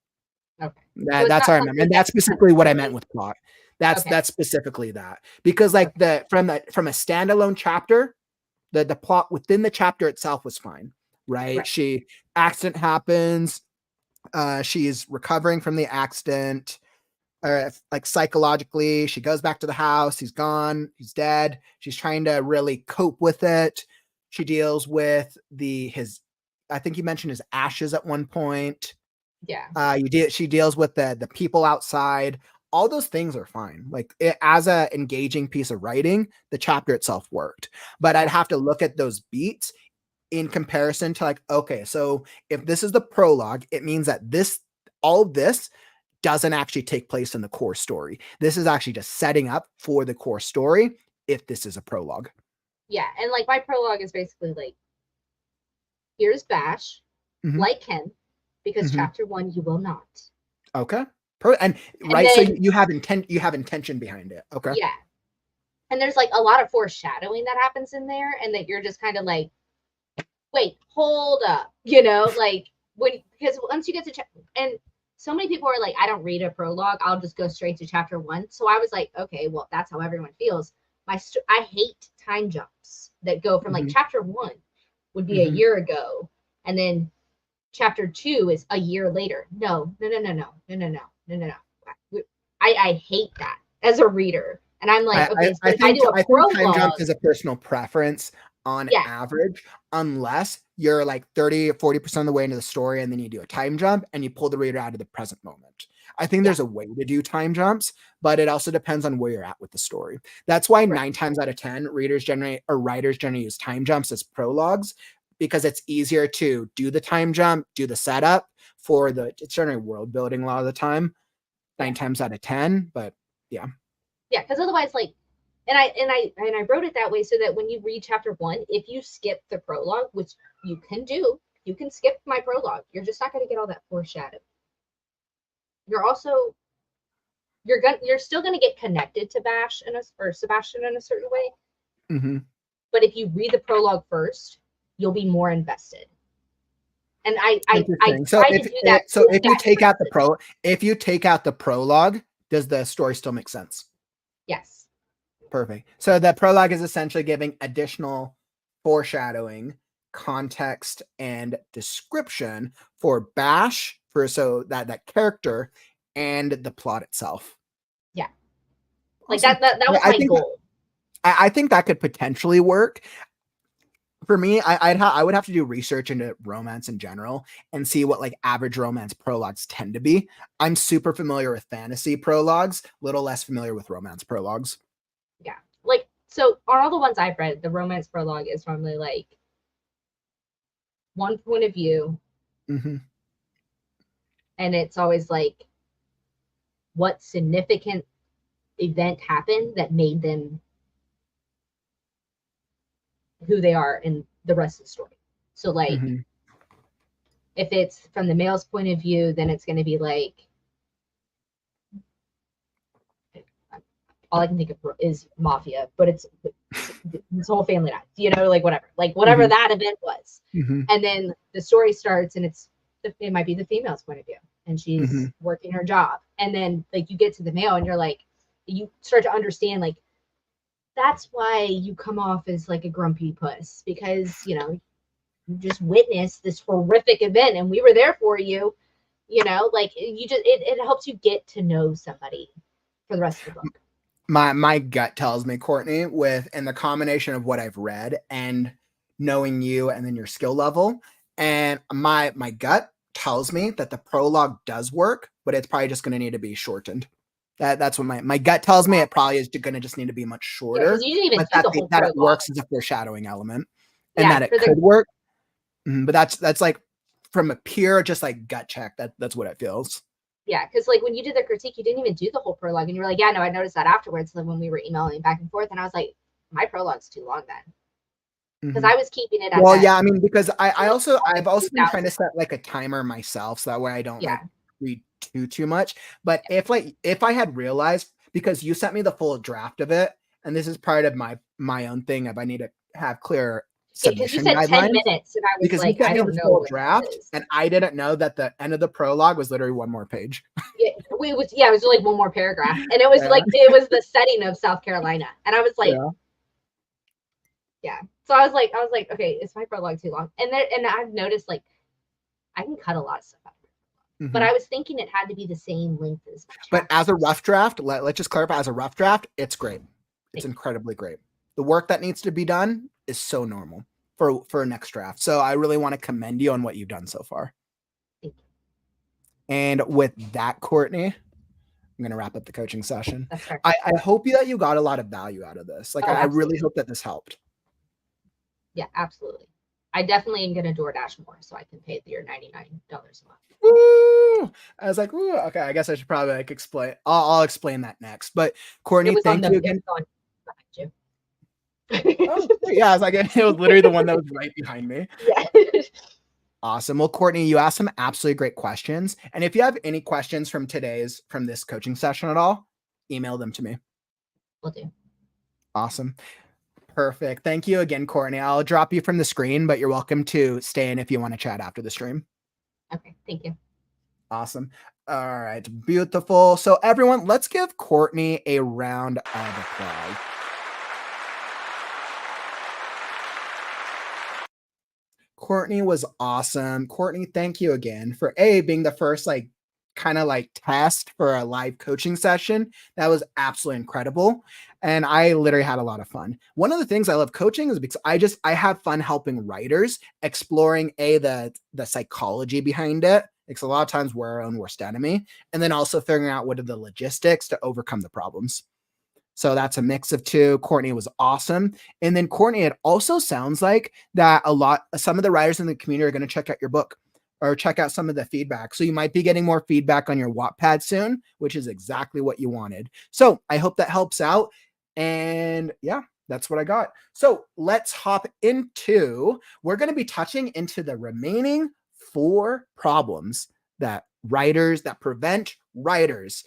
Okay. That's how I remember. And that's specifically what I meant with plot. That's specifically that. Because like from a standalone chapter, the plot within the chapter itself was fine, right? Accident happens. She's recovering from the accident. Like psychologically, she goes back to the house. He's gone. He's dead. She's trying to really cope with it. She deals with I think you mentioned his ashes at one point. Yeah. She deals with the people outside. All those things are fine. Like as a engaging piece of writing, the chapter itself worked. But I'd have to look at those beats in comparison to like, okay, so if this is the prologue, it means that all this doesn't actually take place in the core story. This is actually just setting up for the core story if this is a prologue. Yeah, and like my prologue is basically like, here's Bash, Mhm, like Ken, because mhm. chapter 1 you will not. Okay. And And right, so then you have intention behind it. Okay. yeah. And there's like a lot of foreshadowing that happens in there, and that you're just kind of like, wait, hold up, like because once you get to and so many people are like, I don't read a prologue, I'll just go straight to chapter 1. So I was like, okay, well, that's how everyone feels. I hate time jumps that go from like Mhm, chapter 1 would be a mhm. year ago, and then chapter 2 is a year later. No, no, no, no, no, no, no, no, no, no, no. I hate that as a reader. And I'm like, okay, but if I do a I think time jumps prologue, is a personal preference on yeah, average, unless you're like 30 or 40% of the way into the story and then you do a time jump and you pull the reader out of the present moment. I think yeah, there's a way to do time jumps, but it also depends on where you're at with the story. That's why right, 9 times out of 10 readers generally or writers generally use time jumps as prologues because it's easier to do the time jump, do the setup for it's generally world building a lot of the time, yeah. 9 times out of 10, but yeah. Yeah, because otherwise, like, and I wrote it that way so that when you read chapter 1, if you skip the prologue, which you can do, you can skip my prologue. You're just not going to get all that foreshadowing. You're also you're still going to get connected to Bash or Sebastian in a certain way. Mhm. But if you read the prologue first, you'll be more invested. And I Interesting. tried to do that So with that person. if you take out the prologue, does the story still make sense? Yes. Perfect. So the prologue is essentially giving additional foreshadowing, context, and description for Bash, for so that character and the plot itself. Yeah. Like Awesome. that Yeah, was my goal. I think that could potentially work. For me, I would have to do research into romance in general and see what like average romance prologues tend to be. I'm super familiar with fantasy prologues, little less familiar with romance prologues. Yeah. Like, so on all the ones I've read, the romance prologue is normally like one point of view, Mm-hmm. and it's always like what significant event happened that made them who they are in the rest of the story. So like Mm-hmm. if it's from the male's point of view, then it's going to be like all I can think of is mafia, but it's his whole family dies, like whatever Mm-hmm. that event was. Mm-hmm. And then the story starts, and it might be the female's point of view, and Mm-hmm. she's working her job. And then like you get to the male, and you're like, you start to understand like that's why you come off as like a grumpy puss because you just witnessed this horrific event, and we were there for you. Like you just it helps you get to know somebody for the rest of the book. My gut tells me, Courtney, with in the combination of what I've read and knowing you and then your skill level, and my gut tells me that the prologue does work, but it's probably just going to need to be shortened. That's what my gut tells me. It probably is going to just need to be much Yeah, because shorter, you didn't even but do the whole that it prologue. works as a foreshadowing element, and Yeah, that it for the could work. But that's like from a pure just like gut check. That's what it feels. yeah, because like when you did the critique, you didn't even do the whole prologue, and you were like, yeah, no, I noticed that afterwards. Then when we were emailing back and forth, and I was like, my prologue's too long then, because Mhm. I was keeping it at Well, that yeah, I mean, because I've also been trying 2,000. to set like a timer myself so that way I don't Yeah, like read too much. But if I had realized because you sent me the full draft of it, and this is part of my own thing if I need to have clear yeah, because you submission said 10 guidelines, minutes, and I was because you like, sent I me don't the know full what draft this is. and I didn't know that the end of the prologue was literally one more page. Yeah, it was like one more paragraph, and it was Yeah. like it was the setting of South Carolina, and I was like, Yeah. yeah. So I was like, okay, is my prologue too long? And I've noticed like I can cut a lot of stuff out, but Mhm. I was thinking it had to be the same length as my But as a chapters. rough draft, let's just clarify as a rough draft, it's great. It's incredibly great. The work that needs to be done is so normal for a next draft. So I really want to commend you on what you've done so far. Thank you. And with that, Courtney, I'm going to wrap up the coaching session. That's fair. I hope that you got a lot of value out of this. Like, Oh, I really absolutely. hope that this helped. Yeah, absolutely. I definitely am gonna DoorDash more so I can pay your $99 a month. Woo! I was like, ooh, okay, I guess I should probably like explain. I'll explain that next. But It Courtney, was on thank the you it again. was on behind you. Oh, great. Yeah, I was like, it was literally the one that was right behind me. Yeah. Awesome. Well, Courtney, you asked some absolutely great questions. And if you have any questions from this coaching session at all, email them to me. Will do. Awesome. Perfect. Thank you again, Courtney. I'll drop you from the screen, but you're welcome to stay in if you want to chat after the stream. Okay, thank you. Awesome. All right. Beautiful. So, everyone, let's give Courtney a round of applause. Courtney was awesome. Courtney, thank you again for being the first kind of like test for a live coaching session. That was absolutely incredible. And I literally had a lot of fun. One of the things I love coaching is because I have fun helping writers exploring the psychology behind it. Because a lot of times we're our own worst enemy. And then also figuring out what are the logistics to overcome the problems. So that's a mix of two. Courtney was awesome. And then Courtney, it also sounds like that some of the writers in the community are going to check out your book or check out some of the feedback. So you might be getting more feedback on your Wattpad soon, which is exactly what you wanted. So I hope that helps out. And yeah, that's what I got. So let's hop into, we're going to be touching into the remaining 4 problems that prevent writers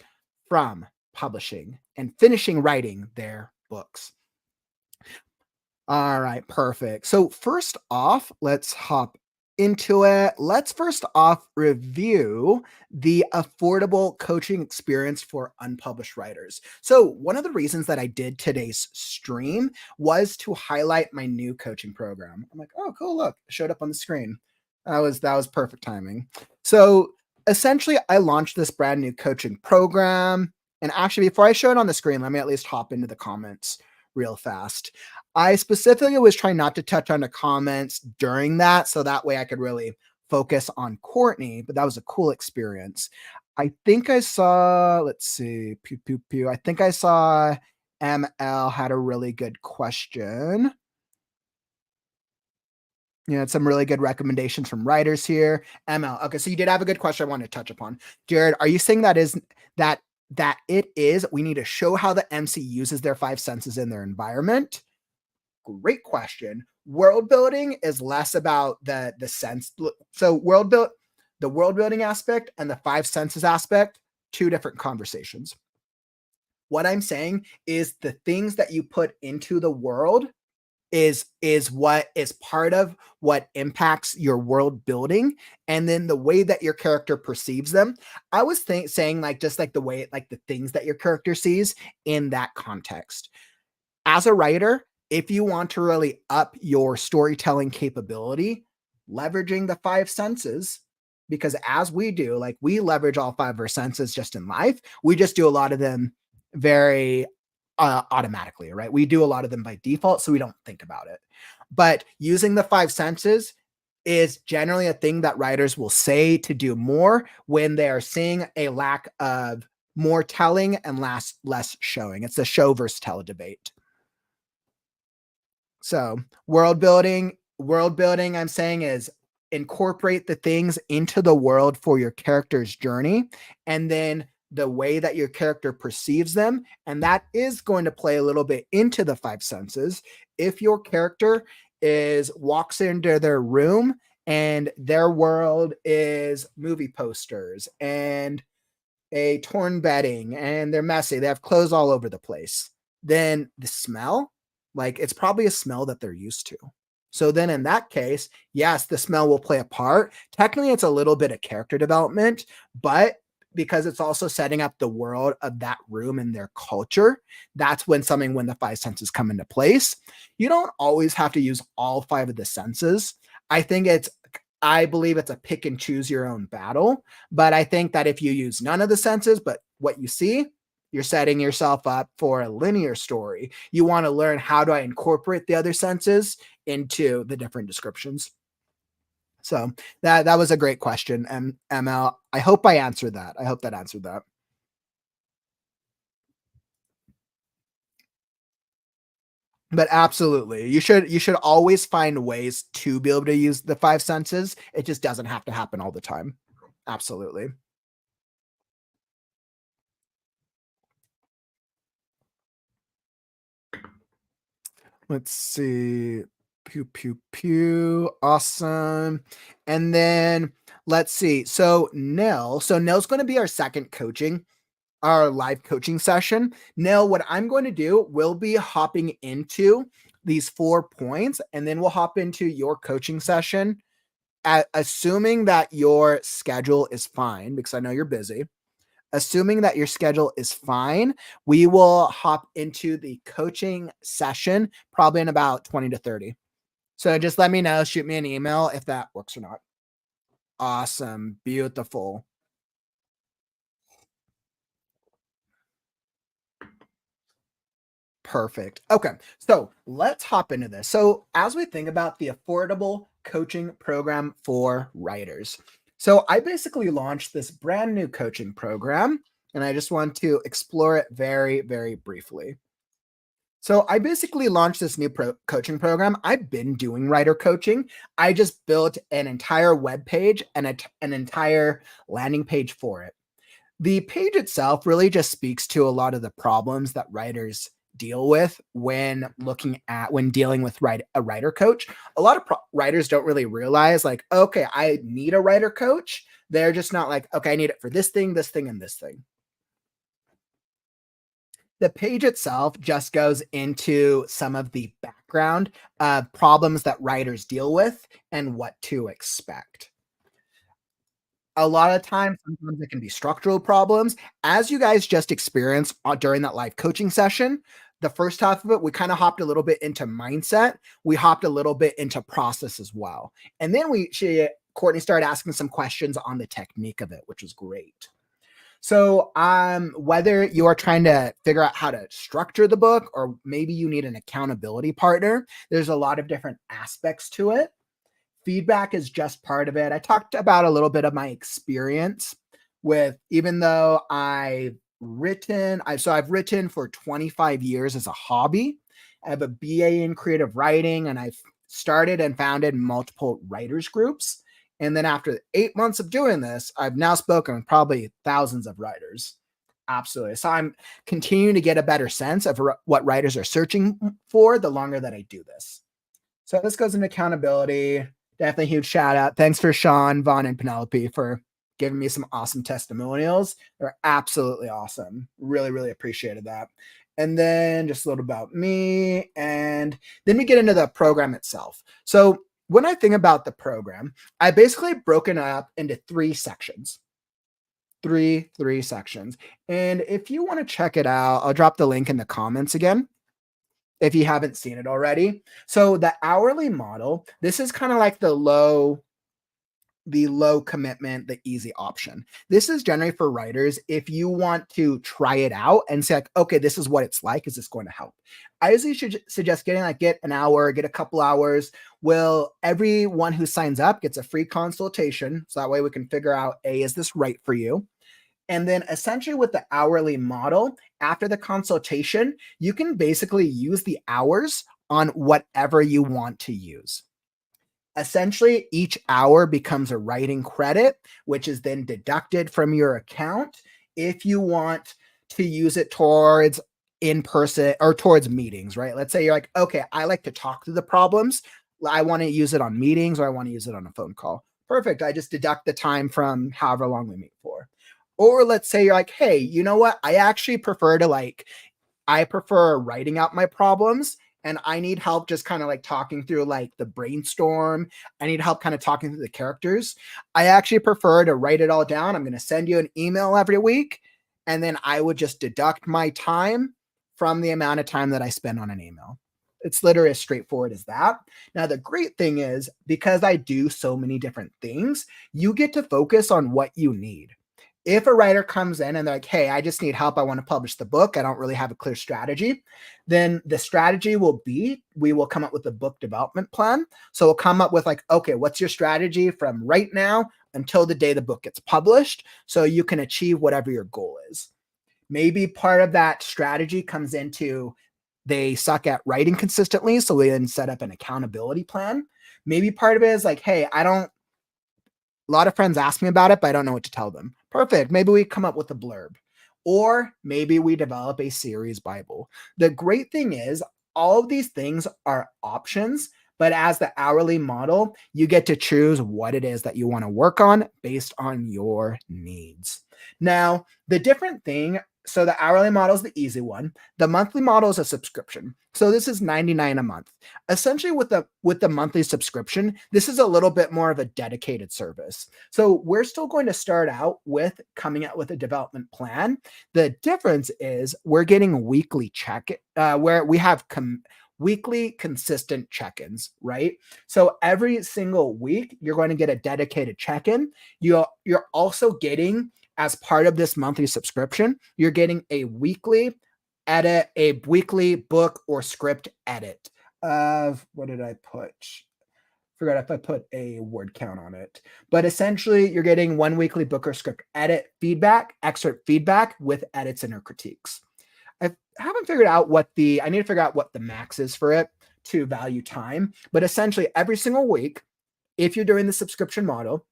from publishing and finishing writing their books. All right, perfect. So first off, let's hop into it. Let's first off review the affordable coaching experience for unpublished writers. So one of the reasons that I did today's stream was to highlight my new coaching program. I'm like, oh, cool, look, it showed up on the screen. That was perfect timing. So essentially, I launched this brand new coaching program. And actually, before I show it on the screen, let me at least hop into the comments real fast. I specifically was trying not to touch on the comments during that, so that way I could really focus on Courtney, but that was a cool experience. I think I saw, let's see, pew, pew, pew. I think I saw ML had a really good question. You had some really good recommendations from writers here. ML, okay, so you did have a good question I wanted to touch upon. Jared, are you saying that we need to show how the MC uses their 5 senses in their environment? Great question. World building is less about the sense. So the world building aspect and the 5 senses aspect, 2 different conversations. What I'm saying is the things that you put into the world is what is part of what impacts your world building, and then the way that your character perceives them. I was saying like just like the way like the things that your character sees in that context. As a writer, if you want to really up your storytelling capability, leveraging the 5 senses, because as we do, like we leverage all 5 of our senses just in life, we just do a lot of them very automatically, right? We do a lot of them by default, so we don't think about it. But using the 5 senses is generally a thing that writers will say to do more when they are seeing a lack of more telling and less showing. It's the show versus tell debate. So world building, I'm saying is incorporate the things into the world for your character's journey, and then the way that your character perceives them. And that is going to play a little bit into the 5 senses. If your character walks into their room and their world is movie posters and a torn bedding and they're messy, they have clothes all over the place, then the smell, like it's probably a smell that they're used to. So then in that case, yes, the smell will play a part. Technically, it's a little bit of character development, but because it's also setting up the world of that room and their culture, that's when the 5 senses come into place. You don't always have to use all 5 of the senses. I believe it's a pick and choose your own battle. But I think that if you use none of the senses, but what you see, you're setting yourself up for a linear story. You want to learn how do I incorporate the other senses into the different descriptions. So that was a great question, ML. I hope I answered that. I hope that answered that. But absolutely, you should always find ways to be able to use the 5 senses. It just doesn't have to happen all the time. Absolutely. Let's see. Pew, pew, pew. Awesome. And then let's see. So Nell's going to be our live coaching session. Nell, what I'm going to do, we'll be hopping into these 4 points, and then we'll hop into your coaching session, assuming that your schedule is fine, because I know you're busy. Assuming that your schedule is fine, we will hop into the coaching session probably in about 20 to 30. So just let me know, shoot me an email if that works or not. Awesome. Beautiful. Perfect. Okay. So let's hop into this. So, as we think about the affordable coaching program for writers, so I basically launched this brand new coaching program, and I just want to explore it very, very briefly. So I basically launched this new coaching program. I've been doing writer coaching. I just built an entire web page and an entire landing page for it. The page itself really just speaks to a lot of the problems that writers deal with when dealing with a writer coach. A lot of writers don't really realize, like, okay, I need a writer coach. They're just not like, okay, I need it for this thing, and this thing. The page itself just goes into some of the background problems that writers deal with and what to expect. A lot of times, sometimes it can be structural problems. As you guys just experienced during that live coaching session, the first half of it, we kind of hopped a little bit into mindset. We hopped a little bit into process as well. And then Courtney started asking some questions on the technique of it, which was great. So, whether you are trying to figure out how to structure the book, or maybe you need an accountability partner, there's a lot of different aspects to it. Feedback is just part of it. I talked about a little bit of my experience with, even though I've written for 25 years as a hobby. I have a BA in creative writing, and I've started and founded multiple writers groups. And then after 8 months of doing this, I've now spoken with probably thousands of writers. Absolutely. So I'm continuing to get a better sense of what writers are searching for the longer that I do this. So this goes into accountability. Definitely huge shout out. Thanks for Sean, Vaughn, and Penelope for giving me some awesome testimonials. They're absolutely awesome. Really, really appreciated that. And then just a little about me. And then we get into the program itself. So when I think about the program, I basically broken it up into 3 sections. Three sections. And if you want to check it out, I'll drop the link in the comments again if you haven't seen it already. So the hourly model, this is kind of like the low commitment, the easy option. This is generally for writers if you want to try it out and say, like, okay, this is what it's like. Is this going to help? I usually should suggest get an hour, get a couple hours. Everyone who signs up gets a free consultation. So that way we can figure out, is this right for you? And then essentially with the hourly model, after the consultation, you can basically use the hours on whatever you want to use. Essentially, each hour becomes a writing credit, which is then deducted from your account if you want to use it towards in person or towards meetings, right? Let's say you're like, okay, I like to talk through the problems. I want to use it on meetings, or I want to use it on a phone call. Perfect. I just deduct the time from however long we meet for. Or let's say you're like, hey, you know what? I prefer writing out my problems, and I need help just kind of like talking through like the brainstorm. I need help kind of talking through the characters. I actually prefer to write it all down. I'm going to send you an email every week, and then I would just deduct my time from the amount of time that I spend on an email. It's literally as straightforward as that. Now, the great thing is, because I do so many different things, you get to focus on what you need. If a writer comes in and they're like, hey, I just need help, I want to publish the book, I don't really have a clear strategy, then the strategy will be, we will come up with a book development plan. So we'll come up with like, okay, what's your strategy from right now until the day the book gets published, so you can achieve whatever your goal is. Maybe part of that strategy comes into, they suck at writing consistently, so we then set up an accountability plan. Maybe part of it is like, hey, a lot of friends ask me about it, but I don't know what to tell them. Perfect. Maybe we come up with a blurb, or maybe we develop a series Bible. The great thing is, all of these things are options, but as the hourly model, you get to choose what it is that you want to work on based on your needs. Now, the different thing, so the hourly model is the easy one. The monthly model is a subscription. So this is $99 a month. Essentially with the monthly subscription, this is a little bit more of a dedicated service. So we're still going to start out with coming out with a development plan. The difference is we're getting weekly where we have weekly consistent check-ins, right? So every single week, you're going to get a dedicated check-in. You're also getting, as part of this monthly subscription, you're getting a weekly edit, a weekly book or script edit of, what did I put? Forgot if I put a word count on it. But essentially, you're getting one weekly book or script edit feedback, excerpt feedback with edits and or critiques. I haven't figured out I need to figure out what the max is for it to value time. But essentially, every single week, if you're doing the subscription model,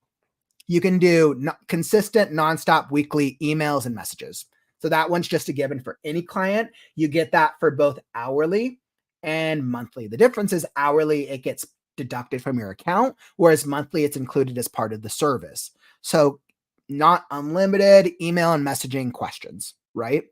you can do consistent, nonstop weekly emails and messages. So that one's just a given for any client. You get that for both hourly and monthly. The difference is hourly, it gets deducted from your account, whereas monthly, it's included as part of the service. So not unlimited email and messaging questions, right?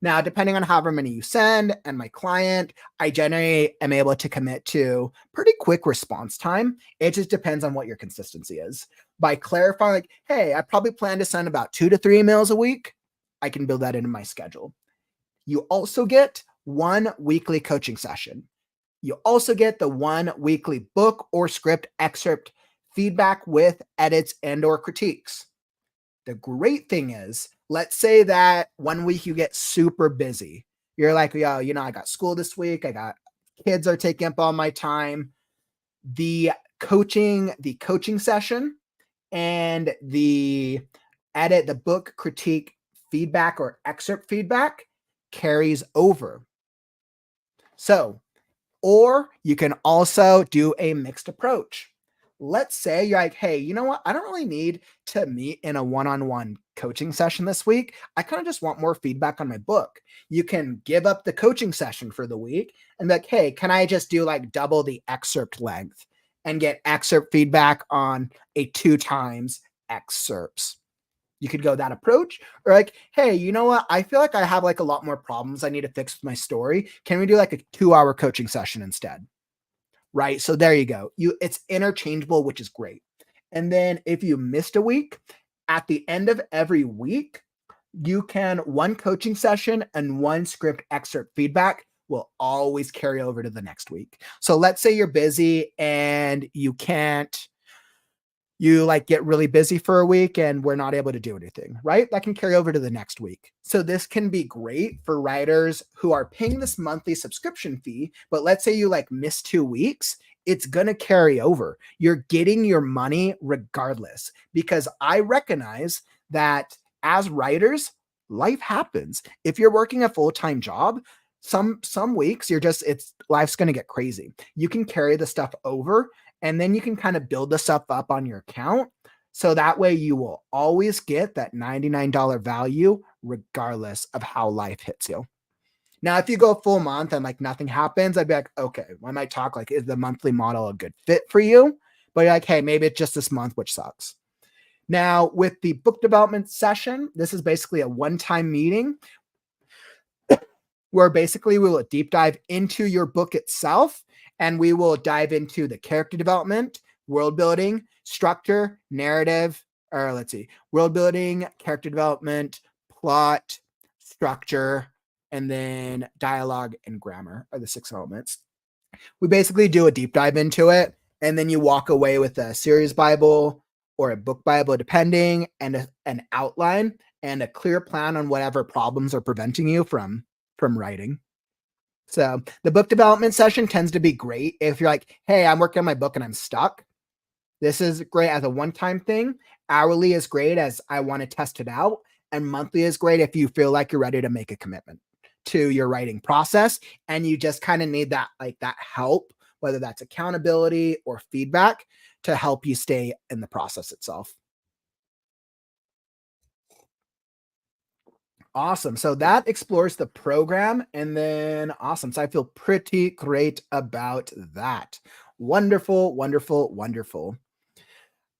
Now, depending on however many you send and my client, I generally am able to commit to pretty quick response time. It just depends on what your consistency is. By clarifying, like, hey, I probably plan to send about 2 to 3 emails a week, I can build that into my schedule. You also get one weekly coaching session. You also get the one weekly book or script excerpt feedback with edits and or critiques. The great thing is, let's say that one week you get super busy. You're like, yo, I got school this week. I got kids are taking up all my time. The coaching session and the book critique feedback or excerpt feedback carries over. So, or you can also do a mixed approach. Let's say you're like, hey, you know what? I don't really need to meet in a one-on-one coaching session this week. I kind of just want more feedback on my book. You can give up the coaching session for the week and be like, hey, can I just do like double the excerpt length and get excerpt feedback on a 2 times excerpts? You could go that approach, or like, hey, you know what? I feel like I have like a lot more problems I need to fix with my story. Can we do like a 2-hour coaching session instead? Right? So there you go. It's interchangeable, which is great. And then if you missed a week, at the end of every week, you can one coaching session and one script excerpt feedback will always carry over to the next week. So let's say you're busy and you like get really busy for a week and we're not able to do anything, right? That can carry over to the next week. So this can be great for writers who are paying this monthly subscription fee, but let's say you like miss 2 weeks, it's going to carry over. You're getting your money regardless, because I recognize that as writers, life happens. If you're working a full-time job, some weeks life's going to get crazy. You can carry the stuff over and then you can kind of build this up on your account. So that way you will always get that $99 value regardless of how life hits you. Now, if you go full month and like nothing happens, I'd be like, okay, I might talk like, is the monthly model a good fit for you? But you're like, hey, maybe it's just this month, which sucks. Now, with the book development session, this is basically a one-time meeting where basically we will deep dive into your book itself, and we will dive into the character development, world building, structure, narrative, or world building, character development, plot, structure, and then dialogue and grammar are the 6 elements. We basically do a deep dive into it, and then you walk away with a series Bible or a book Bible, depending, and an outline and a clear plan on whatever problems are preventing you from writing. So the book development session tends to be great if you're like, hey, I'm working on my book and I'm stuck. This is great as a one-time thing. Hourly is great as I want to test it out. And monthly is great if you feel like you're ready to make a commitment to your writing process and you just kind of need that help, whether that's accountability or feedback, to help you stay in the process itself. Awesome. So that explores the program, and then awesome. So I feel pretty great about that. Wonderful, wonderful, wonderful.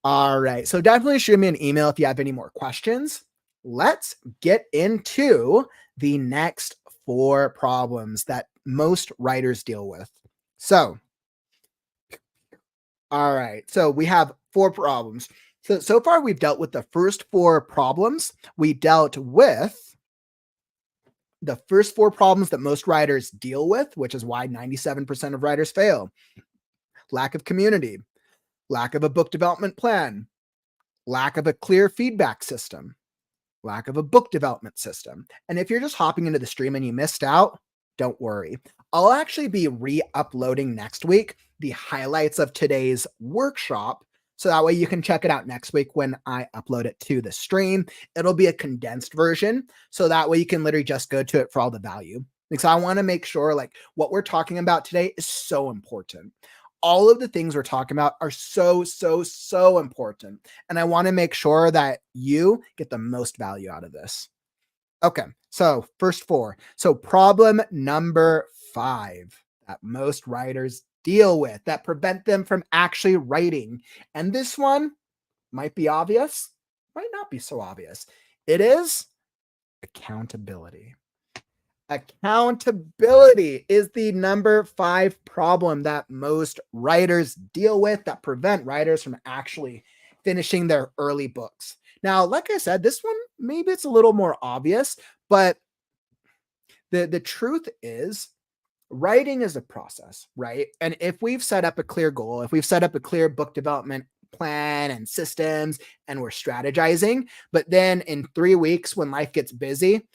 All right. So definitely shoot me an email if you have any more questions. Let's get into the next four problems that most writers deal with. So, all right. So we have four problems. So far we've dealt with the first four problems. We dealt with the first four problems that most writers deal with, which is why 97% of writers fail. Lack of community, lack of a book development plan, lack of a clear feedback system, lack of a book development system. And if you're just hopping into the stream and you missed out, don't worry. I'll actually be re-uploading next week the highlights of today's workshop. So that way you can check it out next week when I upload it to the stream. It'll be a condensed version. So that way you can literally just go to it for all the value. Because I want to make sure like what we're talking about today is so important. All of the things we're talking about are so, so, so important. And I want to make sure that you get the most value out of this. Okay, so first four. So problem number 5 that most writers deal with that prevent them from actually writing. And this one might be obvious, might not be so obvious. It is accountability. Accountability is the number 5 problem that most writers deal with that prevent writers from actually finishing their early books. Now, like I said, this one, maybe it's a little more obvious, but the truth is writing is a process, right? And if we've set up a clear goal, if we've set up a clear book development plan and systems and we're strategizing, but then in 3 weeks when life gets busy,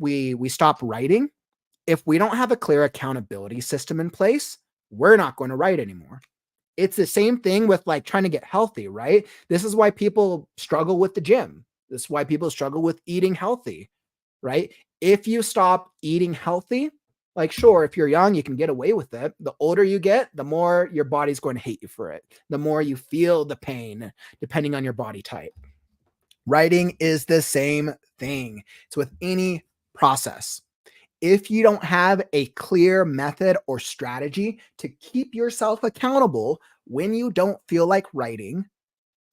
we stop writing. If we don't have a clear accountability system in place, we're not going to write anymore. It's the same thing with like trying to get healthy, right? This is why people struggle with the gym. This is why people struggle with eating healthy, right? If you stop eating healthy, like sure, if you're young, you can get away with it. The older you get, the more your body's going to hate you for it. The more you feel the pain, depending on your body type. Writing is the same thing. It's with any process. If you don't have a clear method or strategy to keep yourself accountable when you don't feel like writing,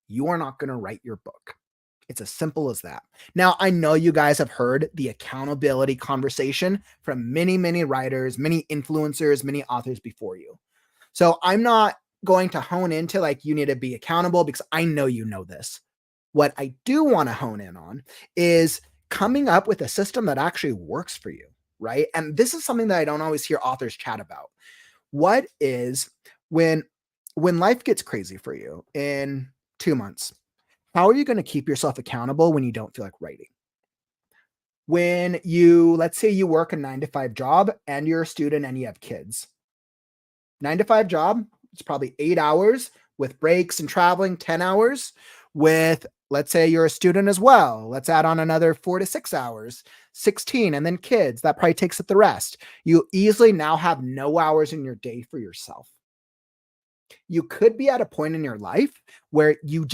you are not going to write your book. It's as simple as that. Now, I know you guys have heard the accountability conversation from many, many writers, many influencers, many authors before you. So I'm not going to hone into like you need to be accountable because I know you know this. What I do want to hone in on is coming up with a system that actually works for you, right? And this is something that I don't always hear authors chat about. What is when life gets crazy for you in 2 months? How are you going to keep yourself accountable when you don't feel like writing? When let's say you work a 9 to 5 job and you're a student and you have kids. 9 to 5 job, it's probably 8 hours with breaks and traveling, 10 hours. With, let's say you're a student as well. Let's add on another 4 to 6 hours, 16, and then kids. That probably takes up the rest. You easily now have no hours in your day for yourself. You could be at a point in your life where you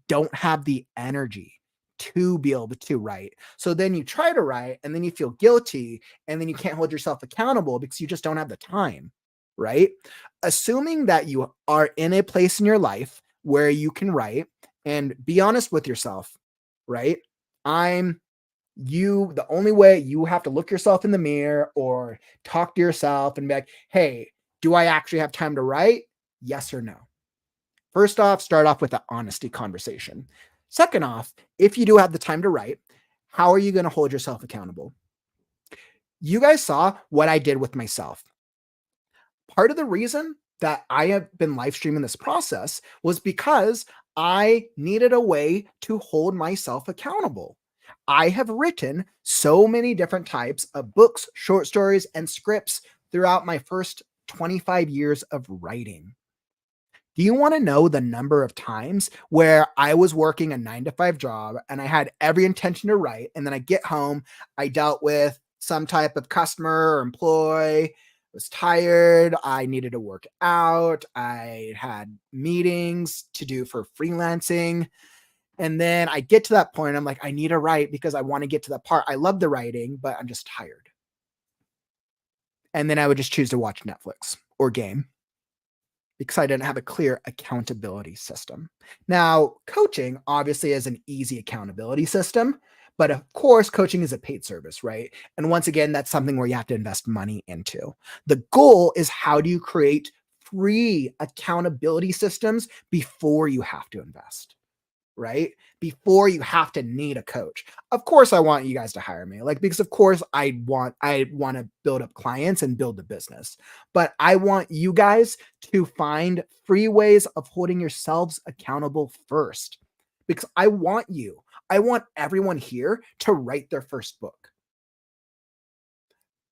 don't have the energy to be able to write. So then you try to write and then you feel guilty and then you can't hold yourself accountable because you just don't have the time, right? Assuming that you are in a place in your life where you can write and be honest with yourself, right? The only way you have to look yourself in the mirror or talk to yourself and be like, hey, do I actually have time to write? Yes or no. First off, start off with an honesty conversation. Second off, if you do have the time to write, how are you going to hold yourself accountable? You guys saw what I did with myself. Part of the reason that I have been live streaming this process was because I needed a way to hold myself accountable. I have written so many different types of books, short stories, and scripts throughout my first 25 years of writing. Do you want to know the number of times where I was working a 9 to 5 job and I had every intention to write, and then I get home, I dealt with some type of customer or employee, was tired, I needed to work out, I had meetings to do for freelancing, And then I get to that point, I'm like, I need to write because I want to get to that part. I love the writing, but I'm just tired. And then I would just choose to watch Netflix or game because I didn't have a clear accountability system. Now, coaching obviously is an easy accountability system, but of course, coaching is a paid service, right? And once again, that's something where you have to invest money into. The goal is how do you create free accountability systems before you have to invest? Right? Before you have to need a coach. Of course, I want you guys to hire me. Like, because of course I want to build up clients and build a business. But I want you guys to find free ways of holding yourselves accountable first. Because I want everyone here to write their first book.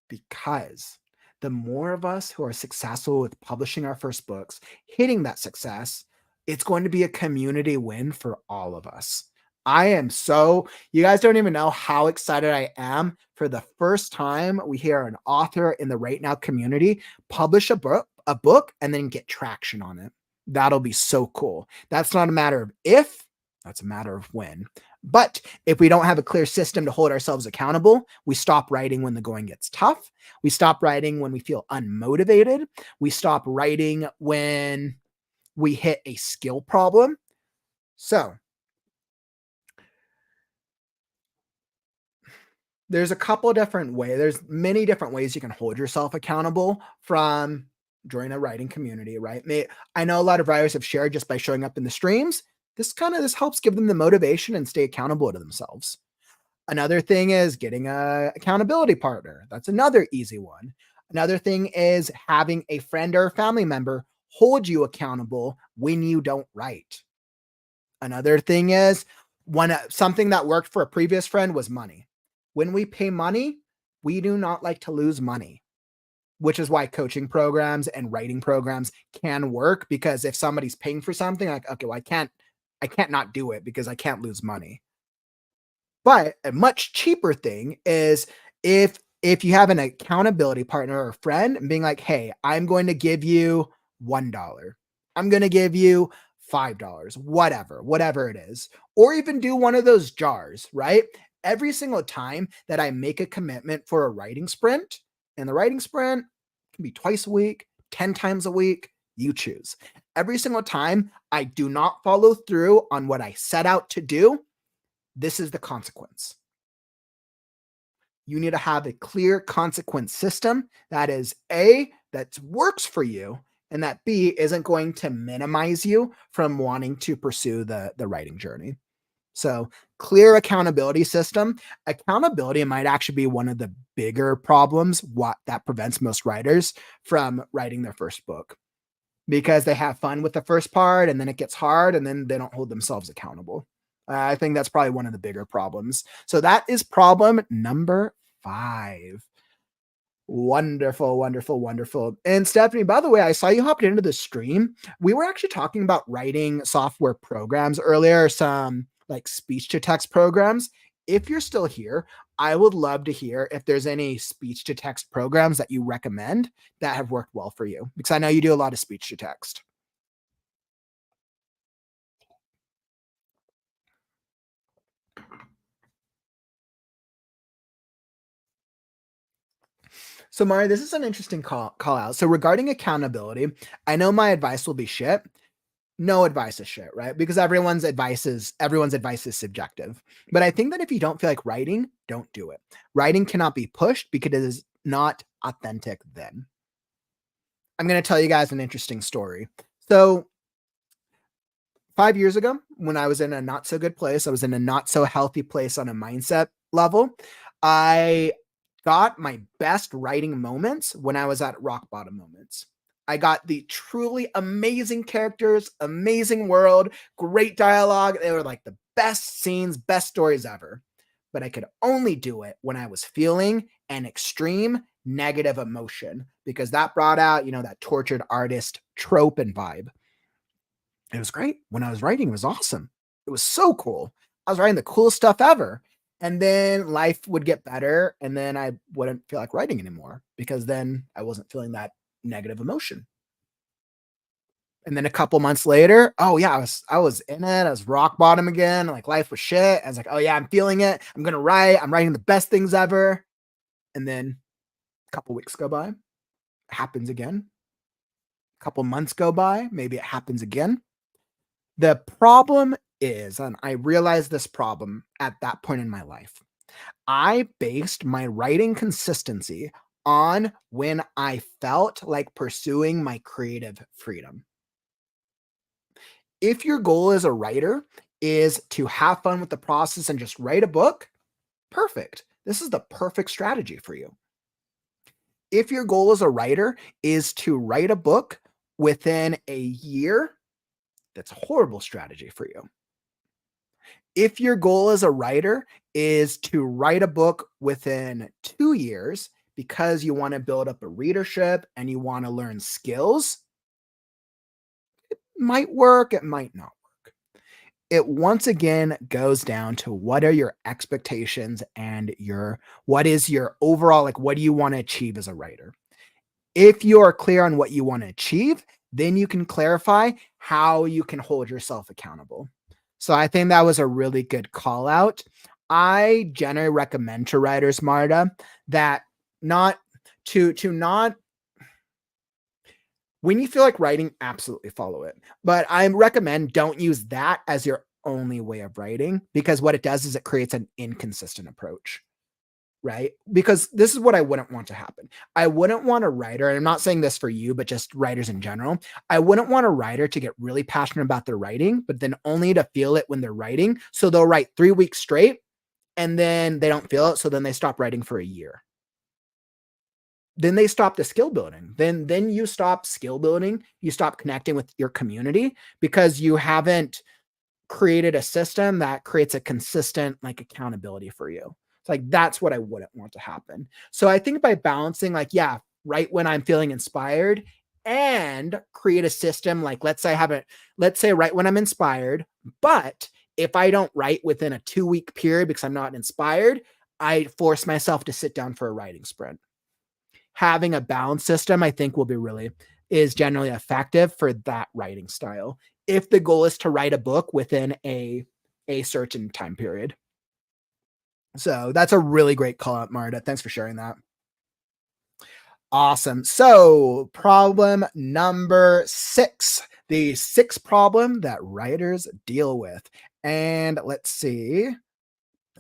Because the more of us who are successful with publishing our first books, hitting that success, it's going to be a community win for all of us. I am so, you guys don't even know how excited I am for the first time we hear an author in the Right Now community publish a book and then get traction on it. That'll be so cool. That's not a matter of if, that's a matter of when. But if we don't have a clear system to hold ourselves accountable, we stop writing when the going gets tough. We stop writing when we feel unmotivated. We stop writing when we hit a skill problem. So there's a couple different ways. There's many different ways you can hold yourself accountable from join a writing community, right? I know a lot of writers have shared just by showing up in the streams. This helps give them the motivation and stay accountable to themselves. Another thing is getting a accountability partner. That's another easy one. Another thing is having a friend or a family member hold you accountable when you don't write. Another thing is something that worked for a previous friend was money. When we pay money, we do not like to lose money, which is why coaching programs and writing programs can work, because if somebody's paying for something, like, okay, well, I can't not do it because I can't lose money. But a much cheaper thing is if you have an accountability partner or a friend and being like, "Hey, I'm going to give you $1. I'm going to give you $5, whatever it is." Or even do one of those jars, right? Every single time that I make a commitment for a writing sprint, and the writing sprint can be twice a week, 10 times a week, you choose. Every single time I do not follow through on what I set out to do, this is the consequence. You need to have a clear consequence system that is A, that works for you, and that B isn't going to minimize you from wanting to pursue the writing journey. So, clear accountability system. Accountability might actually be one of the bigger problems that prevents most writers from writing their first book, because they have fun with the first part and then it gets hard and then they don't hold themselves accountable. I think that's probably one of the bigger problems. So that is problem number 5. Wonderful, wonderful, wonderful. And Stephanie, by the way, I saw you hopped into the stream. We were actually talking about writing software programs earlier, some like speech to text programs. If you're still here, I would love to hear if there's any speech to text programs that you recommend that have worked well for you, because I know you do a lot of speech to text. So, Mari, this is an interesting call out. So, regarding accountability, I know my advice will be shit. No advice is shit, right? Because everyone's advice is subjective. But I think that if you don't feel like writing, don't do it. Writing cannot be pushed because it is not authentic then. I'm going to tell you guys an interesting story. So, 5 years ago, when I was in a not so good place, I was in a not so healthy place on a mindset level. I got my best writing moments when I was at rock bottom moments. I got the truly amazing characters, amazing world, great dialogue. They were like the best scenes, best stories ever. But I could only do it when I was feeling an extreme negative emotion, because that brought out, that tortured artist trope and vibe. It was great. When I was writing, it was awesome. It was so cool. I was writing the coolest stuff ever. And then life would get better, and then I wouldn't feel like writing anymore because then I wasn't feeling that negative emotion. And then a couple months later, oh yeah, I was in it. I was rock bottom again. Like life was shit. I was like, oh yeah, I'm feeling it. I'm gonna write. I'm writing the best things ever. And then a couple weeks go by, it happens again. A couple months go by, maybe it happens again. The problem is, and I realized this problem at that point in my life, I based my writing consistency on when I felt like pursuing my creative freedom. If your goal as a writer is to have fun with the process and just write a book, perfect. This is the perfect strategy for you. If your goal as a writer is to write a book within a year, that's a horrible strategy for you. If your goal as a writer is to write a book within 2 years because you want to build up a readership and you want to learn skills, might work, it might not work. It once again goes down to what are your expectations and what is your overall, like, what do you want to achieve as a writer? If you are clear on what you want to achieve, then you can clarify how you can hold yourself accountable. So I think that was a really good call out. I generally recommend to writers, Marta, that not to not when you feel like writing, absolutely follow it. But I recommend don't use that as your only way of writing because what it does is it creates an inconsistent approach. Right? Because this is what I wouldn't want to happen. I wouldn't want a writer, and I'm not saying this for you, but just writers in general. I wouldn't want a writer to get really passionate about their writing, but then only to feel it when they're writing. So they'll write 3 weeks straight and then they don't feel it. So then they stop writing for a year. Then they stop the skill building. Then you stop skill building. You stop connecting with your community because you haven't created a system that creates a consistent like accountability for you. It's like that's what I wouldn't want to happen. So I think by balancing, like, yeah, right when I'm feeling inspired and create a system, like let's say right when I'm inspired, but if I don't write within a 2 week period because I'm not inspired, I force myself to sit down for a writing sprint. Having a balance system, I think, will be really is generally effective for that writing style. If the goal is to write a book within a certain time period. So that's a really great call out, Marta. Thanks for sharing that. Awesome. So problem number 6, the sixth problem that writers deal with. And let's see.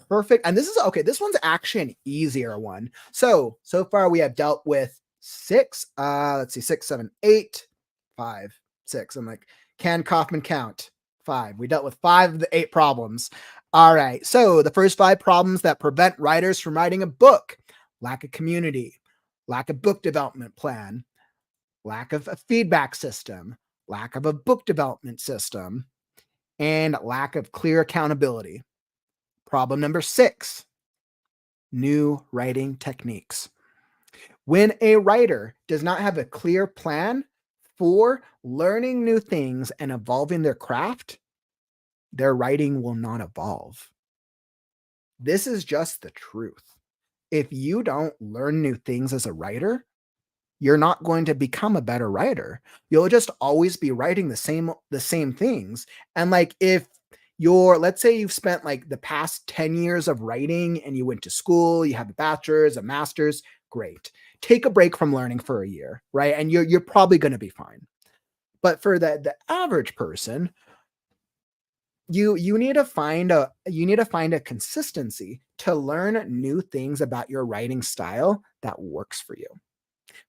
Perfect. And this is okay. This one's actually an easier one. So far we have dealt with 6. Let's see, 6, 7, 8, 5, 6. I'm like, can Kauffman count? 5. We dealt with 5 of the 8 problems. All right. So the first 5 problems that prevent writers from writing a book: lack of community, lack of book development plan, lack of a feedback system, lack of a book development system, and lack of clear accountability. Problem number 6, new writing techniques. When a writer does not have a clear plan for learning new things and evolving their craft, their writing will not evolve. This is just the truth. If you don't learn new things as a writer, you're not going to become a better writer. You'll just always be writing the same things. And like if let's say you've spent like the past 10 years of writing and you went to school, you have a bachelor's, a master's, great. Take a break from learning for a year, right? And you're probably going to be fine. But for the average person, you need to find a consistency to learn new things about your writing style that works for you.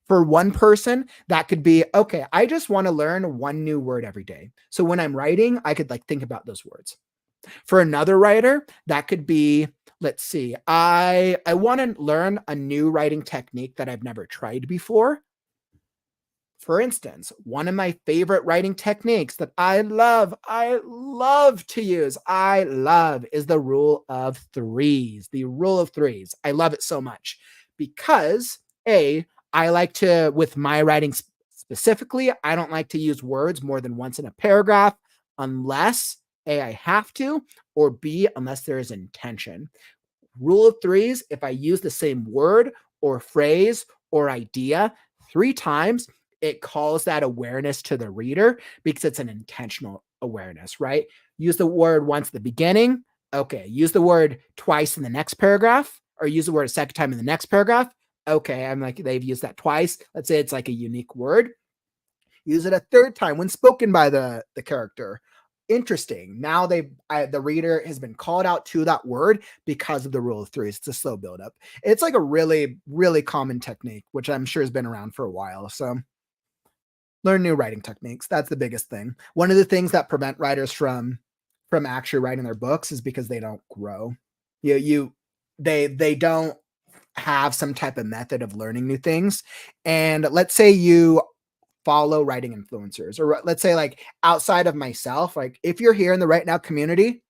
For one person, that could be, okay, I just want to learn one new word every day. So when I'm writing, I could like think about those words. For another writer, that could be, let's see, I want to learn a new writing technique that I've never tried before. For instance, one of my favorite writing techniques that I love to use, is the rule of threes. The rule of threes. I love it so much because I like to, with my writing specifically, I don't like to use words more than once in a paragraph unless A, I have to, or B, unless there is intention. Rule of threes: if I use the same word or phrase or idea 3 times, it calls that awareness to the reader because it's an intentional awareness, right? Use the word once at the beginning. Okay. Use the word twice in the next paragraph, or use the word a second time in the next paragraph. Okay. I'm like, they've used that twice. Let's say it's like a unique word. Use it a third time when spoken by the character. Interesting. Now the reader has been called out to that word because of the rule of threes. It's a slow buildup. It's like a really, really common technique, which I'm sure has been around for a while. So learn new writing techniques. That's the biggest thing. One of the things that prevent writers from actually writing their books is because they don't grow. They don't have some type of method of learning new things. And let's say you follow writing influencers, or let's say like outside of myself, like if you're here in the Right Now community,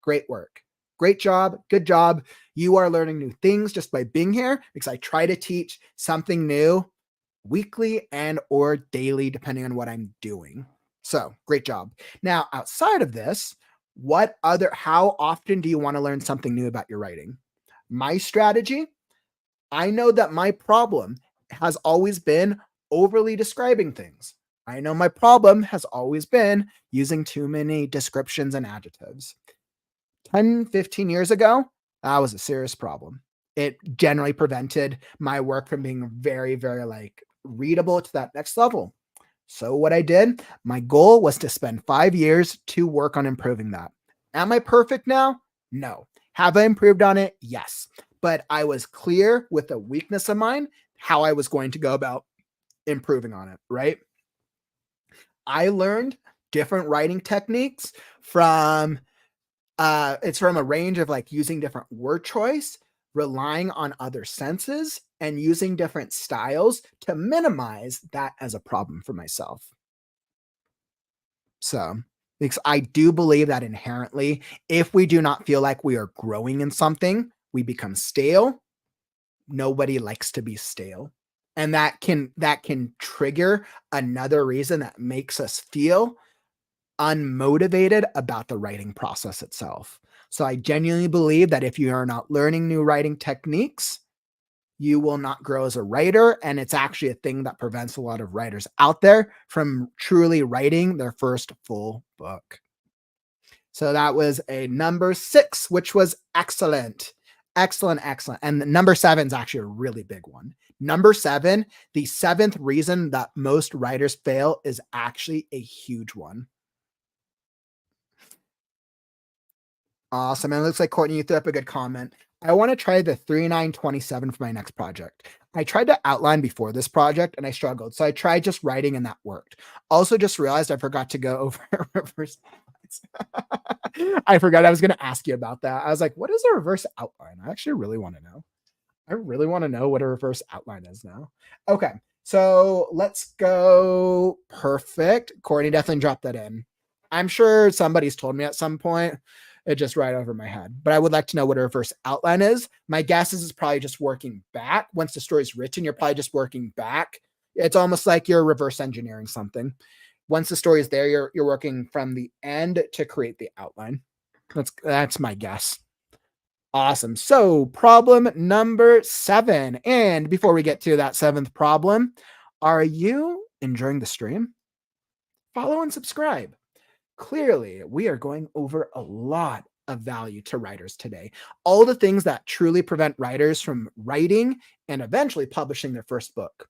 great work, great job, good job. You are learning new things just by being here, because I try to teach something new weekly and or daily, depending on what I'm doing. So great job. Now, outside of this, how often do you want to learn something new about your writing? My strategy, I know that my problem has always been overly describing things. I know my problem has always been using too many descriptions and adjectives. 10, 15 years ago, that was a serious problem. It generally prevented my work from being very, very like readable to that next level. So what I did, my goal was to spend 5 years to work on improving that. Am I perfect now? No. Have I improved on it? Yes. But I was clear with a weakness of mine, how I was going to go about improving on it, right? I learned different writing techniques from it's from a range of like using different word choice, relying on other senses, and using different styles to minimize that as a problem for myself. So, because I do believe that inherently, if we do not feel like we are growing in something, we become stale. Nobody likes to be stale. And that can trigger another reason that makes us feel unmotivated about the writing process itself. So I genuinely believe that if you are not learning new writing techniques, you will not grow as a writer. And it's actually a thing that prevents a lot of writers out there from truly writing their first full book. So that was a number 6, which was excellent. Excellent, excellent. And number 7 is actually a really big one. Number 7, the 7th reason that most writers fail is actually a huge one. Awesome. And it looks like Courtney, you threw up a good comment. I want to try the 3927 for my next project. I tried to outline before this project and I struggled. So I tried just writing and that worked. Also just realized I forgot to go over reverse outlines. I forgot I was going to ask you about that. I was like, what is a reverse outline? I actually really want to know. I really want to know what a reverse outline is now. Okay. So let's go. Perfect. Courtney definitely dropped that in. I'm sure somebody's told me at some point. It just right over my head. But I would like to know what a reverse outline is. My guess is it's probably just working back. Once the story's written, you're probably just working back. It's almost like you're reverse engineering something. Once the story is there, you're working from the end to create the outline. That's my guess. Awesome. So problem number 7. And before we get to that 7th problem, are you enjoying the stream? Follow and subscribe. Clearly, we are going over a lot of value to writers today. All the things that truly prevent writers from writing and eventually publishing their first book.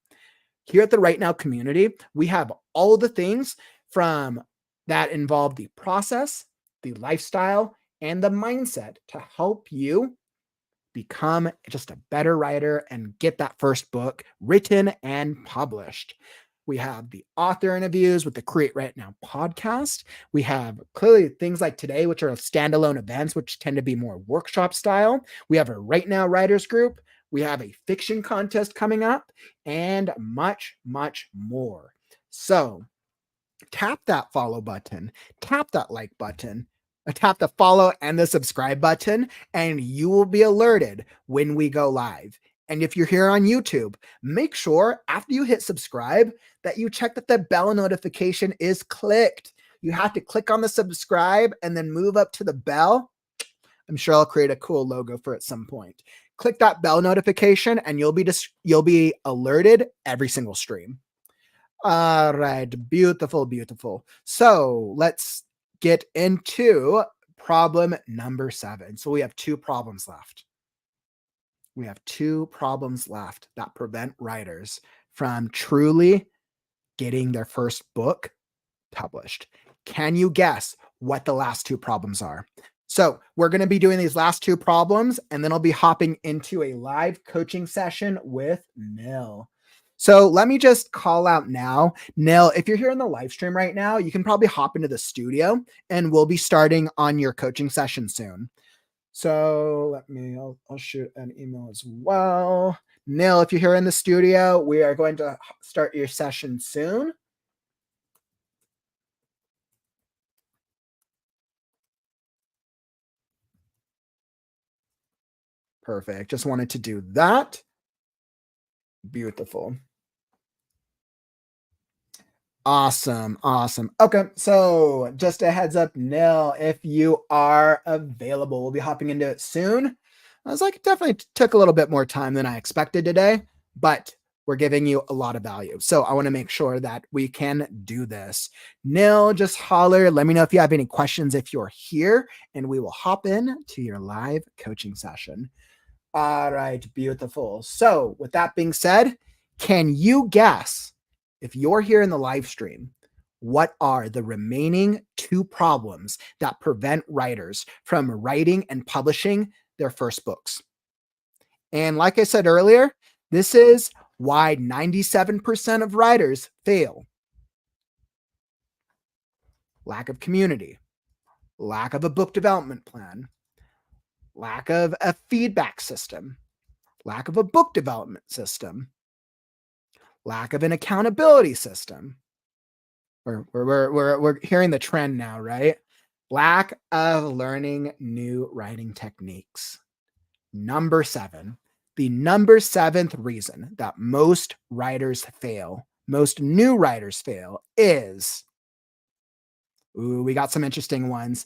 Here at the Right Now community, we have all the things from that involve the process, the lifestyle, and the mindset to help you become just a better writer and get that first book written and published. We have the author interviews with the Create Right Now podcast. We have clearly things like today, which are standalone events, which tend to be more workshop style. We have a Right Now writers group. We have a fiction contest coming up and much, much more. So tap that follow button, tap that like button, tap the follow and the subscribe button, and you will be alerted when we go live. And if you're here on YouTube, make sure after you hit subscribe that you check that the bell notification is clicked. You have to click on the subscribe and then move up to the bell. I'm sure I'll create a cool logo for it at some point. Click that bell notification and you'll be alerted every single stream. All right. Beautiful, beautiful. So let's get into problem number 7. So we have 2 problems left. We have 2 problems left that prevent writers from truly getting their first book published. Can you guess what the last 2 problems are? So we're going to be doing these last 2 problems, and then I'll be hopping into a live coaching session with Nil. So let me just call out now, Nil, if you're here in the live stream right now, you can probably hop into the studio and we'll be starting on your coaching session soon. So I'll shoot an email as well. Nil, if you're here in the studio, we are going to start your session soon. Perfect. Just wanted to do that. Beautiful. Awesome. Awesome. Okay. So just a heads up, Nil, if you are available, we'll be hopping into it soon. I was like, it definitely took a little bit more time than I expected today, but we're giving you a lot of value. So I want to make sure that we can do this. Nil, just holler. Let me know if you have any questions if you're here, and we will hop in to your live coaching session. All right, beautiful. So, with that being said, can you guess, if you're here in the live stream, what are the remaining 2 problems that prevent writers from writing and publishing their first books? And like I said earlier, this is why 97% of writers fail. Lack of community, lack of a book development plan, lack of a feedback system, lack of a book development system, lack of an accountability system. We're hearing the trend now, right? Lack of learning new writing techniques. Number 7. The number 7th reason that most writers fail, most new writers fail, is, we got some interesting ones.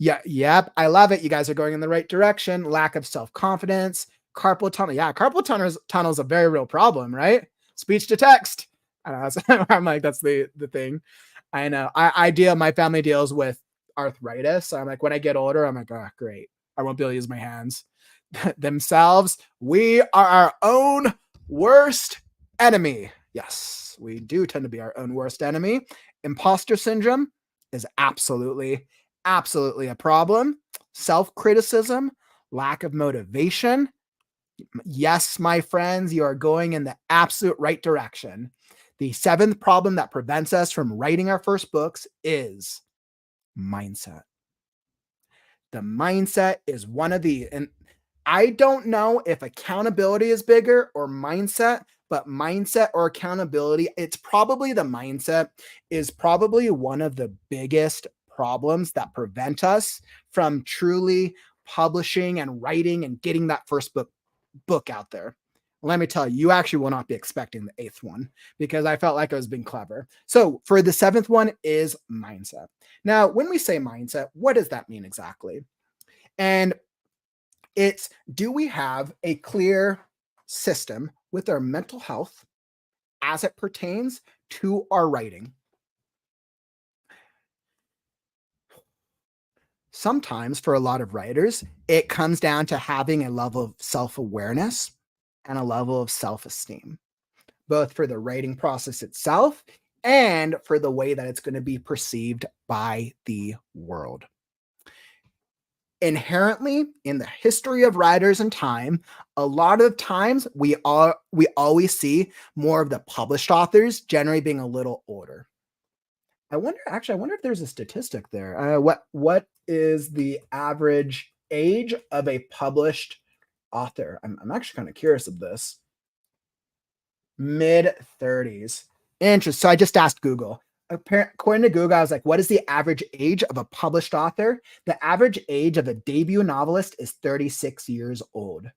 Yeah, yep. I love it. You guys are going in the right direction. Lack of self-confidence, carpal tunnel. Yeah, carpal tunnel is a very real problem, right? Speech to text. I don't know. I'm like, that's the thing. I know. My family deals with arthritis. So I'm like, when I get older, I'm like, oh, great. I won't be able to use my hands themselves. We are our own worst enemy. Yes, we do tend to be our own worst enemy. Imposter syndrome is absolutely a problem. Self-criticism, lack of motivation. Yes, my friends, you are going in the absolute right direction. The 7th problem that prevents us from writing our first books is mindset. The mindset is one of the, and I don't know if accountability is bigger or mindset, but mindset or accountability, it's probably the mindset is probably one of the biggest problems that prevent us from truly publishing and writing and getting that first book out there. Let me tell you, you actually will not be expecting the 8th one because I felt like I was being clever. So for the 7th one is mindset. Now, when we say mindset, what does that mean exactly? And it's, do we have a clear system with our mental health as it pertains to our writing? Sometimes for a lot of writers, it comes down to having a level of self-awareness and a level of self-esteem, both for the writing process itself and for the way that it's going to be perceived by the world. Inherently, in the history of writers and time, a lot of times we always see more of the published authors generally being a little older. I wonder if there's a statistic there. What is the average age of a published author? I'm actually kind of curious of this. Mid-30s. Interesting. So I just asked Google. According to Google, I was like, what is the average age of a published author? The average age of a debut novelist is 36 years old.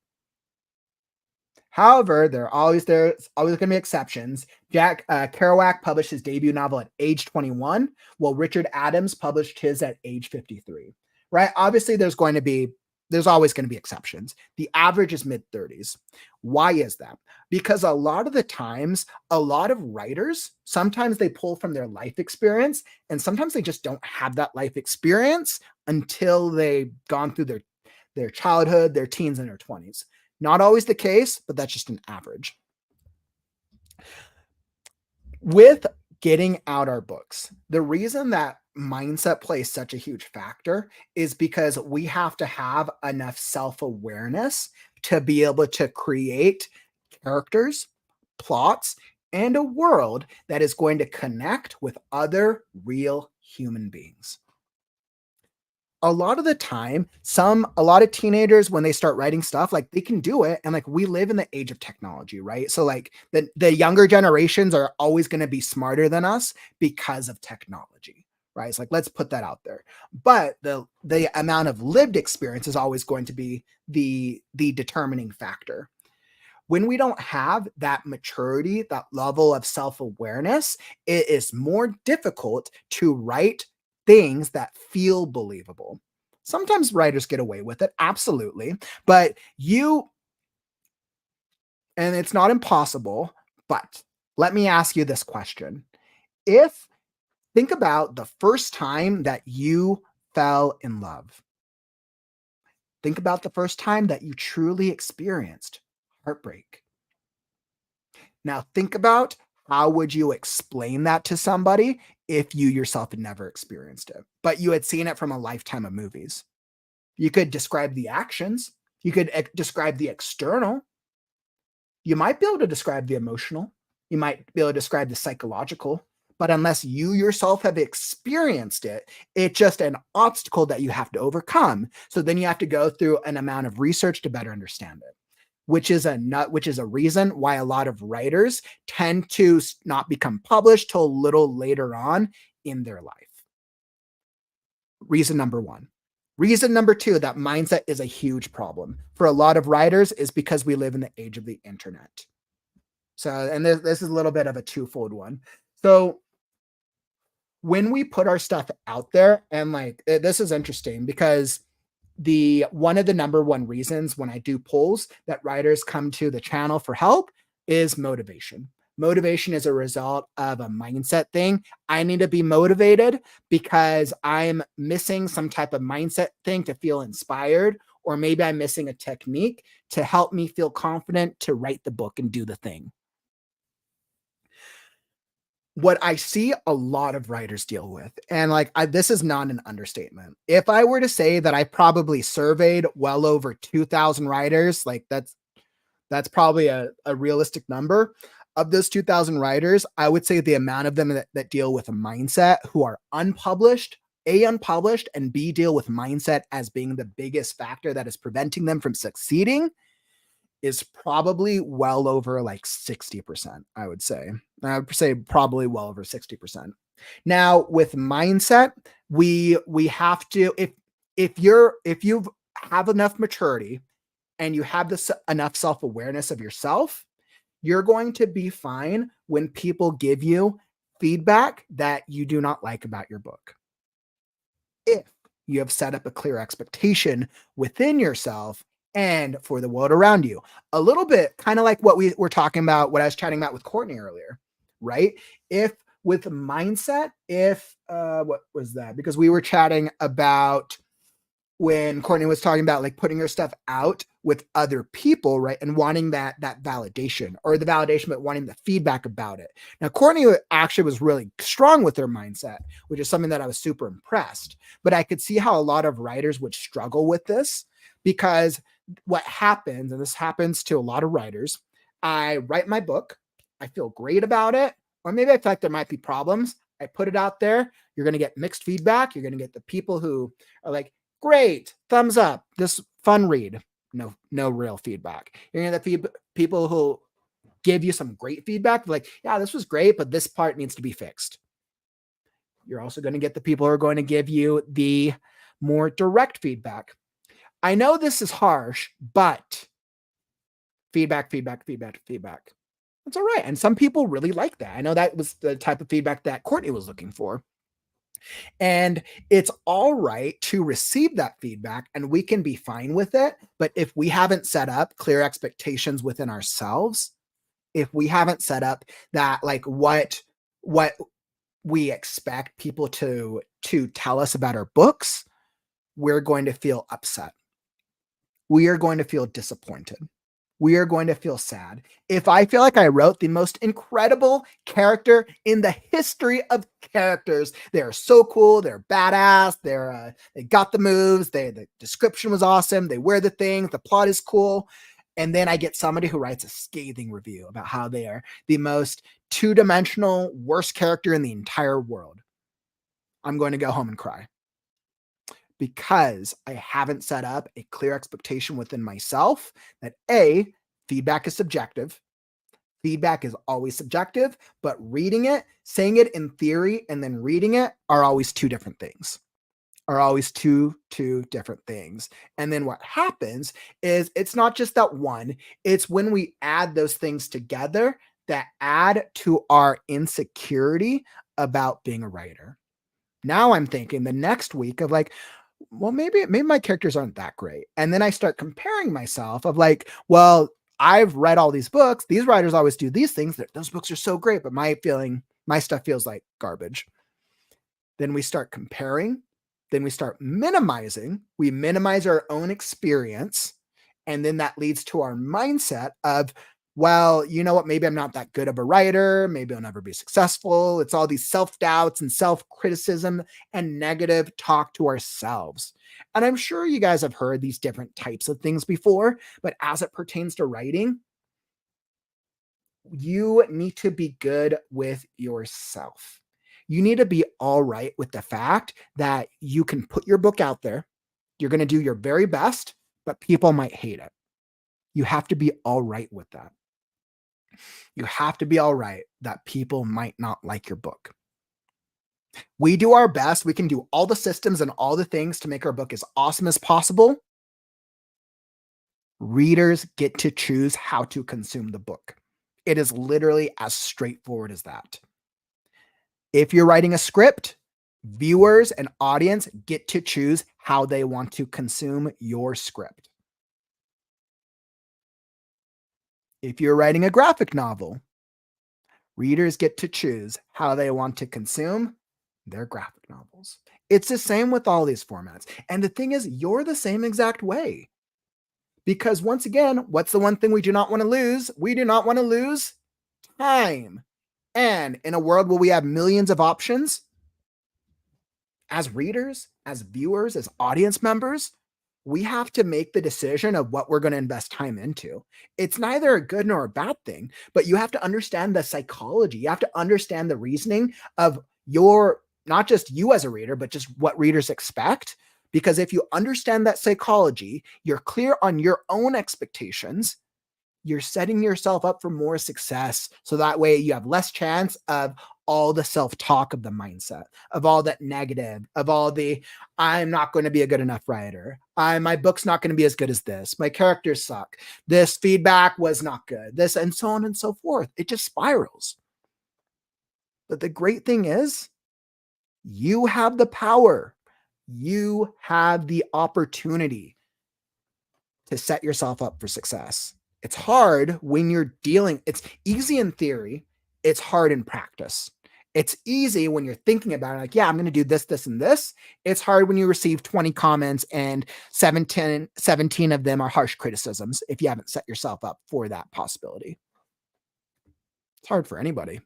However, there's always going to be exceptions. Jack Kerouac published his debut novel at age 21, while Richard Adams published his at age 53. Right? Obviously, there's going to be there's always going to be exceptions. The average is mid 30s. Why is that? Because a lot of the times, a lot of writers, sometimes they pull from their life experience, and sometimes they just don't have that life experience until they've gone through their childhood, their teens, and their 20s. Not always the case, but that's just an average. With getting out our books, the reason that mindset plays such a huge factor is because we have to have enough self-awareness to be able to create characters, plots, and a world that is going to connect with other real human beings. A lot of the time, a lot of teenagers, when they start writing stuff, like they can do it. And like we live in the age of technology, right? So like the younger generations are always going to be smarter than us because of technology, right? It's like, let's put that out there. But the amount of lived experience is always going to be the determining factor. When we don't have that maturity, that level of self-awareness, it is more difficult to write things that feel believable. Sometimes writers get away with it, absolutely, but and it's not impossible, but let me ask you this question. If Think about the first time that you fell in love. Think about the first time that you truly experienced heartbreak. Now think about, how would you explain that to somebody if you yourself had never experienced it, but you had seen it from a lifetime of movies? You could describe the actions. You could describe the external. You might be able to describe the emotional. You might be able to describe the psychological. But unless you yourself have experienced it, it's just an obstacle that you have to overcome. So then you have to go through an amount of research to better understand it, which is a reason why a lot of writers tend to not become published till a little later on in their life. Reason number one. Reason number two, that mindset is a huge problem for a lot of writers, is because we live in the age of the internet. So, and this is a little bit of a twofold one. So when we put our stuff out there, and like, this is interesting because one of the number one reasons when I do polls that writers come to the channel for help is motivation. Motivation is a result of a mindset thing. I need to be motivated because I'm missing some type of mindset thing to feel inspired, or maybe I'm missing a technique to help me feel confident to write the book and do the thing. What I see a lot of writers deal with, and like this is not an understatement. If I were to say that I probably surveyed well over 2,000 writers, like that's probably a realistic number. Of those 2,000 writers, I would say the amount of them that deal with a mindset who are unpublished, unpublished, and B, deal with mindset as being the biggest factor that is preventing them from succeeding, is probably well over like 60%, I would say. I would say probably well over 60%. Now, with mindset, we have to, if you have enough maturity and you have this enough self-awareness of yourself, you're going to be fine when people give you feedback that you do not like about your book. If you have set up a clear expectation within yourself and for the world around you. A little bit kind of like what we were talking about, what I was chatting about with Courtney earlier, right? If with mindset, what was that? Because we were chatting about when Courtney was talking about like putting her stuff out with other people, right? And wanting that validation, or the validation, but wanting the feedback about it. Now, Courtney actually was really strong with her mindset, which is something that I was super impressed. But I could see how a lot of writers would struggle with this, because what happens, and this happens to a lot of writers, I write my book, I feel great about it, or maybe I feel like there might be problems. I put it out there. You're going to get mixed feedback. You're going to get the people who are like, great, thumbs up, this fun read. No real feedback. You're going to get people who give you some great feedback, like, yeah, this was great, but this part needs to be fixed. You're also going to get the people who are going to give you the more direct feedback. I know this is harsh, but feedback. That's all right. And some people really like that. I know that was the type of feedback that Courtney was looking for. And it's all right to receive that feedback and we can be fine with it. But if we haven't set up clear expectations within ourselves, if we haven't set up that like what we expect people to tell us about our books, we're going to feel upset. We are going to feel disappointed. We are going to feel sad. If I feel like I wrote the most incredible character in the history of characters, they're so cool, they're badass, they got the moves, the description was awesome, they wear the things, the plot is cool, and then I get somebody who writes a scathing review about how they are the most two-dimensional, worst character in the entire world. I'm going to go home and cry because I haven't set up a clear expectation within myself that A, feedback is subjective. Feedback is always subjective, but reading it, saying it in theory, and then reading it are always two different things. Are always two different things. And then what happens is it's not just that one, it's when we add those things together that add to our insecurity about being a writer. Now I'm thinking the next week of like, well, maybe my characters aren't that great. And then I start comparing myself of like, well, I've read all these books. These writers always do these things. Those books are so great, but my stuff feels like garbage. Then we start comparing. Then we start minimizing. We minimize our own experience. And then that leads to our mindset of, well, you know what? Maybe I'm not that good of a writer. Maybe I'll never be successful. It's all these self doubts and self criticism and negative talk to ourselves. And I'm sure you guys have heard these different types of things before, but as it pertains to writing, you need to be good with yourself. You need to be all right with the fact that you can put your book out there. You're going to do your very best, but people might hate it. You have to be all right with that. You have to be all right that people might not like your book. We do our best. We can do all the systems and all the things to make our book as awesome as possible. Readers get to choose how to consume the book. It is literally as straightforward as that. If you're writing a script, viewers and audience get to choose how they want to consume your script. If you're writing a graphic novel, readers get to choose how they want to consume their graphic novels. It's the same with all these formats. And the thing is, you're the same exact way. Because once again, what's the one thing we do not want to lose? We do not want to lose time. And in a world where we have millions of options, as readers, as viewers, as audience members, we have to make the decision of what we're going to invest time into. It's neither a good nor a bad thing, but you have to understand the psychology. You have to understand the reasoning of not just you as a reader, but just what readers expect. Because if you understand that psychology, you're clear on your own expectations, you're setting yourself up for more success. So that way you have less chance of all the self-talk of the mindset, of all that negative, of all the, I'm not going to be a good enough writer. My book's not going to be as good as this. My characters suck. This feedback was not good. This, and so on and so forth. It just spirals. But the great thing is you have the power. You have the opportunity to set yourself up for success. It's hard when it's easy in theory. It's hard in practice. It's easy when you're thinking about it, like, yeah, I'm going to do this, this, and this. It's hard when you receive 20 comments and 17 of them are harsh criticisms if you haven't set yourself up for that possibility. It's hard for anybody.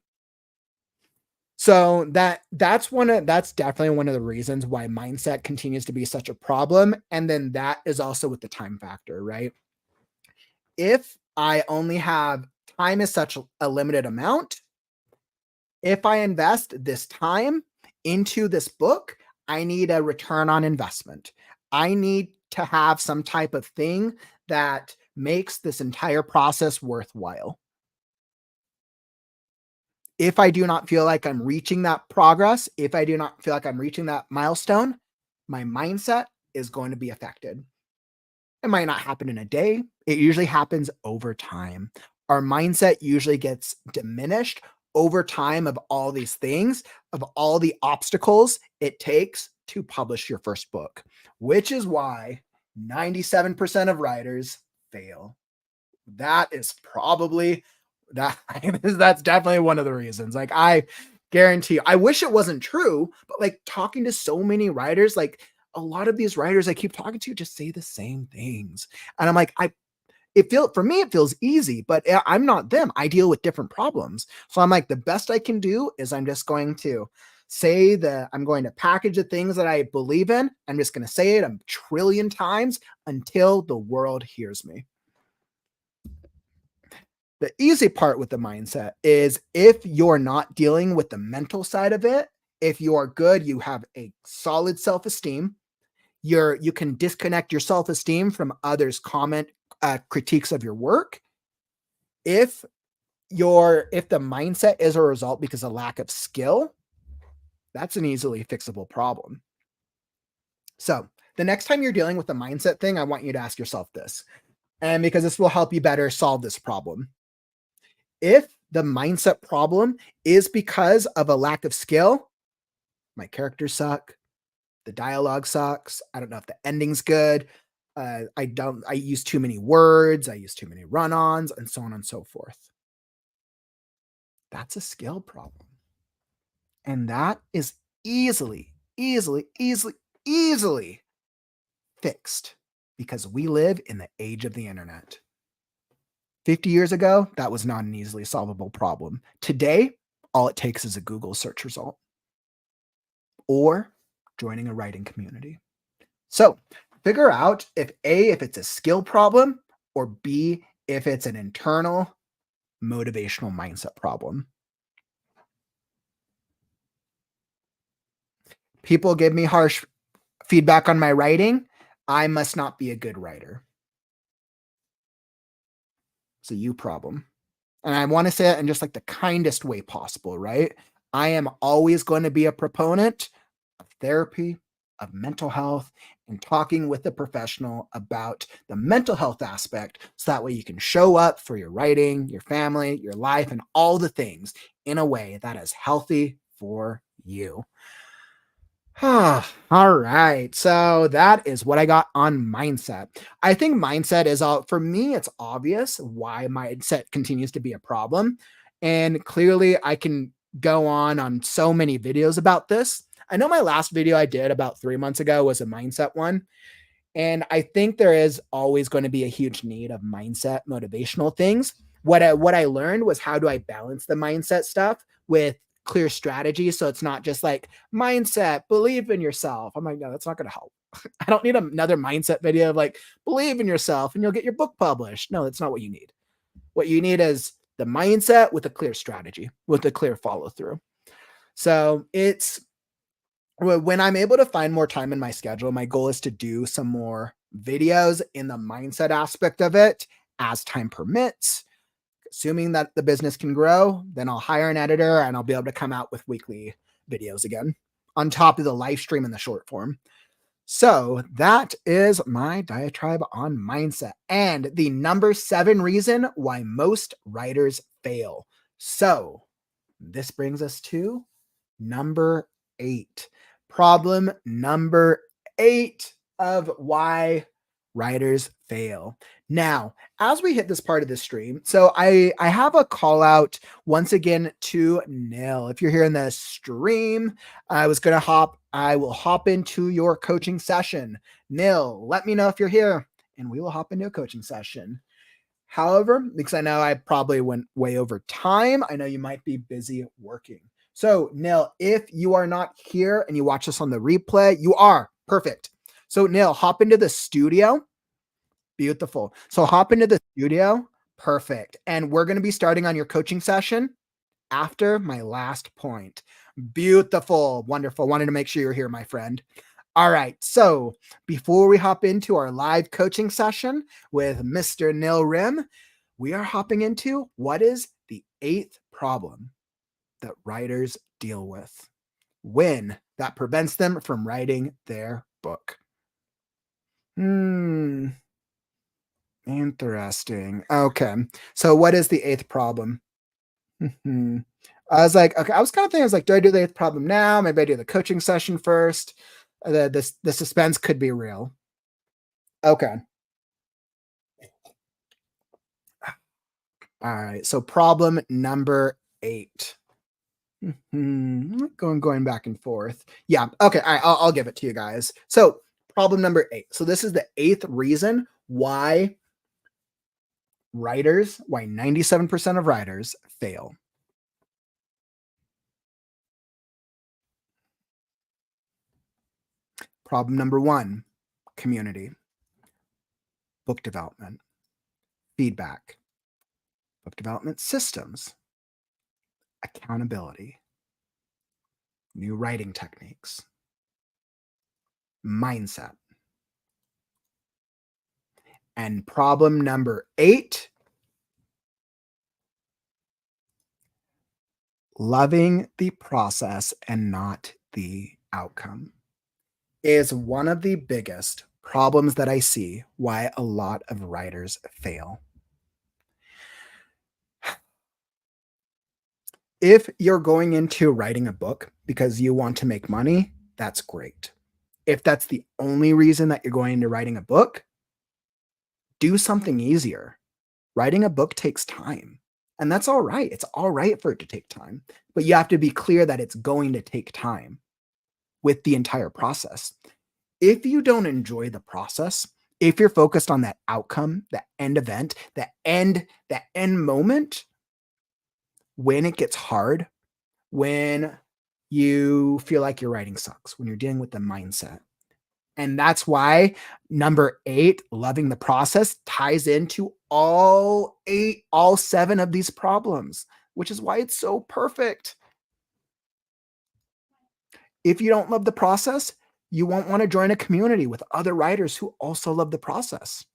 So that's definitely one of the reasons why mindset continues to be such a problem. And then that is also with the time factor, right? If I only have time is such a limited amount, if I invest this time into this book, I need a return on investment. I need to have some type of thing that makes this entire process worthwhile. If I do not feel like I'm reaching that progress, if I do not feel like I'm reaching that milestone, my mindset is going to be affected. It might not happen in a day. It usually happens over time. Our mindset usually gets diminished over time of all these things, of all the obstacles it takes to publish your first book, which is why 97% of writers fail. That is probably that that's definitely one of the reasons. Like I guarantee you, I wish it wasn't true, but like talking to so many writers, like a lot of these writers I keep talking to just say the same things. And I'm like, for me, it feels easy, but I'm not them. I deal with different problems. So I'm like, the best I can do is I'm just going to say that I'm going to package the things that I believe in. I'm just going to say it a trillion times until the world hears me. The easy part with the mindset is if you're not dealing with the mental side of it, if you are good, you have a solid self-esteem, you can disconnect your self-esteem from others' critiques of your work. If the mindset is a result because of lack of skill, that's an easily fixable problem. So the next time you're dealing with the mindset thing, I want you to ask yourself this, and because this will help you better solve this problem. If the mindset problem is because of a lack of skill, my characters suck, the dialogue sucks, I don't know if the ending's good, I use too many words, I use too many run-ons, and so on and so forth. That's a skill problem. And that is easily, easily, easily, easily fixed because we live in the age of the internet. 50 years ago, that was not an easily solvable problem. Today, all it takes is a Google search result or joining a writing community. So figure out if A, if it's a skill problem, or B, if it's an internal motivational mindset problem. People give me harsh feedback on my writing. I must not be a good writer. It's a you problem. And I want to say it in just like the kindest way possible, right? I am always going to be a proponent of therapy, of mental health, and talking with a professional about the mental health aspect so that way you can show up for your writing, your family, your life, and all the things in a way that is healthy for you. All right. So that is what I got on mindset. I think mindset is all for me. It's obvious why mindset continues to be a problem. And clearly, I can go on so many videos about this. I know my last video I did about 3 months ago was a mindset one. And I think there is always going to be a huge need of mindset motivational things. What I learned was how do I balance the mindset stuff with clear strategy so it's not just like mindset, believe in yourself. I'm like, no, that's not going to help. I don't need another mindset video of like believe in yourself and you'll get your book published. No, that's not what you need. What you need is the mindset with a clear strategy, with a clear follow through. So it's when I'm able to find more time in my schedule, my goal is to do some more videos in the mindset aspect of it as time permits. Assuming that the business can grow, then I'll hire an editor and I'll be able to come out with weekly videos again on top of the live stream and the short form. So that is my diatribe on mindset and the number 7 reason why most writers fail. So this brings us to number 8. Problem number 8 of why writers fail. Now, as we hit this part of the stream, so I have a call out once again to Nil. If you're here in the stream, I will hop into your coaching session. Nil, let me know if you're here and we will hop into a coaching session. However, because I know I probably went way over time, I know you might be busy working. So, Nil, if you are not here and you watch this on the replay, you are perfect. So, Nil, hop into the studio. Beautiful. So, hop into the studio. Perfect. And we're going to be starting on your coaching session after my last point. Beautiful. Wonderful. Wanted to make sure you're here, my friend. All right. So, before we hop into our live coaching session with Mr. Nil Rim, we are hopping into what is the 8th problem that writers deal with when that prevents them from writing their book. Interesting. Okay. So what is the 8th problem? I was like, okay, I was kind of thinking, I was like, do I do the problem now? Maybe I do the coaching session first. The suspense could be real. Okay. All right. So problem number 8. Going back and forth. Yeah. Okay. All right. I'll give it to you guys. So problem number 8. So this is the 8th reason why 97% of writers fail. Problem number 1, community, book development, feedback, book development systems, accountability, new writing techniques, mindset. And problem number 8, loving the process and not the outcome, is one of the biggest problems that I see why a lot of writers fail. If you're going into writing a book because you want to make money, that's great. If that's the only reason that you're going into writing a book, do something easier. Writing a book takes time, and that's all right. It's all right for it to take time, but you have to be clear that it's going to take time with the entire process. If you don't enjoy the process, if you're focused on that outcome, that end event, that end moment, when it gets hard, when you feel like your writing sucks, when you're dealing with the mindset. And that's why number 8, loving the process, ties into all 7 of these problems, which is why it's so perfect. If you don't love the process, you won't want to join a community with other writers who also love the process.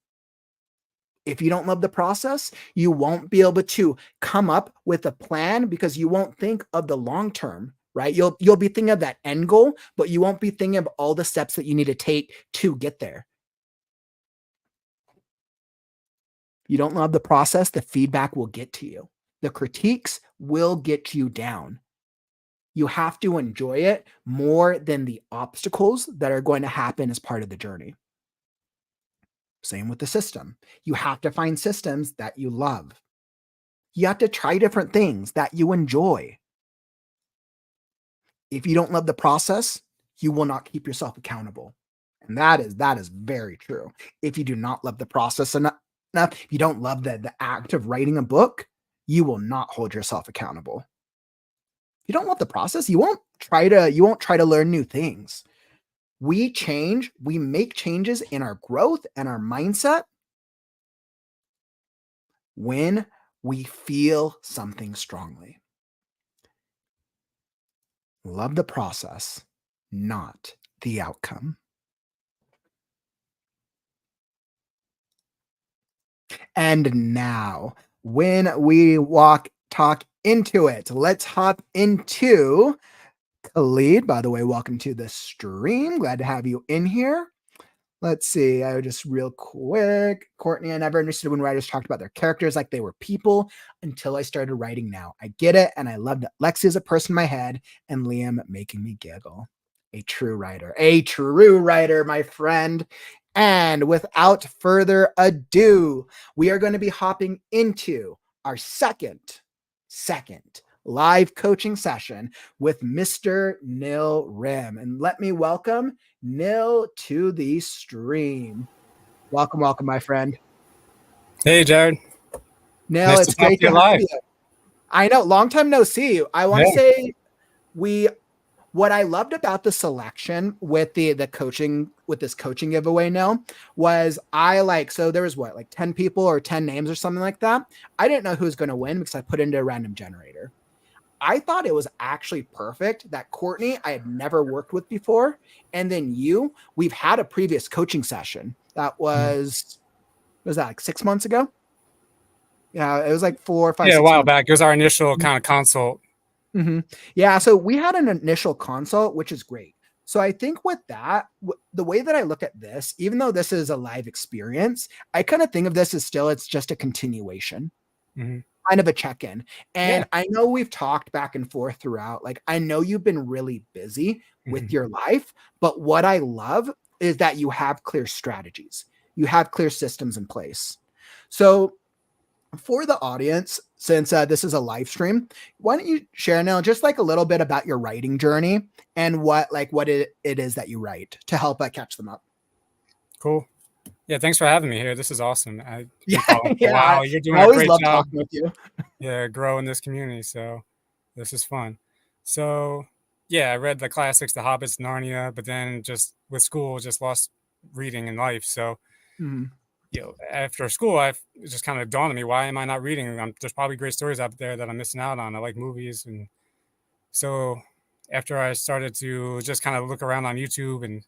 If you don't love the process, you won't be able to come up with a plan because you won't think of the long term, right? You'll be thinking of that end goal, but you won't be thinking of all the steps that you need to take to get there. You don't love the process, the feedback will get to you. The critiques will get you down. You have to enjoy it more than the obstacles that are going to happen as part of the journey. Same with the system. You have to find systems that you love. You have to try different things that you enjoy. If you don't love the process, you will not keep yourself accountable. And that is very true. If you do not love the process enough, if you don't love the act of writing a book, you will not hold yourself accountable. If you don't love the process, you won't try to learn new things. We make changes in our growth and our mindset when we feel something strongly. Love the process, not the outcome. And now, when we talk into it, let's hop into Khalid. By the way, welcome to the stream. Glad to have you in here. Let's see. I just real quick. Courtney, I never understood when writers talked about their characters like they were people until I started writing now. I get it, and I love that Lexi is a person in my head and Liam making me giggle. A true writer, my friend. And without further ado, we are going to be hopping into our second live coaching session with Mr. Nil Rim. And let me welcome Nil to the stream. Welcome, my friend. Hey, Jared. Nil, nice it's great to have you. I know, long time no see. I want to say what I loved about the selection with the coaching, with this coaching giveaway now, was so there was 10 people or 10 names or something like that. I didn't know who was going to win because I put it into a random generator. I thought it was actually perfect that Courtney, I had never worked with before. And then we've had a previous coaching session that was that like 6 months ago? Yeah, it was like 4 or 5. Yeah, a while back. It was our initial kind of consult. Mm-hmm. Yeah, so we had an initial consult, which is great. So I think with that, the way that I look at this, even though this is a live experience, I kind of think of this as it's just a continuation. Mm-hmm. kind of a check-in. Yeah. And I know we've talked back and forth throughout. Like, I know you've been really busy with your life, but what I love is that you have clear strategies. You have clear systems in place. So for the audience, since this is a live stream, why don't you share now just like a little bit about your writing journey and what it is that you write to help catch them up. Cool. Yeah, thanks for having me here. This is awesome. I've been Yeah, following for a while. You're I doing a always great love job. talking with you. Yeah, grow in this community. So this is fun. So yeah, I read the classics, The Hobbits, Narnia, but then just with school, just lost reading in life. So Mhm. after school, it just kind of dawned on me, why am I not reading? There's probably great stories out there that I'm missing out on. I like movies, and so after I started to just kind of look around on YouTube and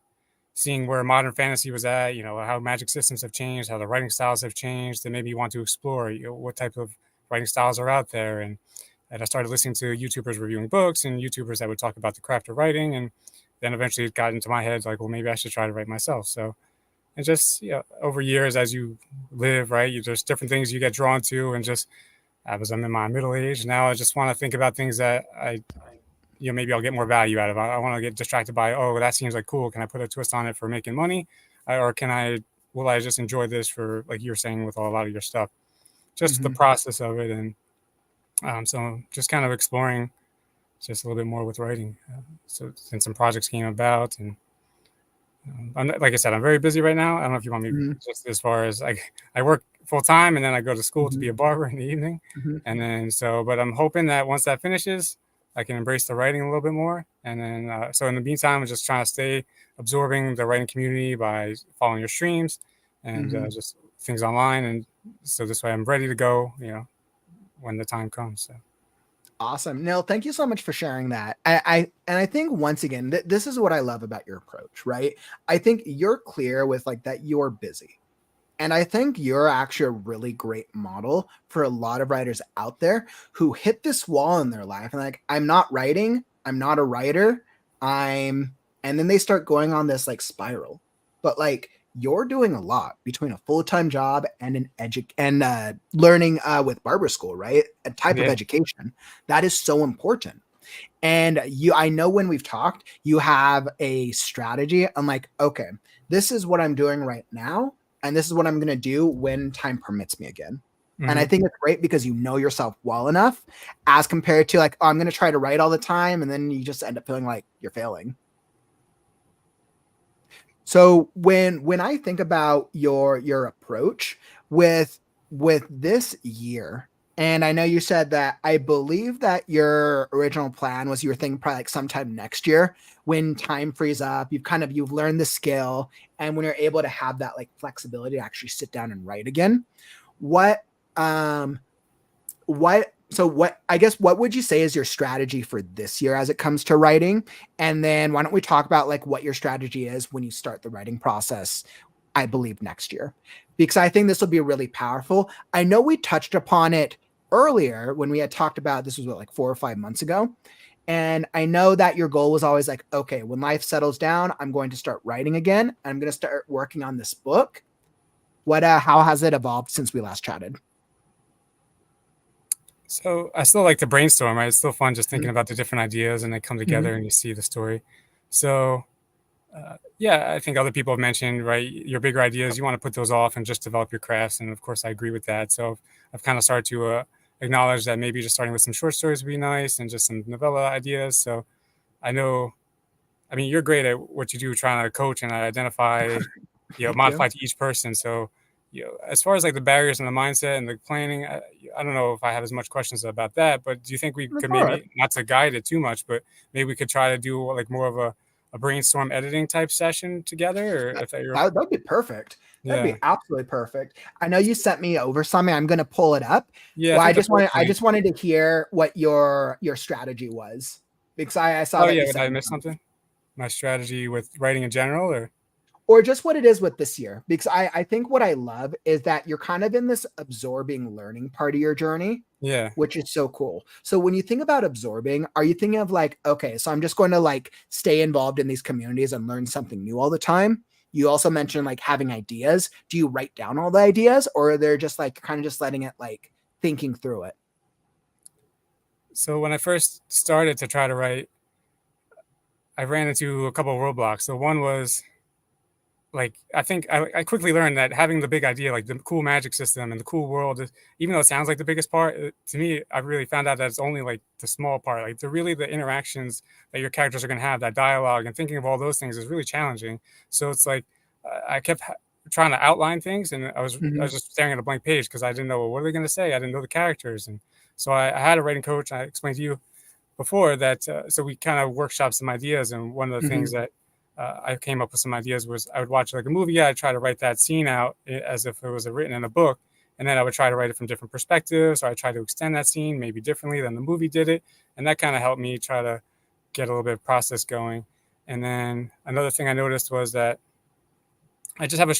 seeing where modern fantasy was at, how magic systems have changed, how the writing styles have changed, and maybe you want to explore, what type of writing styles are out there. And I started listening to YouTubers reviewing books and YouTubers that would talk about the craft of writing. And then eventually it got into my head, like, well, maybe I should try to write myself. So, and just, over years, as you live, right, there's different things you get drawn to. And just as I'm in my middle age now, I just want to think about things that maybe I'll get more value out of. I want to get distracted by, oh, that seems like cool. Can I put a twist on it for making money? Or will I just enjoy this for, like you're saying, with a lot of your stuff, just the process of it. And so just kind of exploring just a little bit more with writing. So since some projects came about, and like I said, I'm very busy right now. I don't know if you want me just as far as I work full time, and then I go to school to be a barber in the evening. And then but I'm hoping that once that finishes, I can embrace the writing a little bit more. And then, so in the meantime, I'm just trying to stay absorbing the writing community by following your streams and just things online. And so this way I'm ready to go, when the time comes. So. Awesome. No, thank you so much for sharing that. I think once again, this is what I love about your approach, right? I think you're clear with like that you're busy. And I think you're actually a really great model for a lot of writers out there who hit this wall in their life and like, I'm not writing, I'm not a writer, and then they start going on this like spiral. But like you're doing a lot between a full-time job and learning with barber school, right? A type of education that is so important. And I know when we've talked, you have a strategy. I'm like, okay, this is what I'm doing right now. And this is what I'm going to do when time permits me again. And I think it's great because you know yourself well enough as compared to like, oh, I'm going to try to write all the time. And then you just end up feeling like you're failing. So when I think about your approach with this year, and I know you said that I believe that your original plan was you were thinking probably like sometime next year when time frees up, you've learned the skill, and when you're able to have that like flexibility to actually sit down and write again. What what would you say is your strategy for this year as it comes to writing? And then why don't we talk about like what your strategy is when you start the writing process, I believe next year, because I think this will be really powerful. I know we touched upon it earlier when we had talked about this was like 4 or 5 months ago. And I know that your goal was always like, okay, when life settles down, I'm going to start writing again. I'm going to start working on this book. How has it evolved since we last chatted? So I still like to brainstorm, right? It's still fun just thinking about the different ideas and they come together and you see the story. So yeah, I think other people have mentioned, right, your bigger ideas, you want to put those off and just develop your crafts. And of course, I agree with that. So I've kind of started to acknowledge that maybe just starting with some short stories would be nice and just some novella ideas. So I know, I mean, you're great at what you do, trying to coach and identify, modify to each person. So, as far as like the barriers and the mindset and the planning, I don't know if I have as much questions about that, but do you think we could maybe, not to guide it too much, but maybe we could try to do like more of a brainstorm editing type session together? Or that'd be perfect. That'd be absolutely perfect. I know you sent me over something. I'm going to pull it up. Yeah. Well, I just wanted to hear what your strategy was, because I saw that. Did I miss something? My strategy with writing in general, or just what it is with this year, because I think what I love is that you're kind of in this absorbing learning part of your journey. Yeah. Which is so cool. So when you think about absorbing, are you thinking of like, okay, so I'm just going to like stay involved in these communities and learn something new all the time? You also mentioned like having ideas. Do you write down all the ideas, or they're just like kind of just letting it like thinking through it? So when I first started to try to write, I ran into a couple of roadblocks. So one was like I think I quickly learned that having the big idea, like the cool magic system and the cool world, even though it sounds like the biggest part, to me, I really found out that it's only like the small part. Like the really the interactions that your characters are going to have, that dialogue, and thinking of all those things is really challenging. So it's like I kept trying to outline things, and I Mhm. was just staring at a blank page because I didn't know, well, what are they going to say. I didn't know the characters, and so I had a writing coach. I explained to you before that, so we kind of workshop some ideas, and one of the things Mhm. that I came up with some ideas was I would watch like a movie. I'd try to write that scene out as if it was written in a book, and then I would try to write it from different perspectives, or I try to extend that scene maybe differently than the movie did it, and that kind of helped me try to get a little bit of process going. And then another thing I noticed was that I just have a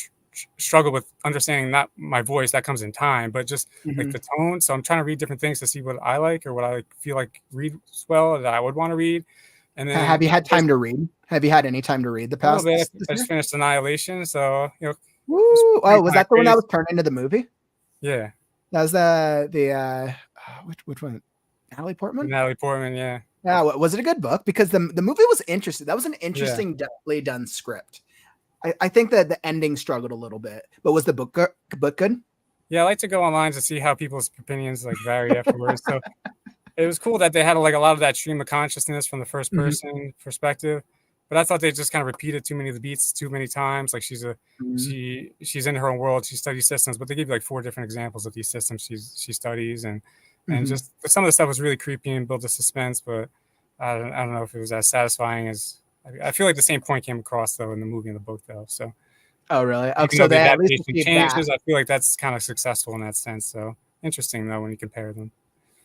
struggle with understanding not my voice that comes in time, but just like Mhm. the tone. So I'm trying to read different things to see what I like or what I feel like reads well that I would want to read. And Have then you just had time to read? Have you had any time to read the a little past bit. this I just year? finished Annihilation, so it's Woo! pretty Oh, was kind of that the one that crazy. was turned into the movie? Yeah, That was which one? Natalie Portman? Natalie Portman. Yeah, Yeah, was it a good book? Because the movie was interesting. That was an yeah, interesting, deftly done script. I think that the ending struggled a little bit, but was the book good? yeah. I like to go online to see how people's opinions like vary afterwards. So it was cool that they had like a lot of that stream of consciousness from the first Mhm. person perspective, but I thought they just kind of repeated too many of the beats too many times. Like Mhm. she's in her own world. She studies systems, but they give you like four different examples of these systems she studies, and Mhm. just some of the stuff was really creepy and built the suspense. But I don't know if it was as satisfying as I feel like the same point came across though in the movie and the book though. So Oh, really? Oh, even so though the they at least adaptation achieved that. changes, I feel like that's kind of successful in that sense. So interesting though when you compare them.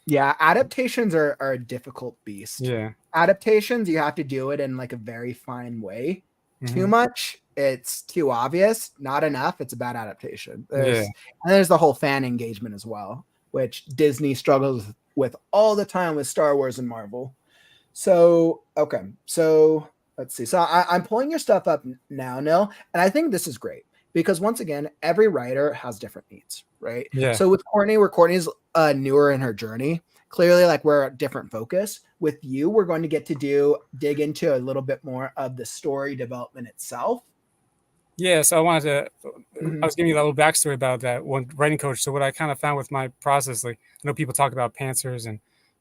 Yeah, adaptations are a difficult beast. Yeah. Adaptations, you have to do it in like a very fine way. Too Hmm. much, it's too obvious. Not enough, it's a bad adaptation. Yeah. There's the whole fan engagement as well, which Disney struggles with all the time with Star Wars and Marvel. So, okay. So let's see. So I'm pulling your stuff up now, Nil, and I think this is great because once again, every writer has different needs, right? Yeah. So with Courtney, where Courtney's newer in her journey, clearly like we're a different focus. With you, we're going to get to dig into a little bit more of the story development itself. Yeah, so I wanted to. I Mhm. was giving you a little backstory about that one writing coach. So what I kind of found with my process, like I know people talk about pantsers and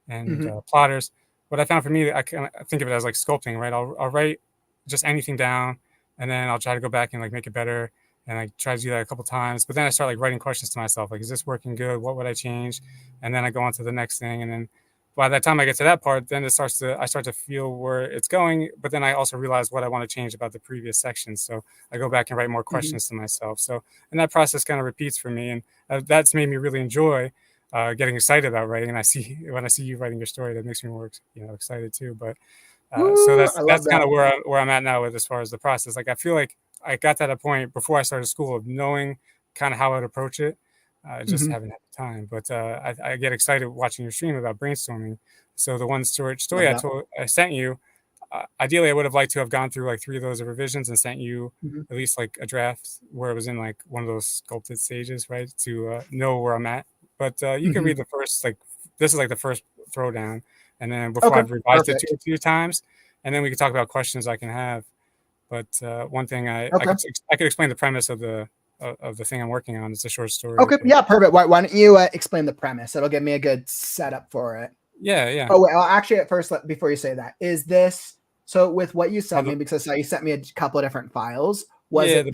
Mhm. plotters. What I found for me, I kind of think of it as like sculpting, right? I'll write just anything down, and then I'll try to go back and like make it better. And I try to do that a couple times, but then I start like writing questions to myself, like, is this working good? What would I change? And then I go on to the next thing, and then by the time I get to that part, then I start to feel where it's going. But then I also realize what I want to change about the previous section. So I go back and write more Mhm. questions to myself. So, and that process kind of repeats for me, and that's made me really enjoy getting excited about writing. And I see when I see you writing your story, that makes me more, excited too. But so Woo! I love that's kind that. of where I'm at now with as far as the process. Like I feel like I got to that point before I started school of knowing kind of how I'd approach it. I just Mhm. haven't had the time, but I get excited watching your stream about brainstorming. So the one story Love that. I sent you, ideally I would have liked to have gone through like three of those revisions and sent you Mhm. at least like a draft where it was in like one of those sculpted stages, right, to know where I'm at. But you can Mhm. read the first like this is like the first throwdown, and then before Okay. I've revised it two Perfect. or three times, and then we can talk about questions I can have. But one thing Okay. I could explain the premise of the thing I'm working on. It's a short story, Okay. but Yeah. Perfect. Why don't you explain the premise? It'll give me a good setup for it. yeah. Oh, wait, well, actually, at first, before you say that, is this so with what you How sent the me, because I saw you sent me a couple of different files, was yeah it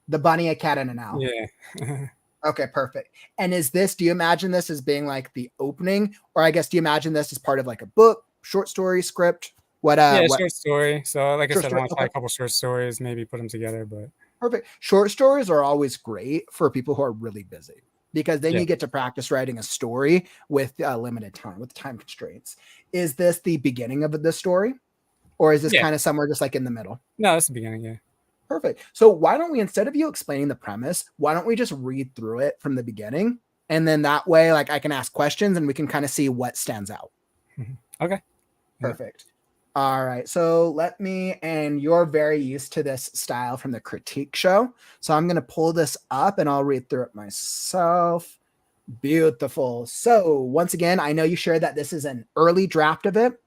the bunny, a cat, and an owl? yeah. Okay, perfect. And do you imagine this as being like the opening, or I guess do you imagine this as part of like a book, short story, script? Yeah, What short story. So, like I short said, I story? want to try Okay, a couple short stories, maybe put them together. But perfect. Short stories are always great for people who are really busy because then yeah, you get to practice writing a story with limited time, with time constraints. Is this the beginning of the story? Or is this yeah. kind of somewhere just like in the middle? No, that's the beginning. Yeah. Perfect. So why don't we, instead of you explaining the premise, why don't we just read through it from the beginning? And then that way, like I can ask questions and we can kind of see what stands out. Mhm. Okay. Yeah. Perfect. All right. So and you're very used to this style from the critique show. So I'm going to pull this up and I'll read through it myself. Beautiful. So once again, I know you shared that this is an early draft of it.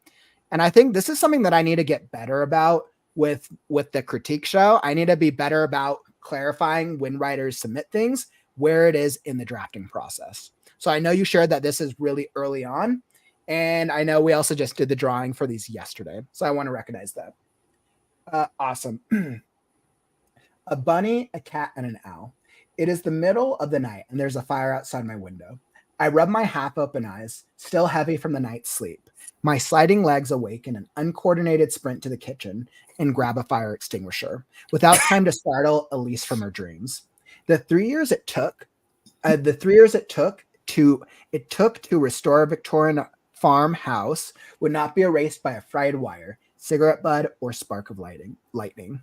And I think this is something that I need to get better about with the critique show. I need to be better about clarifying when writers submit things, where it is in the drafting process. So I know you shared that this is really early on. And I know we also just did the drawing for these yesterday. So I want to recognize that. Awesome. A bunny, a cat, and an owl. It is the middle of the night, and there's a fire outside my window. I rub my half open eyes, still heavy from the night's sleep. My sliding legs awake in an uncoordinated sprint to the kitchen and grab a fire extinguisher without time to startle Elise from her dreams. The 3 years it took, to restore a Victorian farmhouse would not be erased by a fried wire, cigarette butt, or spark of lightning.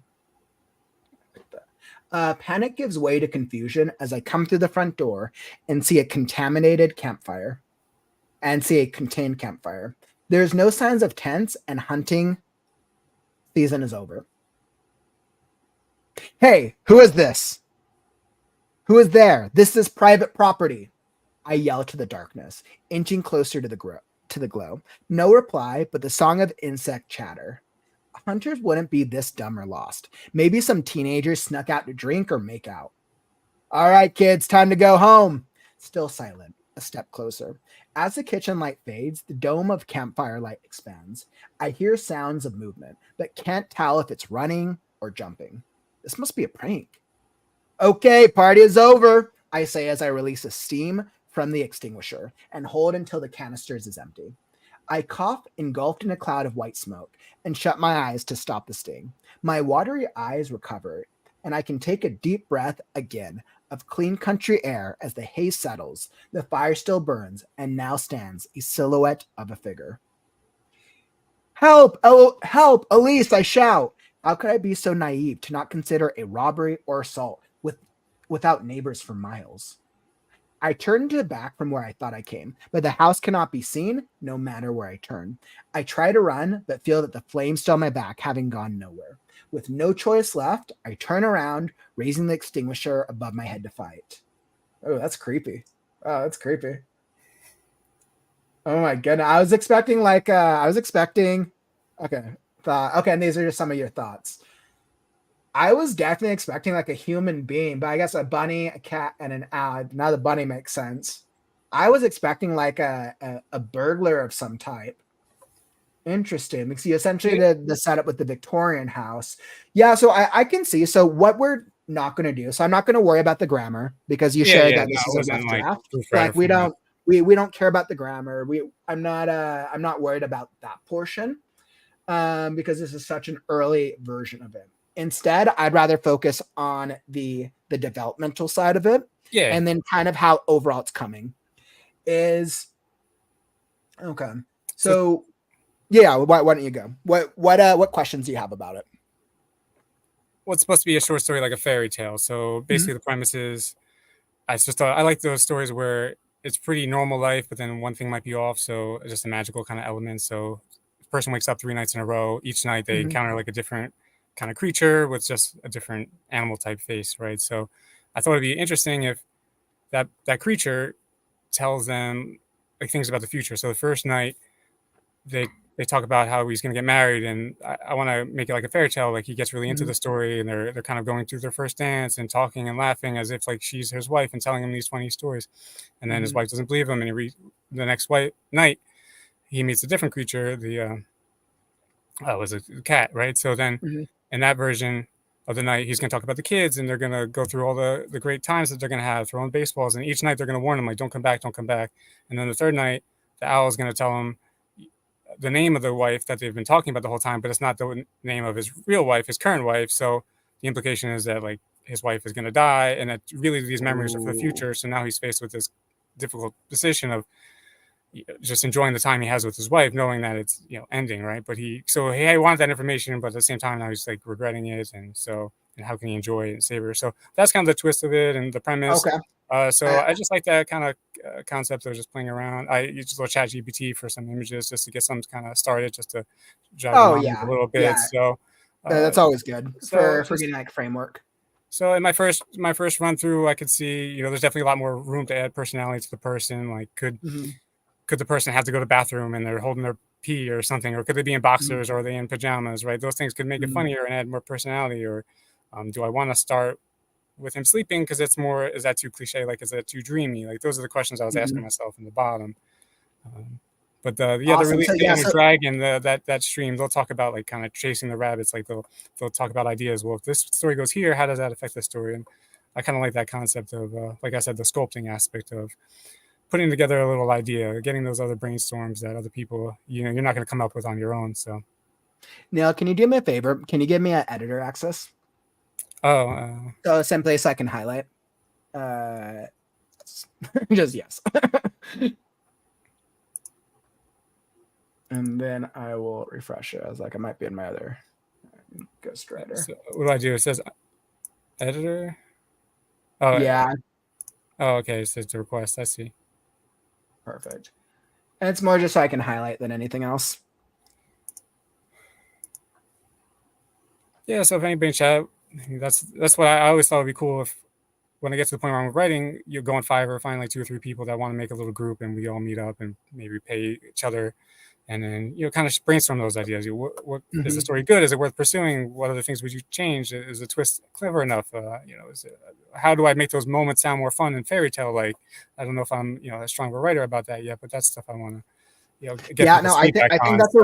Panic gives way to confusion as I come through the front door and see a contained campfire. There's no signs of tents, and hunting season is over. Hey, who is this? Who is there? This is private property. I yell to the darkness, inching closer to the glow. No reply, but the song of insect chatter. Hunters wouldn't be this dumb or lost. Maybe some teenagers snuck out to drink or make out. All right, kids, time to go home. Still silent, a step closer. As the kitchen light fades, the dome of campfire light expands. I hear sounds of movement, but can't tell if it's running or jumping. This must be a prank. Okay, party is over, I say as I release a steam from the extinguisher and hold until the canisters is empty. I cough, engulfed in a cloud of white smoke, and shut my eyes to stop the sting. My watery eyes recover, and I can take a deep breath again of clean country air as the haze settles, the fire still burns, and now stands a silhouette of a figure. Help! Oh, help! Elise, I shout. How could I be so naive to not consider a robbery or assault without neighbors for miles? I turn to the back from where I thought I came, but the house cannot be seen no matter where I turn. I try to run, but feel that the flames still on my back, having gone nowhere. With no choice left, I turn around, raising the extinguisher above my head to fight. Oh, that's creepy. Oh, that's creepy. Oh my goodness. I was expecting okay, and these are just some of your thoughts. I was definitely expecting like a human being, but I guess a bunny, a cat, and an owl. Now the bunny makes sense. I was expecting like a burglar of some type. Interesting. Because you essentially the setup with the Victorian house. Yeah, so I can see. So what we're not going to do. So I'm not going to worry about the grammar because you shared that this is a rough draft. Like we don't care about the grammar. I'm not worried about that portion because this is such an early version of it. Instead, I'd rather focus on the developmental side of it, and then kind of how overall it's coming. Is okay. So, yeah, why don't you go? What questions do you have about it? Well, it's supposed to be a short story, like a fairy tale. So basically, the premise is, I like those stories where it's pretty normal life, but then one thing might be off. So it's just a magical kind of element. So the person wakes up 3 nights in a row. Each night they encounter like a different kind of creature with just a different animal type face, right? So I thought it'd be interesting if that creature tells them like things about the future. So the first night they talk about how he's going to get married, and I want to make it like a fairy tale. Like he gets really into the story, and they're kind of going through their first dance and talking and laughing as if like she's his wife and telling him these funny stories. And then his wife doesn't believe him, and the next night he meets a different creature. The was a cat, right? So then in that version of the night, he's going to talk about the kids, and they're going to go through all the great times that they're going to have, throwing baseballs. And each night they're going to warn him, like, don't come back, don't come back. And then the third night, the owl is going to tell him the name of the wife that they've been talking about the whole time, but it's not the name of his real wife, his current wife. So the implication is that like his wife is going to die, and that really these memories are for the future. So now he's faced with this difficult decision of just enjoying the time he has with his wife, knowing that it's ending, right? But he wanted that information, but at the same time now he's like regretting it, and how can he enjoy it and savor it? So that's kind of the twist of it and the premise. Okay. I just like that kind of concept of just playing around. I used to chat GPT for some images just to get some kind of started, just to drive a little bit. Yeah. So that's always good for getting like framework. So in my first run through, I could see, there's definitely a lot more room to add personality to the person. Like, could the person have to go to the bathroom and they're holding their pee or something, or could they be in boxers or are they in pajamas, right? Those things could make it funnier and add more personality. Or do I want to start with him sleeping because it's more, is that too cliche? Like, is that too dreamy? Like, those are the questions I was asking myself in the bottom. But the Awesome. release So, the inner dragon, that stream, they'll talk about like kind of chasing the rabbits. Like they'll talk about ideas. Well, if this story goes here, how does that affect the story? And I kind of like that concept of, like I said, the sculpting aspect of putting together a little idea, getting those other brainstorms that other people, you're not going to come up with on your own. So, Neil, can you do me a favor? Can you give me an editor access? So simply so I can highlight. Just yes. And then I will refresh it. I was like, I might be in my other ghostwriter. So what do I do? It says editor. Oh yeah. Oh, okay. It says the request. I see. Perfect. And it's more just so I can highlight than anything else. Yeah. So if anybody in chat, that's what I always thought would be cool. If when I get to the point where I'm writing, you go on Fiverr, find like 2 or 3 people that want to make a little group, and we all meet up and maybe pay each other. And then, kind of brainstorm those ideas. What is the story good? Is it worth pursuing? What other things would you change? Is the twist clever enough? How do I make those moments sound more fun and fairy tale like? I don't know if I'm, a strong of a writer about that yet, but that's stuff I want to, get. Yeah, no, I think that's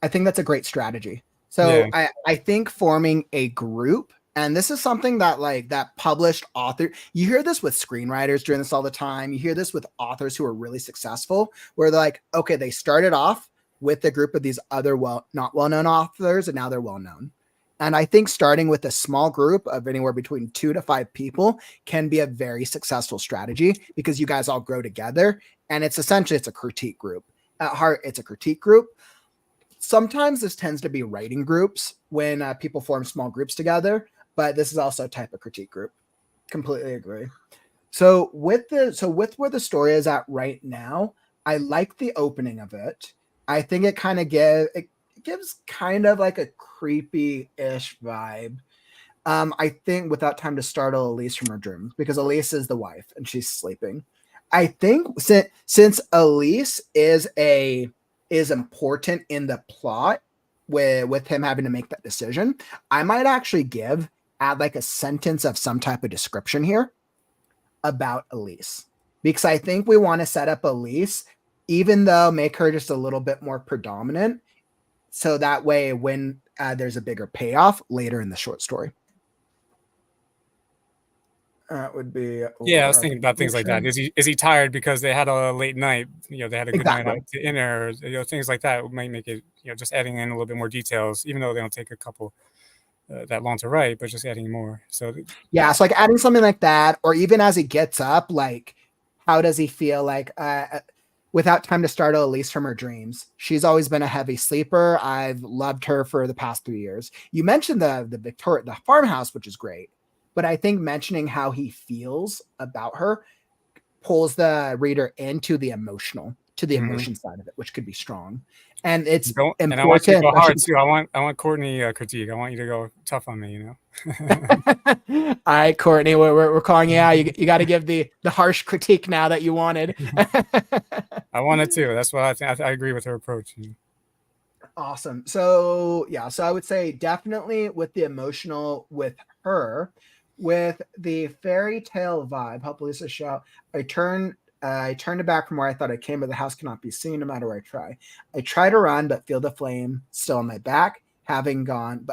I think that's a great strategy. So yeah. I think forming a group, and this is something that that published author, you hear this with screenwriters doing this all the time. You hear this with authors who are really successful, where they're like, okay, they started off with a group of these other not well-known authors, and now they're well-known. And I think starting with a small group of anywhere between 2 to 5 people can be a very successful strategy because you guys all grow together. And it's essentially, it's a critique group. At heart, it's a critique group. Sometimes this tends to be writing groups when people form small groups together, but this is also a type of critique group. Completely agree. So with where the story is at right now, I like the opening of it. I think it kind of gives kind of like a creepy-ish vibe. I think without time to startle Elise from her dreams, because Elise is the wife and she's sleeping. I think since Elise is important in the plot with him having to make that decision, I might actually add like a sentence of some type of description here about Elise, because I think we want to set up Elise, even though make her just a little bit more predominant, so that way when there's a bigger payoff later in the short story. That would be. Yeah, I was thinking about things like that. Is he tired because they had a late night? They had a good night out to dinner. Things like that might make it. Just adding in a little bit more details, even though they don't take a couple that long to write, but just adding more. So yeah, so like adding something like that, or even as he gets up, like how does he feel? Like without time to startle Elise from her dreams, she's always been a heavy sleeper. I've loved her for the past 3 years. You mentioned the farmhouse, which is great. But I think mentioning how he feels about her pulls the reader into the emotion side of it, which could be strong. And it's important. And I want you to go hard too. I want Courtney critique. I want you to go tough on me. All right, Courtney, we're calling you out. You got to give the harsh critique now that you wanted. I wanted to. That's what I think. I agree with her approach. Awesome. So yeah, so I would say definitely with the emotional with her. With the fairy tale vibe, help Lisa shout. I turned it back from where I thought I came, but the house cannot be seen no matter where I try. I try to run, but feel the flame still on my back, having gone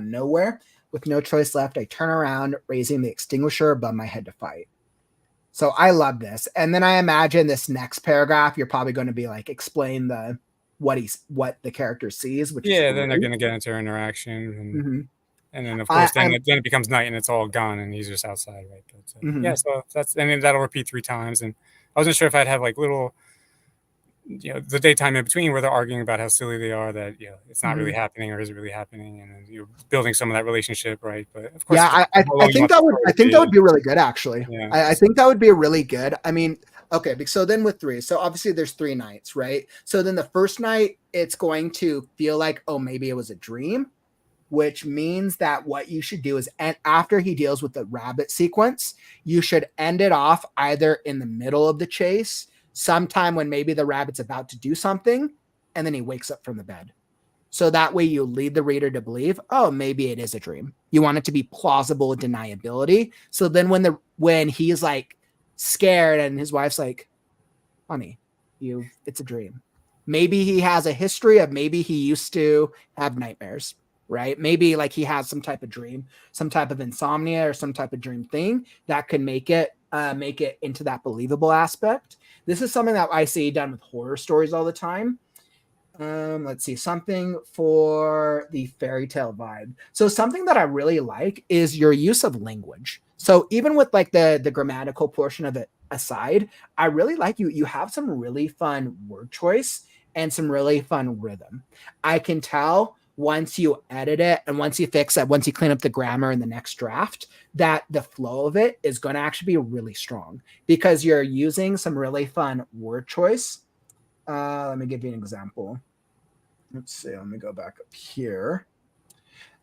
nowhere. With no choice left, I turn around, raising the extinguisher above my head to fight. So I love this. And then I imagine this next paragraph, you're probably going to be like, explain what the character sees, which is then they're going to get into her interaction. And, and then, of course, then it becomes night and it's all gone and he's just outside, right? But, yeah, so that'll repeat 3 times. And I wasn't sure if I'd have like little, the daytime in between where they're arguing about how silly they are, that, it's not really happening or is it really happening? And then you're building some of that relationship, right? But of course, yeah, I think that would be really good, actually. Yeah. I think that would be really good. I mean, okay, so then with 3, so obviously there's 3 nights, right? So then the first night, it's going to feel like, oh, maybe it was a dream. which means that what you should do is, and after he deals with the rabbit sequence, you should end it off either in the middle of the chase, sometime when maybe the rabbit's about to do something, and then he wakes up from the bed. So that way you lead the reader to believe, oh, maybe it is a dream. You want it to be plausible deniability. So then when he's like scared and his wife's like, honey, it's a dream. Maybe he has a history of, maybe he used to have nightmares, right? Maybe like he has some type of dream, some type of insomnia or some type of dream thing that could make it into that believable aspect. This is something that I see done with horror stories all the time. Let's see, something for the fairy tale vibe. So something that I really like is your use of language. So even with like the grammatical portion of it aside, I really like you have some really fun word choice and some really fun rhythm. I can tell once you edit it and once you fix it, once you clean up the grammar in the next draft, that the flow of it is going to actually be really strong because you're using some really fun word choice. Let me give you an example. Let's see. Let me go back up here.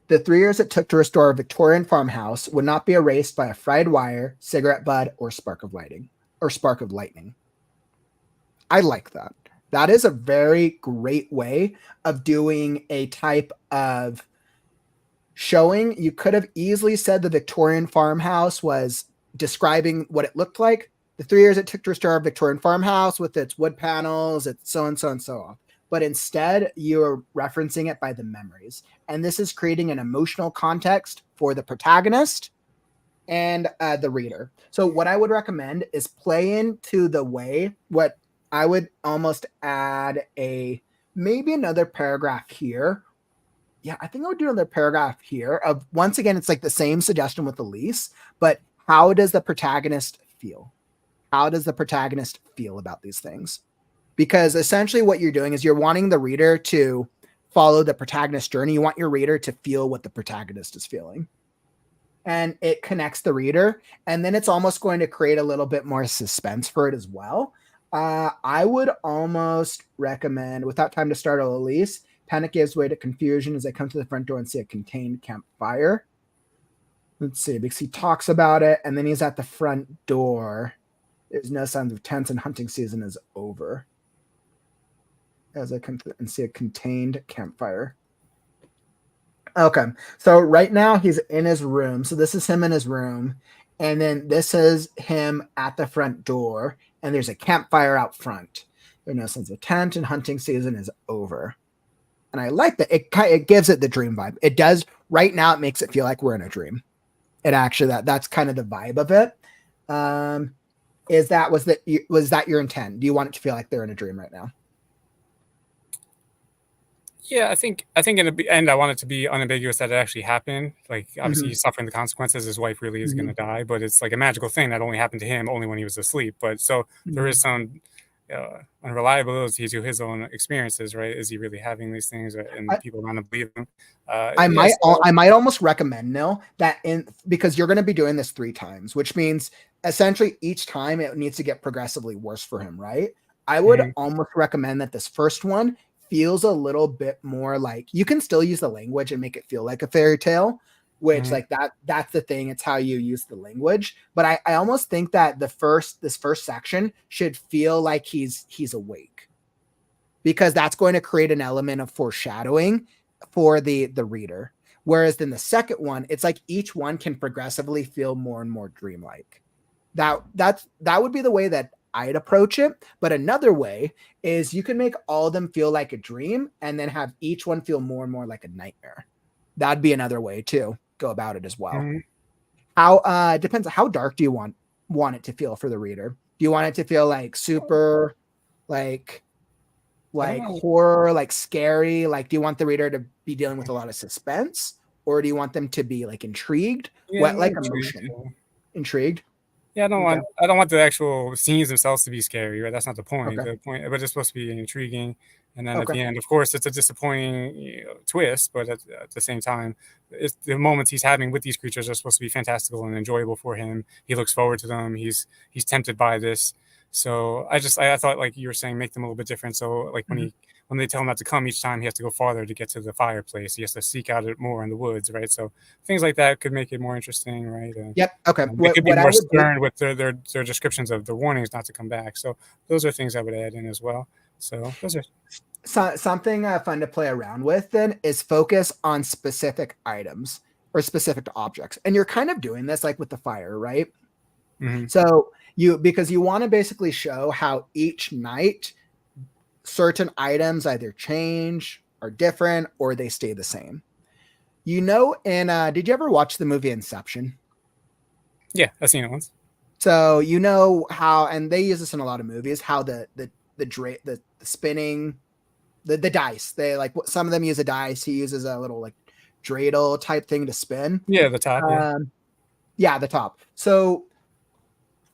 The 3 years it took to restore a Victorian farmhouse would not be erased by a fried wire, cigarette butt, or spark of lightning. I like that. That is a very great way of doing a type of showing. You could have easily said the Victorian farmhouse was describing what it looked like. The 3 years it took to restore a Victorian farmhouse with its wood panels, its so and so and so on. But instead, you're referencing it by the memories. And this is creating an emotional context for the protagonist and the reader. So what I would recommend is play into the way, what I would almost add maybe another paragraph here. Yeah, I think I would do another paragraph here of, once again, it's like the same suggestion with Elise, but how does the protagonist feel? How does the protagonist feel about these things? Because essentially what you're doing is you're wanting the reader to follow the protagonist's journey. You want your reader to feel what the protagonist is feeling. And it connects the reader. And then it's almost going to create a little bit more suspense for it as well. I would almost recommend, without time to start, Elise, panic gives way to confusion as they come to the front door and see a contained campfire. Let's see, because he talks about it, and then he's at the front door. There's no signs of tents, and hunting season is over. As I come to and see a contained campfire. Okay, so right now he's in his room. So this is him in his room. And then this is him at the front door. And there's a campfire out front. There are no signs of tent, and hunting season is over. And I like that. It gives it the dream vibe. It does. Right now, it makes it feel like we're in a dream. It actually, that's kind of the vibe of it. Was that your intent? Do you want it to feel like they're in a dream right now? Yeah, I think in the end, I want it to be unambiguous that it actually happened. Like, obviously, he's suffering the consequences. His wife really is going to die, but it's like a magical thing that only happened to him only when he was asleep. But so there is some unreliability to his own experiences, right? Is he really having these things, and people around him believe him? I might almost recommend, Nil, that because you're going to be doing this 3 times, which means essentially each time it needs to get progressively worse for him, right? I would almost recommend that this first one feels a little bit more like, you can still use the language and make it feel like a fairy tale, which like that's the thing. It's how you use the language. But I almost think that this first section should feel like he's awake, because that's going to create an element of foreshadowing for the reader. Whereas then the second one, it's like each one can progressively feel more and more dreamlike. That would be the way that I'd approach it. But another way is you can make all of them feel like a dream and then have each one feel more and more like a nightmare. That'd be another way to go about it as well. How depends on how dark do you want it to feel for the reader. Do you want it to feel like super like horror, like scary? Like, do you want the reader to be dealing with a lot of suspense, or do you want them to be like intrigued? Yeah, Like emotion? Intrigued. Yeah, I don't want the actual scenes themselves to be scary, right? That's not the point. The point, but it's supposed to be intriguing. And then at the end, of course, it's a disappointing twist, but at the same time, it's the moments he's having with these creatures are supposed to be fantastical and enjoyable for him. He looks forward to them. He's tempted by this. So I thought, like you were saying, make them a little bit different. So like when when they tell him not to come each time, he has to go farther to get to the fireplace. He has to seek out it more in the woods, right? So things like that could make it more interesting, right? Yep. Okay. They could be What I more would do, stern with their descriptions of the warnings not to come back. So those are things I would add in as well. So those are something fun to play around with then is focus on specific items or specific objects. And you're kind of doing this like with the fire, right? So because you want to basically show how each night certain items either change, are different, or they stay the same. And did you ever watch the movie Inception? Yeah, I've seen it once. So you know how, and they use this in a lot of movies, how the spinning, the dice, they like some of them use a dice. He uses a little like dreidel type thing to spin. Yeah, the top. Yeah, the top. So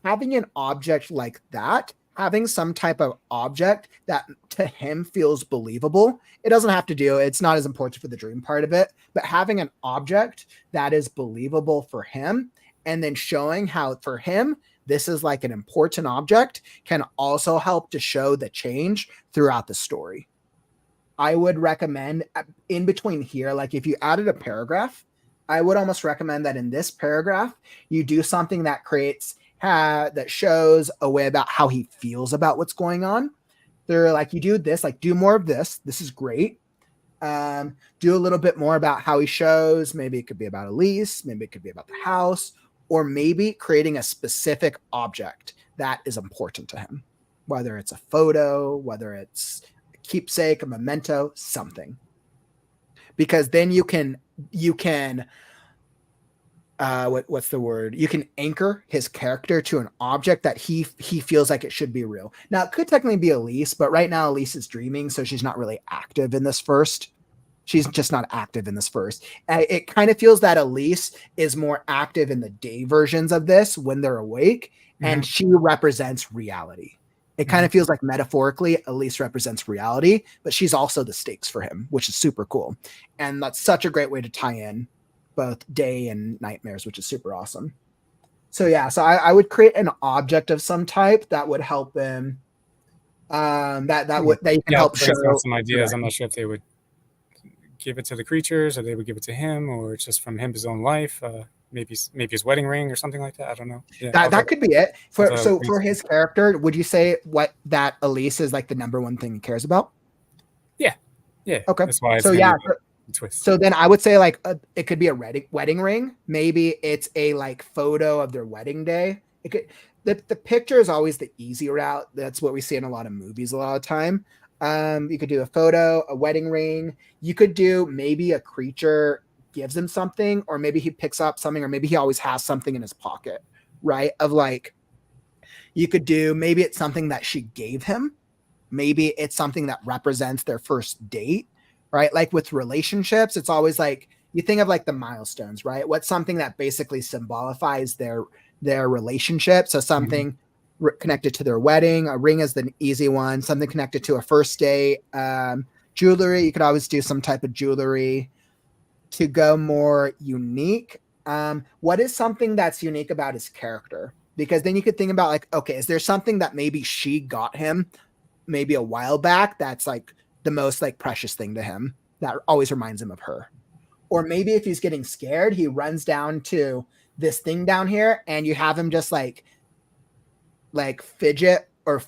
having an object like that, having some type of object that to him feels believable. It doesn't have to do, it's not as important for the dream part of it, but having an object that is believable for him and then showing how for him, this is like an important object can also help to show the change throughout the story. I would recommend in between here, like if you added a paragraph, I would almost recommend that in this paragraph, you do something that creates that shows a way about how he feels about what's going on. They're like, you do this, like do more of this. This is great. Do a little bit more about how he shows. Maybe it could be about Elise. Maybe it could be about the house, or maybe creating a specific object that is important to him, whether it's a photo, whether it's a keepsake, a memento, something. Because then you can what's the word? You can anchor his character to an object that he feels like it should be real. Now it could technically be Elise, but right now Elise is dreaming, so she's not really active in this first. She's just not active in this first. It kind of feels that Elise is more active in the day versions of this when they're awake, and she represents reality. It kind of feels like metaphorically Elise represents reality, but she's also the stakes for him, which is super cool. And that's such a great way to tie in both day and nightmares, which is super awesome. So yeah, so I would create an object of some type that would help them. That you can help show some ideas. I'm not sure if they would give it to the creatures, or they would give it to him, or it's just from him, his own life. Maybe his wedding ring or something like that. I don't know. Yeah, that could be it. For his character, would you say that Elise is like the number one thing he cares about? Yeah. Okay. That's why. So yeah. Twist. So then I would say like it could be a wedding ring. Maybe it's a like photo of their wedding day. It could the picture is always the easy route. That's what we see in a lot of movies a lot of time. You could do a photo, a wedding ring. You could do maybe a creature gives him something, or maybe he picks up something, or maybe he always has something in his pocket, right? Of like, you could do, maybe it's something that she gave him. Maybe it's something that represents their first date, right? Like with relationships, it's always like, you think of like the milestones, right? What's something that basically symbolifies their relationship? So something connected to their wedding, a ring is the easy one, something connected to a first date, jewelry, you could always do some type of jewelry. To go more unique, what is something that's unique about his character? Because then you could think about like, okay, is there something that maybe she got him maybe a while back that's like the most like precious thing to him that always reminds him of her? Or maybe if he's getting scared, he runs down to this thing down here, and you have him just like fidget or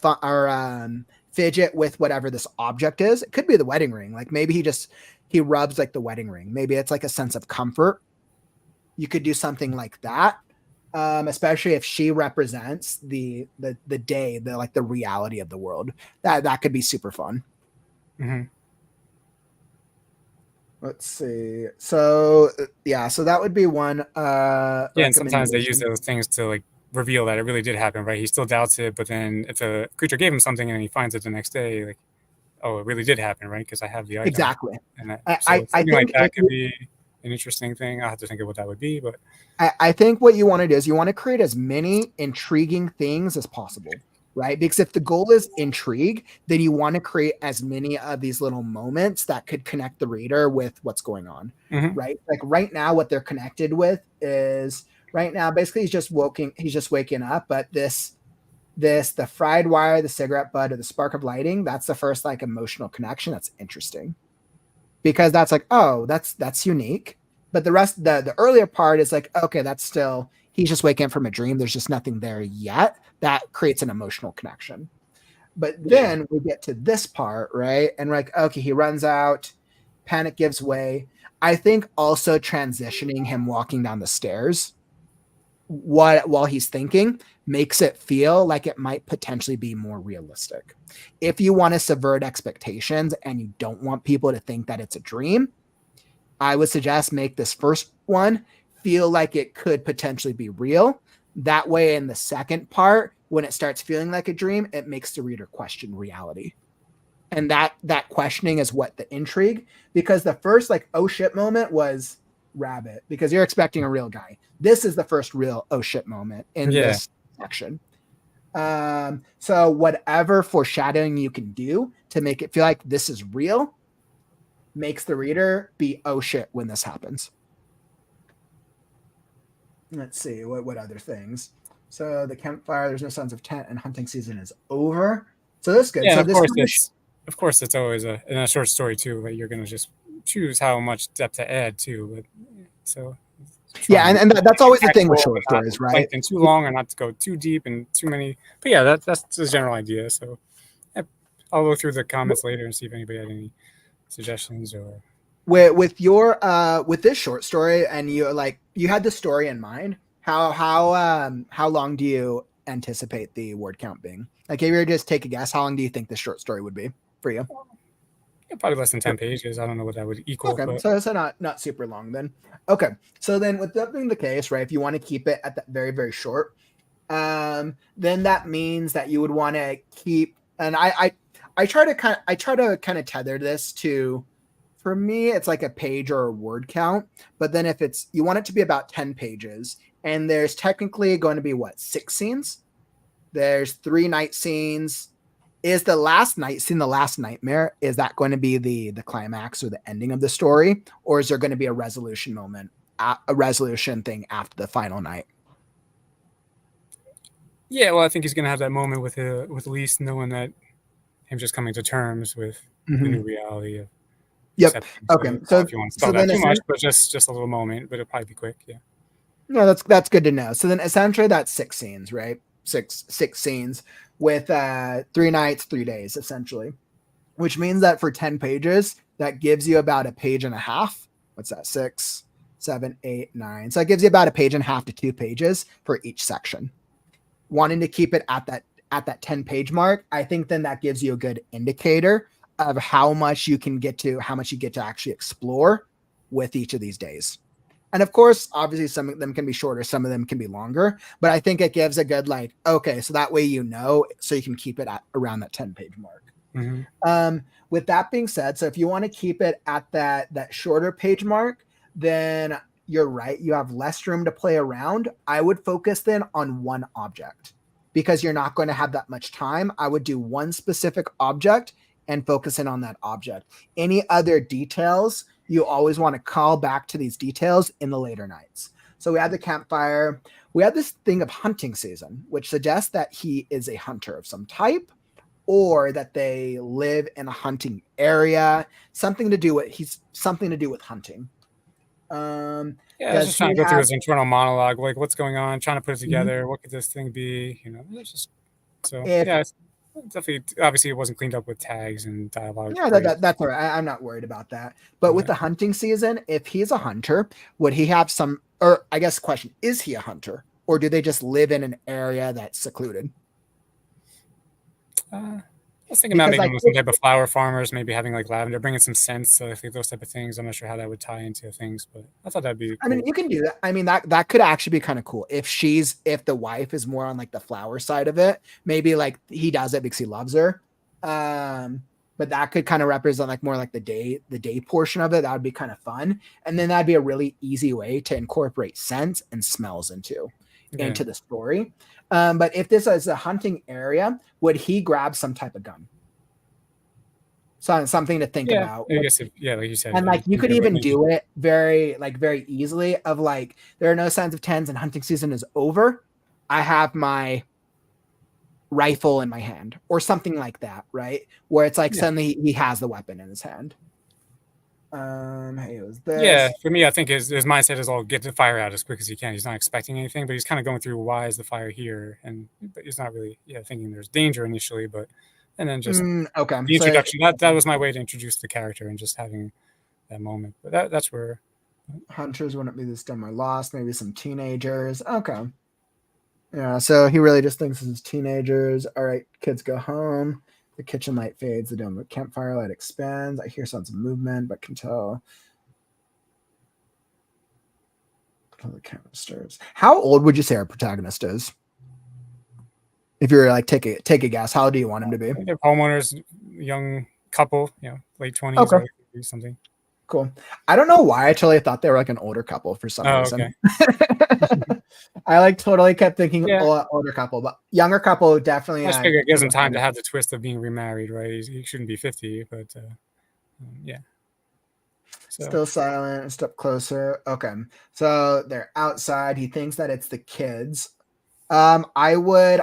fidget with whatever this object is. It could be the wedding ring. Like maybe he rubs like the wedding ring. Maybe it's like a sense of comfort. You could do something like that, especially if she represents the day, the reality of the world. That could be super fun. Let's see. So yeah, so that would be one. And sometimes they use those things to like reveal that it really did happen, right? He still doubts it, but then if the creature gave him something and he finds it the next day, like, oh, it really did happen, right? Because I have the item. Exactly. And I think like that could be an interesting thing. I'll have to think of what that would be, but I think what you want to do is you want to create as many intriguing things as possible, right? Because if the goal is intrigue, then you want to create as many of these little moments that could connect the reader with what's going on, right? Like right now, what they're connected with is right now, basically he's just waking up, but this the fried wire, the cigarette butt, or the spark of lighting, that's the first like emotional connection. That's interesting because that's like, oh, that's unique. But the rest, the earlier part is like, okay, that's still, he's just waking up from a dream. There's just nothing there yet. That creates an emotional connection. But then we get to this part, right? And we're like, okay, he runs out, panic gives way. I think also transitioning him walking down the stairs while he's thinking makes it feel like it might potentially be more realistic. If you want to subvert expectations and you don't want people to think that it's a dream, I would suggest make this first one feel like it could potentially be real. That way, in the second part, when it starts feeling like a dream, it makes the reader question reality. And that questioning is what the intrigue, because the first like, oh shit moment was rabbit, because you're expecting a real guy. This is the first real oh shit moment in this section. So whatever foreshadowing you can do to make it feel like this is real makes the reader be oh shit when this happens. Let's see what other things. So the campfire, there's no signs of tent, and hunting season is over. So that's good. Yeah, so of course it's always in a short story too, but you're gonna just choose how much depth to add too. But so yeah, and that's always the thing with short stories, right? And too long, or not to go too deep and too many. But yeah, that's the general idea. So yeah, I'll go through the comments later and see if anybody had any suggestions or. With this short story, and you had the story in mind. How long do you anticipate the word count being? Like, if you were to just take a guess, how long do you think this short story would be for you? Yeah, probably less than 10 pages. I don't know what that would equal. Okay, but... so not super long then. Okay, so then with that being the case, right? If you want to keep it at that very, very short, then that means that you would want to keep. And I try to kind of tether this to. For me, it's like a page or a word count. But then if you want it to be about 10 pages, and there's technically going to be 6 scenes? There's 3 night scenes. Is the last night scene the last nightmare? Is that going to be the climax or the ending of the story? Or is there going to be a resolution moment, a resolution thing after the final night? Yeah, well, I think he's going to have that moment with Elise, knowing that him just coming to terms with the new reality of. Yep. Okay. So if you want to spell that too much, but just a little moment, but it'll probably be quick. Yeah. No, that's good to know. So then essentially that's 6 scenes, right? Six scenes with 3 nights, 3 days, essentially. Which means that for 10 pages, that gives you about a page and a half. What's that? 6, 7, 8, 9. So it gives you about a page and a half to 2 pages for each section. Wanting to keep it at that 10-page mark, I think then that gives you a good indicator of how much you get to actually explore with each of these days. And of course, obviously some of them can be shorter, some of them can be longer, but I think it gives a good okay, so that way so you can keep it at around that 10-page mark. Mm-hmm. With that being said, so if you want to keep it at that shorter page mark, then you're right, you have less room to play around. I would focus then on one object because you're not going to have that much time. I would do one specific object and focus in on that object. Any other details, you always want to call back to these details in the later nights. So we had the campfire. We had this thing of hunting season, which suggests that he is a hunter of some type, or that they live in a hunting area, something to do with hunting. Yeah, I was just trying to go through his internal monologue, like what's going on, trying to put it together. What could this thing be? It's just so yeah. Definitely, obviously, it wasn't cleaned up with tags and dialogue. Yeah, that's all right. I'm not worried about that. But with the hunting season, if he's a hunter, would he have some? Or I guess question: is he a hunter, or do they just live in an area that's secluded? I was thinking about maybe some type of flower farmers, maybe having lavender, bringing some scents, so those type of things. I'm not sure how that would tie into things, but I thought that'd be cool. I mean, you can do that. I mean, that could actually be kind of cool if the wife is more on the flower side of it. Maybe he does it because he loves her. But that could kind of represent more the day portion of it. That would be kind of fun, and then that'd be a really easy way to incorporate scents and smells into the story. But if this is a hunting area, would he grab some type of gun? So something to think about. I guess like you said. And you could even do it very easily of there are no signs of tens and hunting season is over. I have my rifle in my hand or something like that, right? Where it's like Yeah. suddenly he has the weapon in his hand. Hey, it was this. Yeah, for me, I think his mindset is all get the fire out as quick as he can. He's not expecting anything, but he's kind of going through why is the fire here, but he's not really thinking there's danger initially, but and then just okay. the introduction. That was my way to introduce the character and just having that moment. But that's where hunters wouldn't be this dumb or lost. Maybe some teenagers. Okay. Yeah, so he really just thinks this is teenagers. All right, kids go home. The kitchen light fades. The dome of campfire light expands. I hear sounds of movement, but can tell. The camera stirs. How old would you say our protagonist is? If you're like take a guess, how old do you want him to be? they're homeowners, young couple, late 20s Okay. or something. Cool. I don't know why I totally thought they were like an older couple for some reason. Okay. I like totally kept thinking older couple, but younger couple definitely. I figure it gives him time to have the twist of being remarried, right? He shouldn't be 50, but yeah. So. Still silent, step closer. Okay. So they're outside. He thinks that it's the kids. I would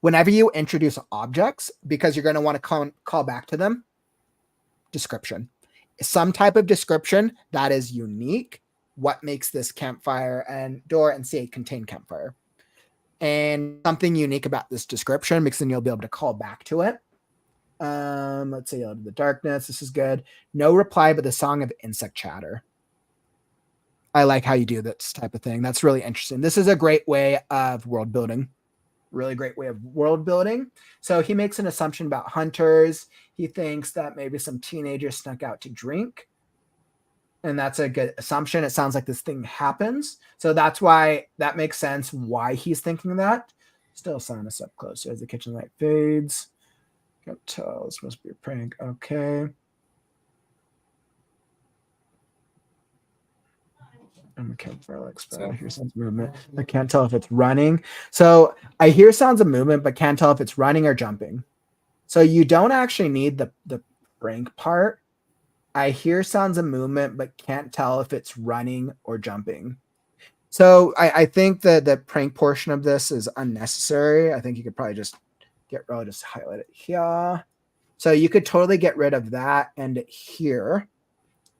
whenever you introduce objects, because you're going to want to call back to them, description. Some type of description that is unique. What makes this campfire and door and say contain campfire? And something unique about this description, because then you'll be able to call back to it. Let's say out of the darkness. This is good. No reply, but the song of insect chatter. I like how you do this type of thing. That's really interesting. This is a great way of world building. Really great way of world building. So he makes an assumption about hunters. He thinks that maybe some teenagers snuck out to drink. And that's a good assumption. It sounds like this thing happens. So that's why that makes sense why he's thinking that. Still sign us up closer as the kitchen light fades. Can't tell. This must be a prank. Okay. I'm a campfire like I hear sounds of movement. I can't tell if it's running. So I hear sounds of movement, but can't tell if it's running or jumping. So you don't actually need the prank part. I hear sounds of movement, but can't tell if it's running or jumping. So I think that the prank portion of this is unnecessary. I think you could probably just just highlight it here. So you could totally get rid of that and here.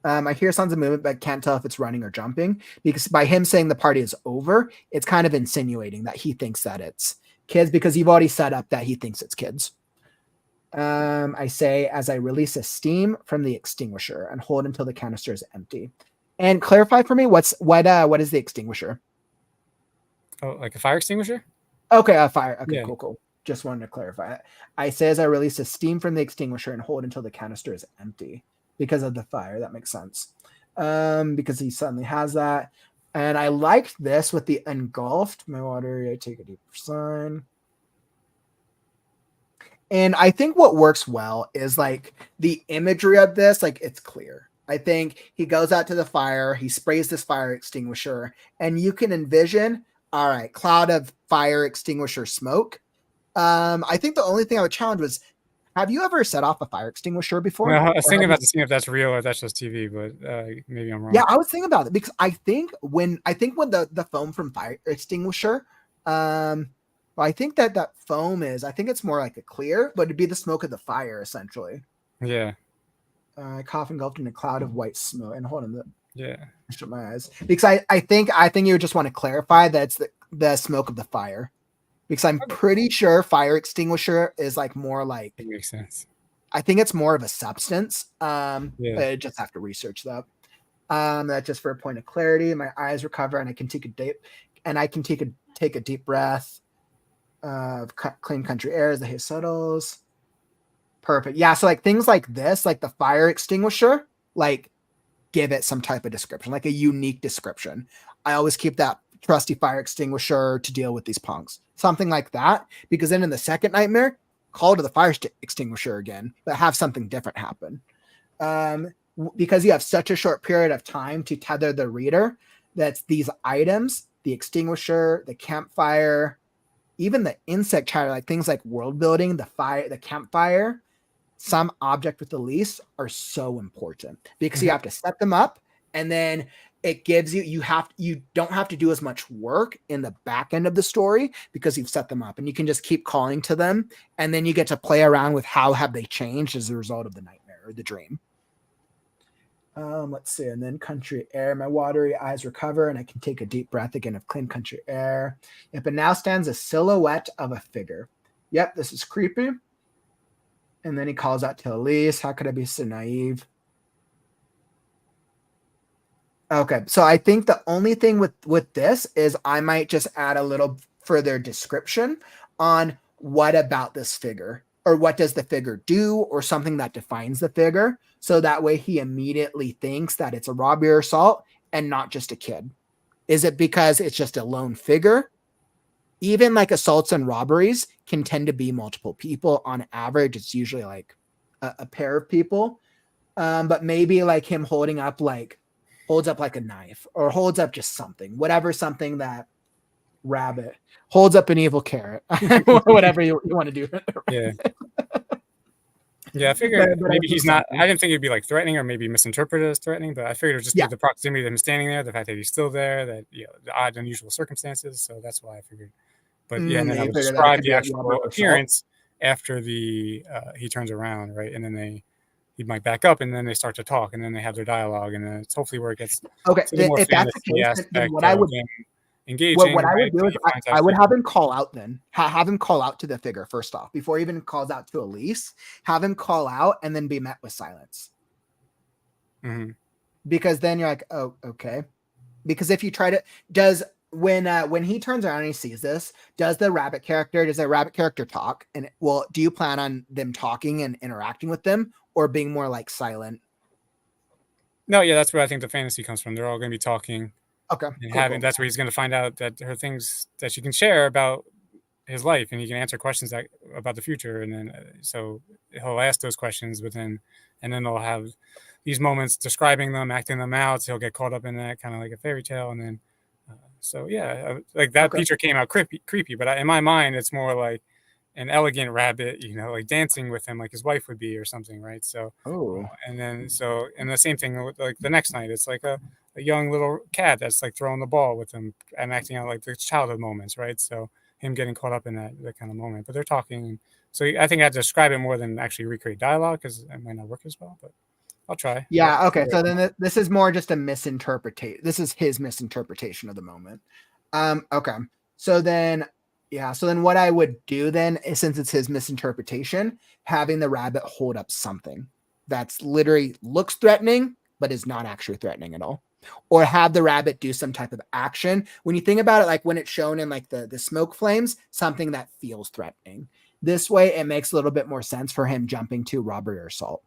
I hear sounds of movement, but can't tell if it's running or jumping, because by him saying the party is over, it's kind of insinuating that he thinks that it's kids, because you've already set up that he thinks it's kids. I say, as I release a steam from the extinguisher and hold until the canister is empty. And clarify for me, what is the extinguisher? Oh, like a fire extinguisher? Okay, a fire. Okay, yeah. Cool. Just wanted to clarify. I say, as I release a steam from the extinguisher and hold until the canister is empty. Because of the fire, that makes sense. Because he suddenly has that. And I liked this with the engulfed. My water, I take a deeper sign. And I think what works well is like the imagery of this, like it's clear. I think he goes out to the fire, he sprays this fire extinguisher, and you can envision, all right, cloud of fire extinguisher smoke. I think the only thing I would challenge was, have you ever set off a fire extinguisher before? No, I was thinking about seeing if that's real or if that's just TV, but maybe I'm wrong. Yeah, I was thinking about it because I think when the foam from fire extinguisher, I think that foam is, I think it's more like a clear, but it'd be the smoke of the fire essentially. Yeah. Cough engulfed in a cloud of white smoke. And hold on, shut my eyes, because I think you just want to clarify that it's the smoke of the fire. Because I'm pretty sure fire extinguisher is like more like, it makes sense. I think it's more of a substance. But I just have to research that. That just for a point of clarity. My eyes recover and I can take a deep breath of clean country air as the haze settles. Perfect. Yeah. So like things like this, like the fire extinguisher, like give it some type of description, like a unique description. I always keep that trusty fire extinguisher to deal with these punks, something like that, because then in the second nightmare, call to the fire extinguisher again, but have something different happen. Because you have such a short period of time to tether the reader, that's these items, the extinguisher, the campfire, even the insect chatter, like things like world building, the fire, the campfire, some object with the lease are so important because you have to set them up And then it gives you don't have to do as much work in the back end of the story because you've set them up, and you can just keep calling to them, and then you get to play around with how have they changed as a result of the nightmare or the dream. Let's see. And then country air, my watery eyes recover, and I can take a deep breath again of clean country air. Yep, and now stands a silhouette of a figure. Yep, this is creepy. And then he calls out to Elise. How could I be so naive? Okay, so I think the only thing with this is I might just add a little further description on what about this figure, or what does the figure do, or something that defines the figure, so that way he immediately thinks that it's a robbery or assault and not just a kid. Is it because it's just a lone figure? Even like assaults and robberies can tend to be multiple people. On average, it's usually like a pair of people. But maybe like him holds up like a knife, or holds up just something, something that rabbit holds up an evil carrot, whatever you want to do. Yeah. Yeah, I figured maybe he's not. I didn't think it'd be like threatening, or maybe misinterpreted as threatening, but I figured it would just be the proximity of him standing there, the fact that he's still there, that the odd, unusual circumstances. So that's why I figured. But yeah, and then I would describe the actual appearance after he turns around, right, and then he might back up, and then they start to talk, and then they have their dialogue, and then it's hopefully where it gets okay. If that's the case, then what I would engaging. What I would do is I would have him call out then. Have him call out to the figure first off. Before he even calls out to Elise, have him call out and then be met with silence. Mm-hmm. Because then you're like, oh, okay. Because if you try to, when he turns around and he sees this, does the rabbit character talk? And do you plan on them talking and interacting with them, or being more like silent? No, yeah, that's where I think the fantasy comes from. They're all going to be talking. Okay. And that's where he's going to find out that there are things that she can share about his life, and he can answer questions about the future. And then, so he'll ask those questions, and then they'll have these moments describing them, acting them out. So he'll get caught up in that, kind of like a fairy tale. And then, so yeah, like that picture came out creepy, but in my mind, it's more like an elegant rabbit, like dancing with him, like his wife would be or something. Right. So, and then, and the same thing with like the next night, it's like a young little cat that's like throwing the ball with him and acting out like the childhood moments, right? So him getting caught up in that kind of moment, but they're talking. So I think I have to describe it more than actually recreate dialogue, because it might not work as well, but I'll try. Yeah. Okay. So then this is more just a misinterpretation. This is his misinterpretation of the moment. Okay. So then what I would do then is, since it's his misinterpretation, having the rabbit hold up something that's literally looks threatening, but is not actually threatening at all. Or have the rabbit do some type of action. When you think about it, like when it's shown in like the smoke flames, something that feels threatening. This way, it makes a little bit more sense for him jumping to robbery or assault.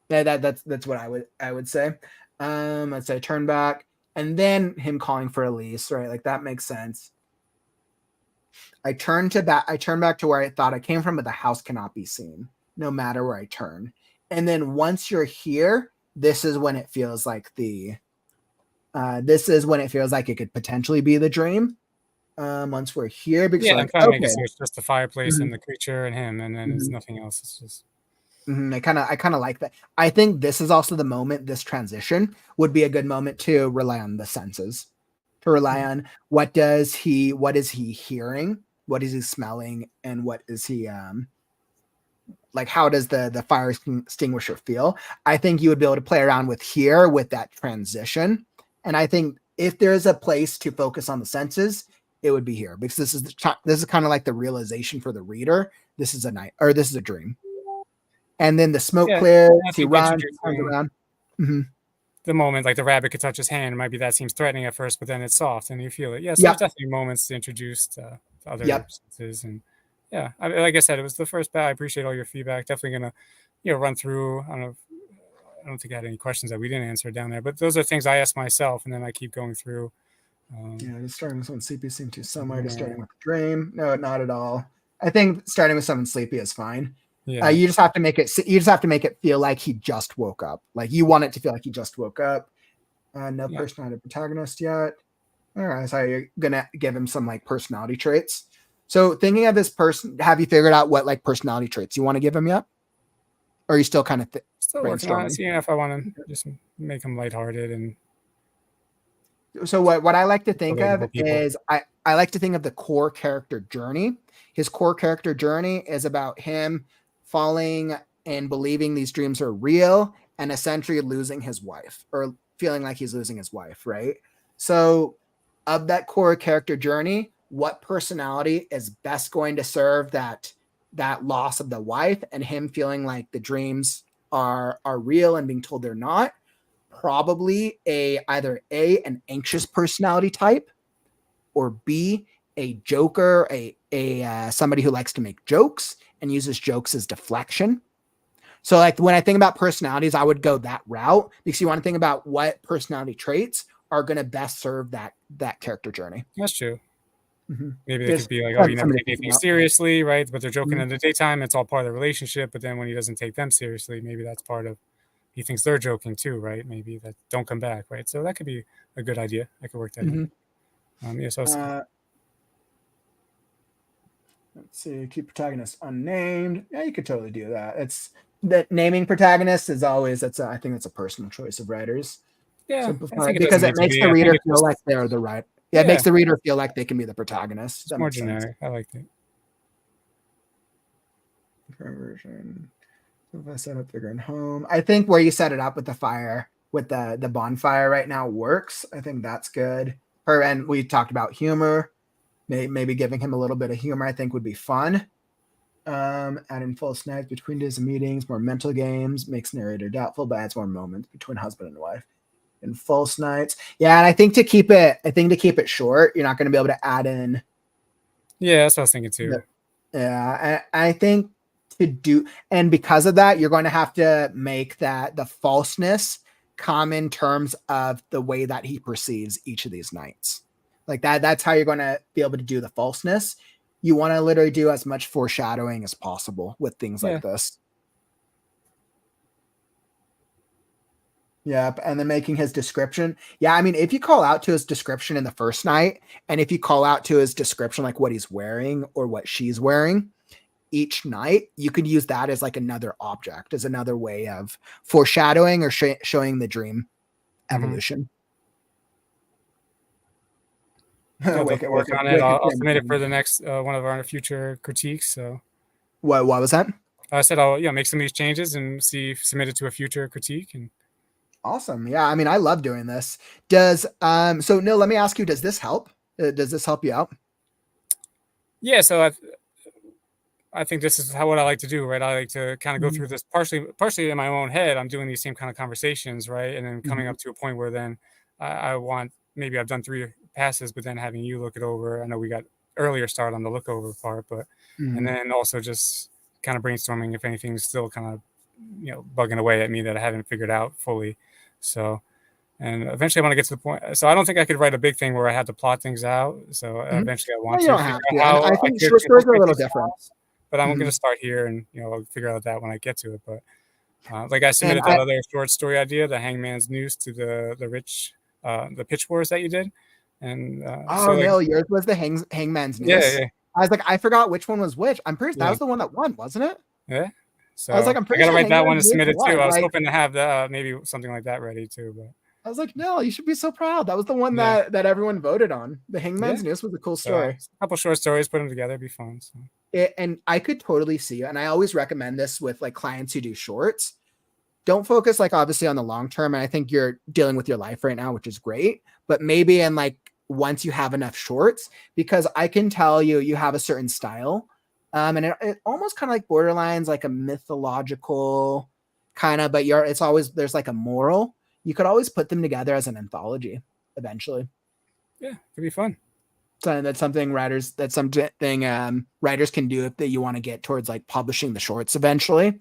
Yeah, that's what I would say. Let's say turn back, and then him calling for Elise, right? Like that makes sense. I turn back to where I thought I came from, but the house cannot be seen, no matter where I turn. And then once you're here, this is when it feels like it could potentially be the dream. Once we're here, because I'm trying to make it so it's just the fireplace and the creature and him, and then it's nothing else. It's just. I kind of like that. I think this is also the moment. This transition would be a good moment to rely on the senses, to rely on what is he hearing, what is he smelling, and what is he like, how does the fire extinguisher feel? I think you would be able to play around with that transition. And I think if there's a place to focus on the senses, it would be here, because this is kind of like the realization for the reader. This is a dream. And then the smoke clears, he runs, turns around. Mm-hmm. The moment, like the rabbit could touch his hand, it might be that seems threatening at first, but then it's soft and you feel it. Yes, there's definitely moments to introduce other senses. And yeah, like I said, it was the first bat. I appreciate all your feedback. Definitely gonna, run through. I don't think I had any questions that we didn't answer down there, but those are things I ask myself, and then I keep going through. Just starting with someone sleepy seemed too similar to starting with a dream. No, not at all. I think starting with someone sleepy is fine. Yeah. You just have to make it feel like he just woke up. Like you want it to feel like he just woke up. No personality protagonist yet. All right, so you're gonna give him some like personality traits. So thinking of this person, have you figured out what like personality traits you want to give him yet? Or are you still kind of still working on it, seeing if I want to just make them lighthearted and. So what I like to think of Relatable people. is I like to think of the core character journey. His core character journey is about him falling and believing these dreams are real and essentially losing his wife or feeling like he's losing his wife, right? So of that core character journey, what personality is best going to serve that loss of the wife and him feeling like the dreams are real and being told they're not? Probably either an anxious personality type, or B, a joker, somebody who likes to make jokes and uses jokes as deflection. So like when I think about personalities, I would go that route because you want to think about what personality traits are going to best serve that character journey. That's true. Mm-hmm. Maybe they could be like, oh, you never take anything seriously, right? But they're joking in the daytime. It's all part of the relationship. But then when he doesn't take them seriously, maybe that's part of, he thinks they're joking too, right? Maybe that don't come back, right? So that could be a good idea. I could work that in. So let's see, keep protagonist unnamed. Yeah, you could totally do that. It's that naming protagonist is always I think that's a personal choice of writers. Yeah, because it makes the reader feel like they're the right. Yeah, it makes the reader feel like they can be the protagonist. It's more generic. I like that. Version. So if I set up figuring home, I think where you set it up with the fire, with the bonfire right now works. I think that's good. And we talked about humor. Maybe giving him a little bit of humor, I think, would be fun. Adding false nights between days and meetings, more mental games, makes narrator doubtful, but adds more moments between husband and wife. And false nights. Yeah, and I think to keep it short, you're not going to be able to add in. Yeah, that's what I was thinking too. I think and because of that, you're going to have to make that the falseness come in terms of the way that he perceives each of these nights. Like that's how you're going to be able to do the falseness. You want to literally do as much foreshadowing as possible with things like this. Yep. And then making his description. Yeah. I mean, if you call out to his description in the first night, and if you call out to his description, like what he's wearing or what she's wearing each night, you could use that as like another object, as another way of foreshadowing or showing the dream evolution. Work on it. I'll submit it for the next one of our future critiques. So, what was that? I said I'll make some of these changes and submit it to a future critique. And awesome, yeah. I mean, I love doing this. Does so Neil? Let me ask you: does this help? Does this help you out? Yeah. So I think this is what I like to do, right? I like to kind of go through this partially in my own head. I'm doing these same kind of conversations, right? And then coming up to a point where then I want, maybe I've done 3 passes, but then having you look it over. I know we got earlier start on the look over part, but and then also just kind of brainstorming if anything's still kind of bugging away at me that I haven't figured out fully. So, and eventually I want to get to the point. So I don't think I could write a big thing where I had to plot things out. So eventually I want to figure out how I think short stories are a little different. But I'm going to start here and I'll figure out that when I get to it. But like I submitted that other short story idea, the Hangman's Noose to the Rich, the Pitch Wars that you did. And Neil, yours was the Hangman's Noose. Yeah. I was like, I forgot which one was which. I'm pretty sure that was the one that won, wasn't it? Yeah. So I was like, I'm pretty sure I gotta write that one and submit it too. I was hoping to have maybe something like that ready too. But I was like, no, you should be so proud. That was the one that everyone voted on. The Hangman's Noose was a cool story. A couple short stories, put them together, it'd be fun. So. And I could totally see it. And I always recommend this with like clients who do shorts. Don't focus like obviously on the long term. And I think you're dealing with your life right now, which is great. But maybe in like once you have enough shorts, because I can tell you have a certain style. And it almost kind of like borderlines like a mythological kind of, but it's always, there's like a moral. You could always put them together as an anthology eventually. Yeah, it'd be fun. So that's something writers can do if you want to get towards like publishing the shorts eventually,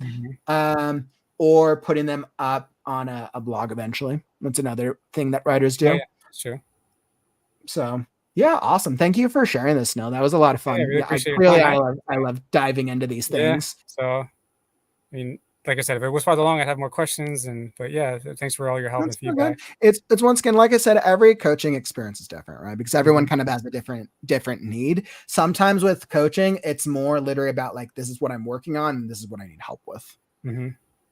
or putting them up on a blog eventually. That's another thing that writers do. Oh, yeah, sure. So yeah, awesome. Thank you for sharing this, Neil. That was a lot of fun. I love diving into these things. Yeah, so, I mean, like I said, if it was farther along, I'd have more questions. But yeah, thanks for all your help and feedback. It's once again, like I said, every coaching experience is different, right? Because everyone kind of has a different need. Sometimes with coaching, it's more literally about like, this is what I'm working on and this is what I need help with.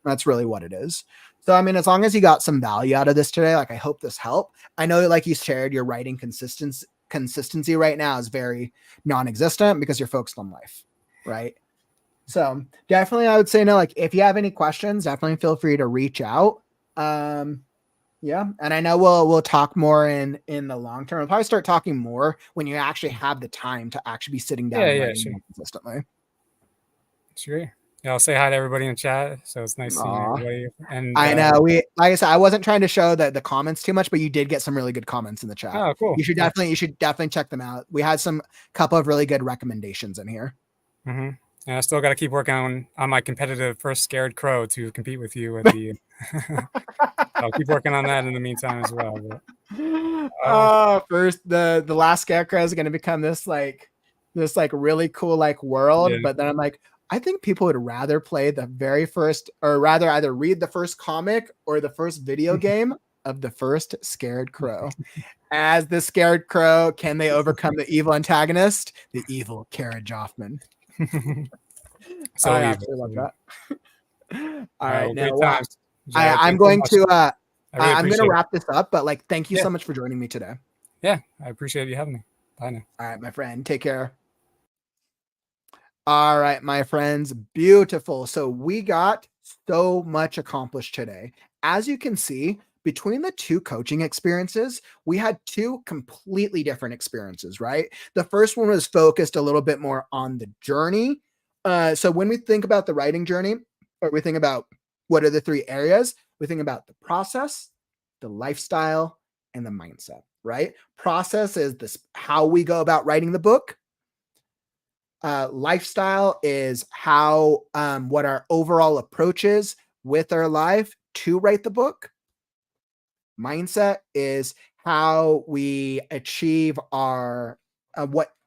That's really what it is. So, I mean, as long as you got some value out of this today, like I hope this helped. I know, like you shared, your writing consistency right now is very non-existent because you're focused on life, right? So definitely, I would say no. Like, if you have any questions, definitely feel free to reach out. Yeah, and I know we'll talk more in the long term. We'll probably start talking more when you actually have the time to actually be sitting down and writing more consistently. Sure. Yeah, I'll say hi to everybody in the chat. So it's nice seeing everybody. And I know like I said, I wasn't trying to show the comments too much, but you did get some really good comments in the chat. Oh, cool. You should definitely check them out. We had some couple of really good recommendations in here. Mm-hmm. And I still got to keep working on my competitive first scared crow to compete with you at the. I'll keep working on that in the meantime as well. But, first the last scarecrow is going to become this really cool world, yeah. But then I'm like, I think people would rather play the very first, or rather either read the first comic or the first video game of the first scared crow. As the scared crow, can they overcome the evil antagonist, the evil Carriage Hoffman? So I absolutely love that. All right, well, now I'm going to I'm going to wrap this up, but thank you so much for joining me today. Yeah, I appreciate you having me. Bye now. All right, my friend, take care. All right, my friends, beautiful. So we got so much accomplished today. As you can see, between the two coaching experiences, we had two completely different experiences, right? The first one was focused a little bit more on the journey. So when we think about the writing journey, or we think about what are the three areas, we think about the process, the lifestyle, and the mindset, right? Process is this how we go about writing the book. Lifestyle is how what our overall approach is with our life to write the book. Mindset is how we achieve our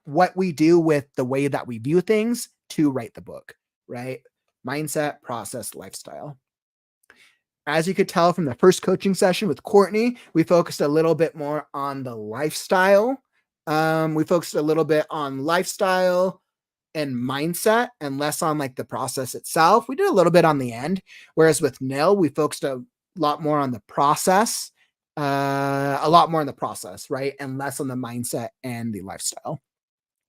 what we do with the way that we view things to write the book, right? Mindset, process, lifestyle. As you could tell from the first coaching session with Courtney, we focused a little bit more on the lifestyle. We focused a little bit on lifestyle and mindset and less on the process itself. We did a little bit on the end, whereas with Nil, we focused a lot more on the process, right? And less on the mindset and the lifestyle,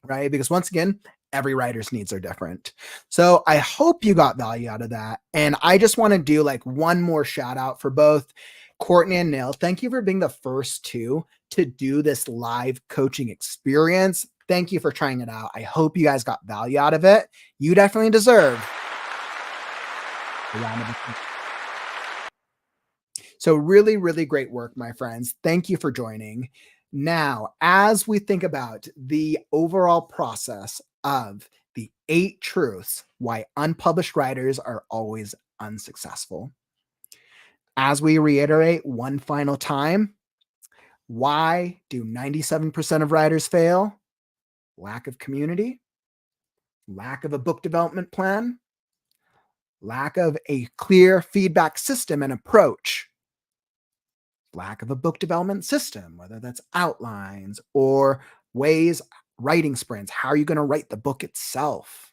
right? Because once again, every writer's needs are different. So I hope you got value out of that. And I just want to do one more shout out for both Courtney and Nil. Thank you for being the first two to do this live coaching experience. Thank you for trying it out. I hope you guys got value out of it. You definitely deserve a round of applause. So really, really great work, my friends. Thank you for joining. Now, as we think about the overall process of the 8 truths why unpublished writers are always unsuccessful, as we reiterate one final time, why do 97% of writers fail? Lack of community, lack of a book development plan, lack of a clear feedback system and approach, lack of a book development system, whether that's outlines or ways, writing sprints. How are you going to write the book itself?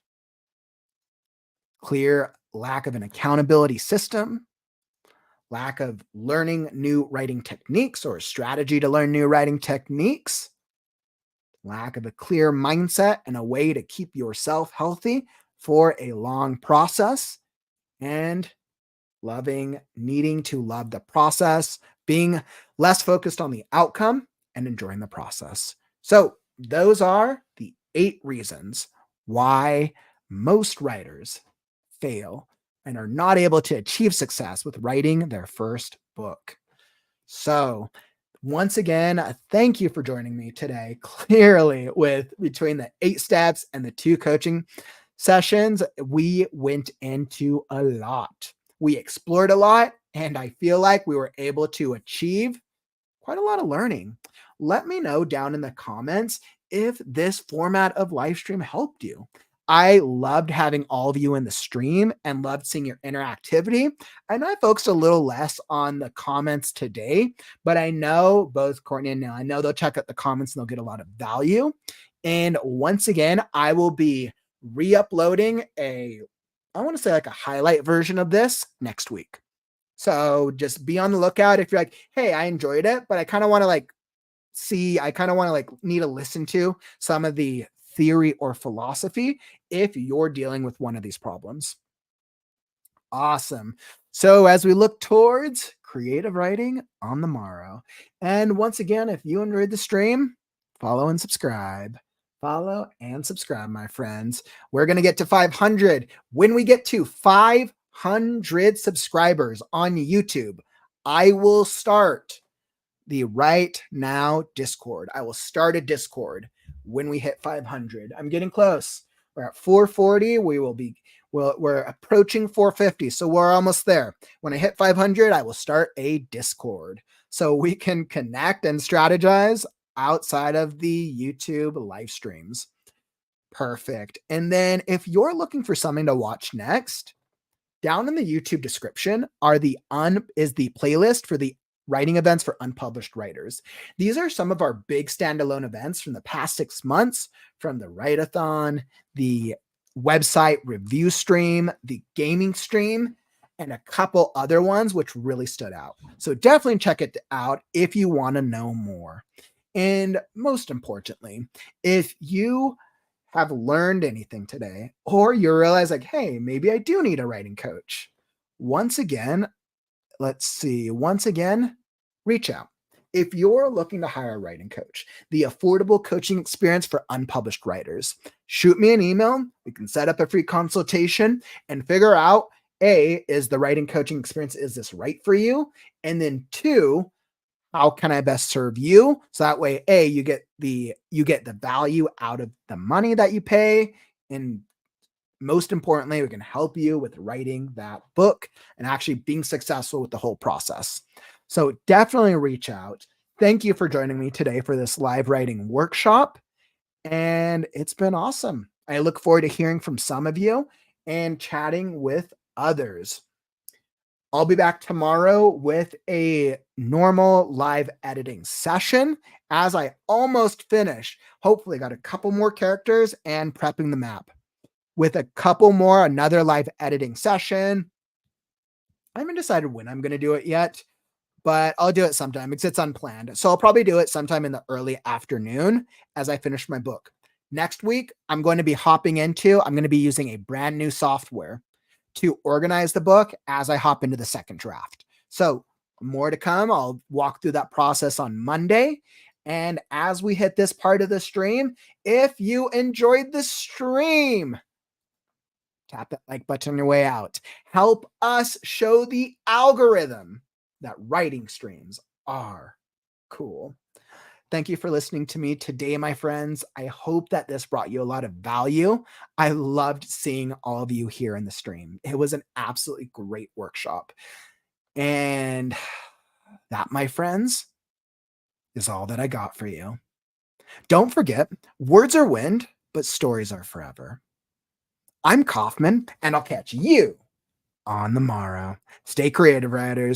Clear lack of an accountability system, lack of learning new writing techniques or a strategy to learn new writing techniques, lack of a clear mindset and a way to keep yourself healthy for a long process, and needing to love the process, being less focused on the outcome and enjoying the process. So those are the 8 reasons why most writers fail and are not able to achieve success with writing their first book. So once again, thank you for joining me today. Clearly, between the 8 steps and the 2 coaching sessions, we went into a lot. We explored a lot, and I feel like we were able to achieve quite a lot of learning. Let me know down in the comments if this format of live stream helped you. I loved having all of you in the stream and loved seeing your interactivity. I know I focused a little less on the comments today, but I know both Courtney and Neil, I know they'll check out the comments and they'll get a lot of value. And once again, I will be re-uploading a I want to say like a highlight version of this next week. So just be on the lookout if you're like, hey, I enjoyed it, but I kind of want to like need to listen to some of the theory or philosophy if you're dealing with one of these problems. Awesome. So as we look towards creative writing on the morrow, and once again, if you enjoyed the stream, follow and subscribe. Follow and subscribe, my friends. We're going to get to 500. When we get to 500 subscribers on YouTube, I will start the Right Now Discord. I will start a Discord when we hit 500. I'm getting close. We're at 440. We're approaching 450. So we're almost there. When I hit 500, I will start a Discord so we can connect and strategize outside of the YouTube live streams. Perfect. And then if you're looking for something to watch next, down in the YouTube description is the playlist for the writing events for unpublished writers. These are some of our big standalone events from the past 6 months, from the write-a-thon, the website review stream, the gaming stream, and a couple other ones which really stood out. So definitely check it out if you want to know more. And most importantly, if you have learned anything today, or you realize like, hey, maybe I do need a writing coach. Once again, reach out. If you're looking to hire a writing coach, the affordable coaching experience for unpublished writers, shoot me an email. We can set up a free consultation and figure out, A, is the writing coaching experience, is this right for you? And then 2, how can I best serve you? So that way, A, you get the value out of the money that you pay. And most importantly, we can help you with writing that book and actually being successful with the whole process. So definitely reach out. Thank you for joining me today for this live writing workshop. And it's been awesome. I look forward to hearing from some of you and chatting with others. I'll be back tomorrow with a normal live editing session as I almost finish. Hopefully got a couple more characters and prepping the map. With a couple more, another live editing session. I haven't decided when I'm going to do it yet, but I'll do it sometime because it's unplanned. So I'll probably do it sometime in the early afternoon as I finish my book. Next week, I'm going to be using a brand new software to organize the book as I hop into the second draft. So more to come. I'll walk through that process on Monday. And as we hit this part of the stream, if you enjoyed the stream, tap that like button on your way out. Help us show the algorithm that writing streams are cool. Thank you for listening to me today, my friends. I hope that this brought you a lot of value. I loved seeing all of you here in the stream. It was an absolutely great workshop. And that, my friends, is all that I got for you. Don't forget, words are wind, but stories are forever. I'm Kauffman, and I'll catch you on the morrow. Stay creative, writers.